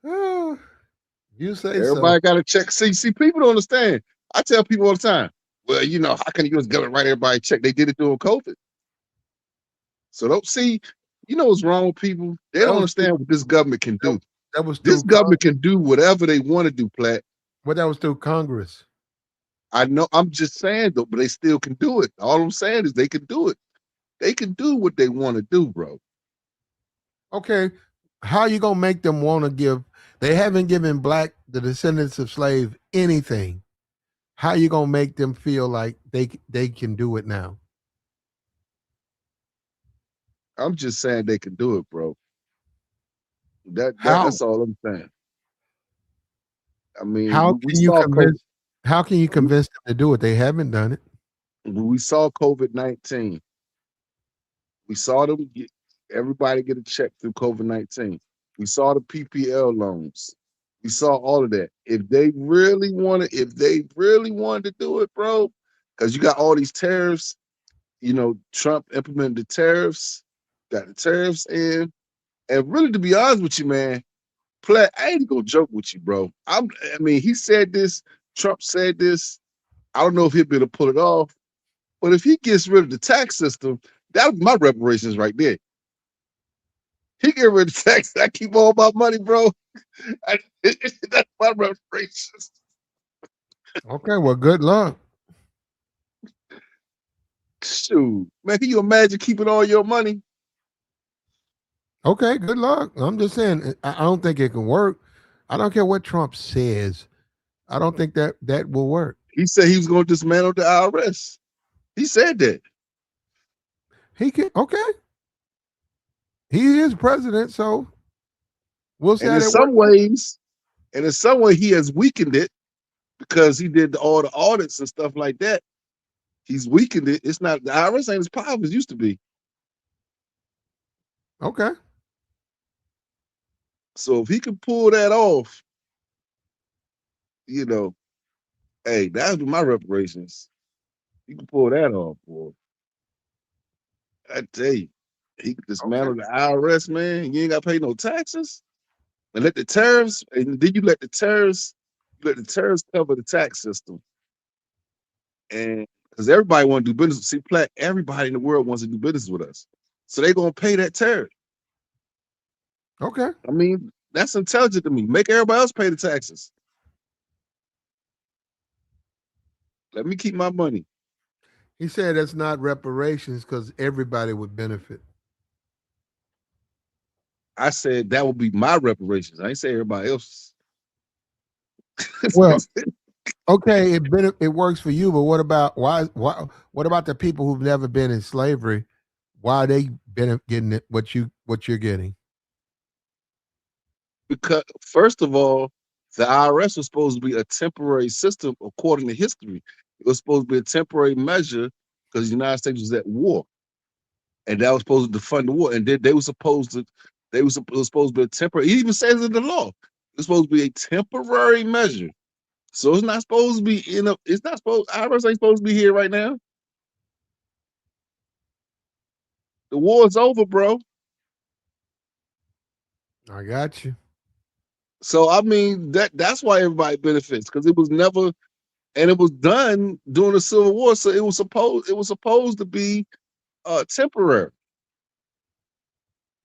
Oh, you say Everybody got a check. See, people don't understand. I tell people all the time, well, you know, how can the U.S. government write everybody a check? They did it during COVID. So don't see, you know what's wrong with people? They don't understand what this government can do. That was this government can do whatever they want to do, Platt. But that was through Congress. I know. I'm just saying though, but they still can do it. All I'm saying is they can do it. They can do what they want to do, bro. Okay, how you gonna make them want to give? They haven't given the descendants of slaves, anything. How you gonna make them feel like they can do it now? I'm just saying they can do it, bro. That's all I'm saying. I mean, how can you convince them to do it? They haven't done it. We saw COVID-19. We saw them everybody get a check through COVID-19. We saw the PPL loans. We saw all of that. If they really wanted to do it, bro, because you got all these tariffs, Trump implemented the tariffs, got the tariffs in. And really, to be honest with you, man, I ain't gonna joke with you, bro. He said this, Trump said this. I don't know if he'll be able to pull it off, but if he gets rid of the tax system, that'll be my reparations right there. He get rid of the tax, I keep all my money, bro. That's my reparations. Okay, well, good luck. Shoot, man, can you imagine keeping all your money? Okay, good luck. I'm just saying, I don't think it can work. I don't care what Trump says. I don't think that will work. He said he was going to dismantle the IRS. He said that. He can. Okay. He is president, so we'll see. And how in that some works. way, he has weakened it because he did all the audits and stuff like that. He's weakened it. It's not, the IRS ain't as powerful as it used to be. Okay. So if he can pull that off, hey, that would be my reparations. You can pull that off, boy. I tell you, he could dismantle the IRS, man. You ain't got to pay no taxes. And let the tariffs, and then you let the tariffs cover the tax system. And because everybody want to do business. See, Platt, everybody in the world wants to do business with us. So they're going to pay that tariff. Okay. I mean, that's intelligent to me. Make everybody else pay the taxes. Let me keep my money. He said that's not reparations because everybody would benefit. I said that would be my reparations. I ain't say everybody else's. Well, okay, it works for you, but what about what about the people who've never been in slavery? Why are they getting it, what you're getting? Because first of all, the IRS was supposed to be a temporary system according to history. It was supposed to be a temporary measure because the United States was at war. And that was supposed to fund the war. And then it was supposed to be a temporary, it even says in the law, it's supposed to be a temporary measure. So it's not supposed to be IRS ain't supposed to be here right now. The war is over, bro. I got you. So I mean that's why everybody benefits, because it was never, and it was done during the Civil War. So it was supposed to be temporary.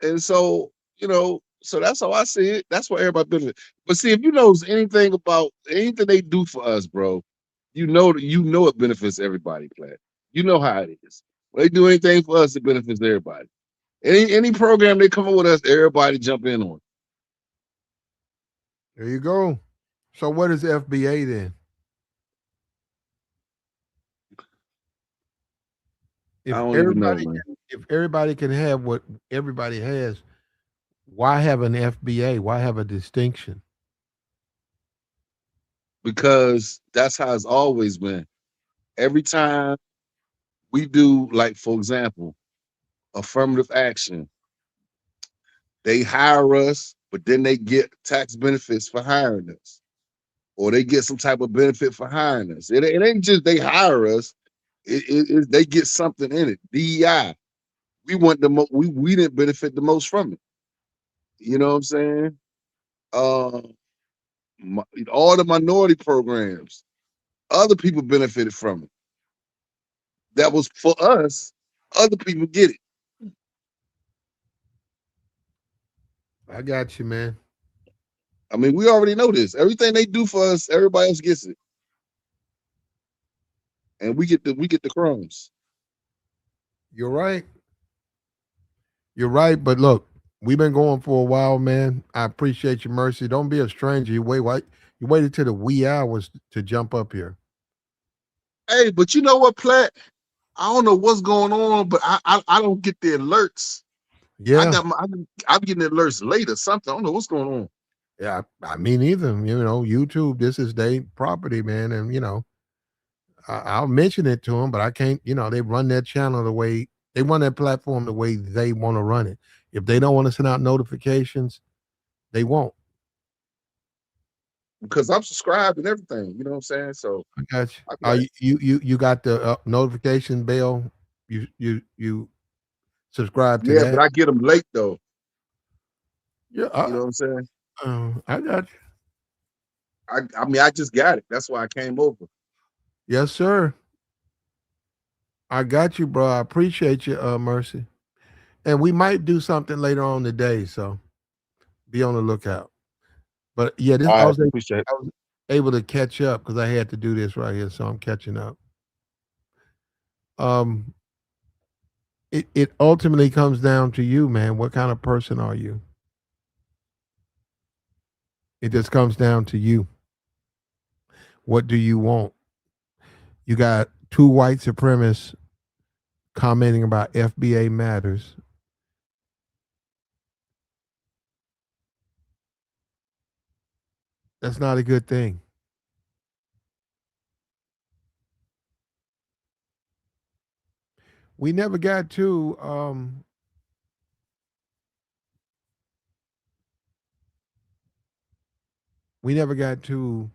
And so, so that's how I see it. That's why everybody benefits. But see, if you know anything about anything they do for us, bro, you know it benefits everybody, Platt. You know how it is. When they do anything for us, it benefits everybody. Any program they come up with us, everybody jump in on. There you go. So what is FBA then? I don't even know, man. If everybody can have what everybody has, why have an FBA? Why have a distinction? Because that's how it's always been. Every time we do, like, for example, affirmative action, they hire us, but then they get tax benefits for hiring us, or they get some type of benefit for hiring us. It ain't just they hire us; they get something in it. DEI, we want we didn't benefit the most from it. You know what I'm saying? All the minority programs, other people benefited from it. That was for us. Other people get it. I got you, man. I mean, we already know this. Everything they do for us, everybody else gets it, and we get the crumbs. You're right. You're right, but look, we've been going for a while, man. I appreciate your mercy. Don't be a stranger. You waited till the wee hours to jump up here. Hey, but you know what, Platt? I don't know what's going on, but I don't get the alerts. Yeah. I'm getting the alerts late or something. I don't know what's going on. Yeah, I mean, either. YouTube, this is their property, man, and I'll mention it to them, but I can't. They run their channel the way they run their platform the way they want to run it. If they don't want to send out notifications, They won't. Because I'm subscribed and everything. You know what I'm saying? So I got you. I be like, You got the notification bell. You subscribe to yeah, but that. I get them late though. Yeah, You know what I'm saying? I got you. I mean, I just got it. That's why I came over. Yes, sir. I got you, bro. I appreciate you, Mercy. And we might do something later on today, so be on the lookout. But yeah, this All I right, was appreciate it. I was able to catch up because I had to do this right here, so I'm catching up. Um, it ultimately comes down to you, man. What kind of person are you? It just comes down to you. What do you want? You got two white supremacists commenting about FBA matters. That's not a good thing. We never got to we never got to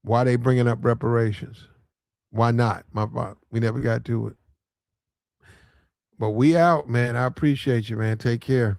why they bringing up reparations. Why not? My fault. We never got to it. But we out, man. I appreciate you, man. Take care.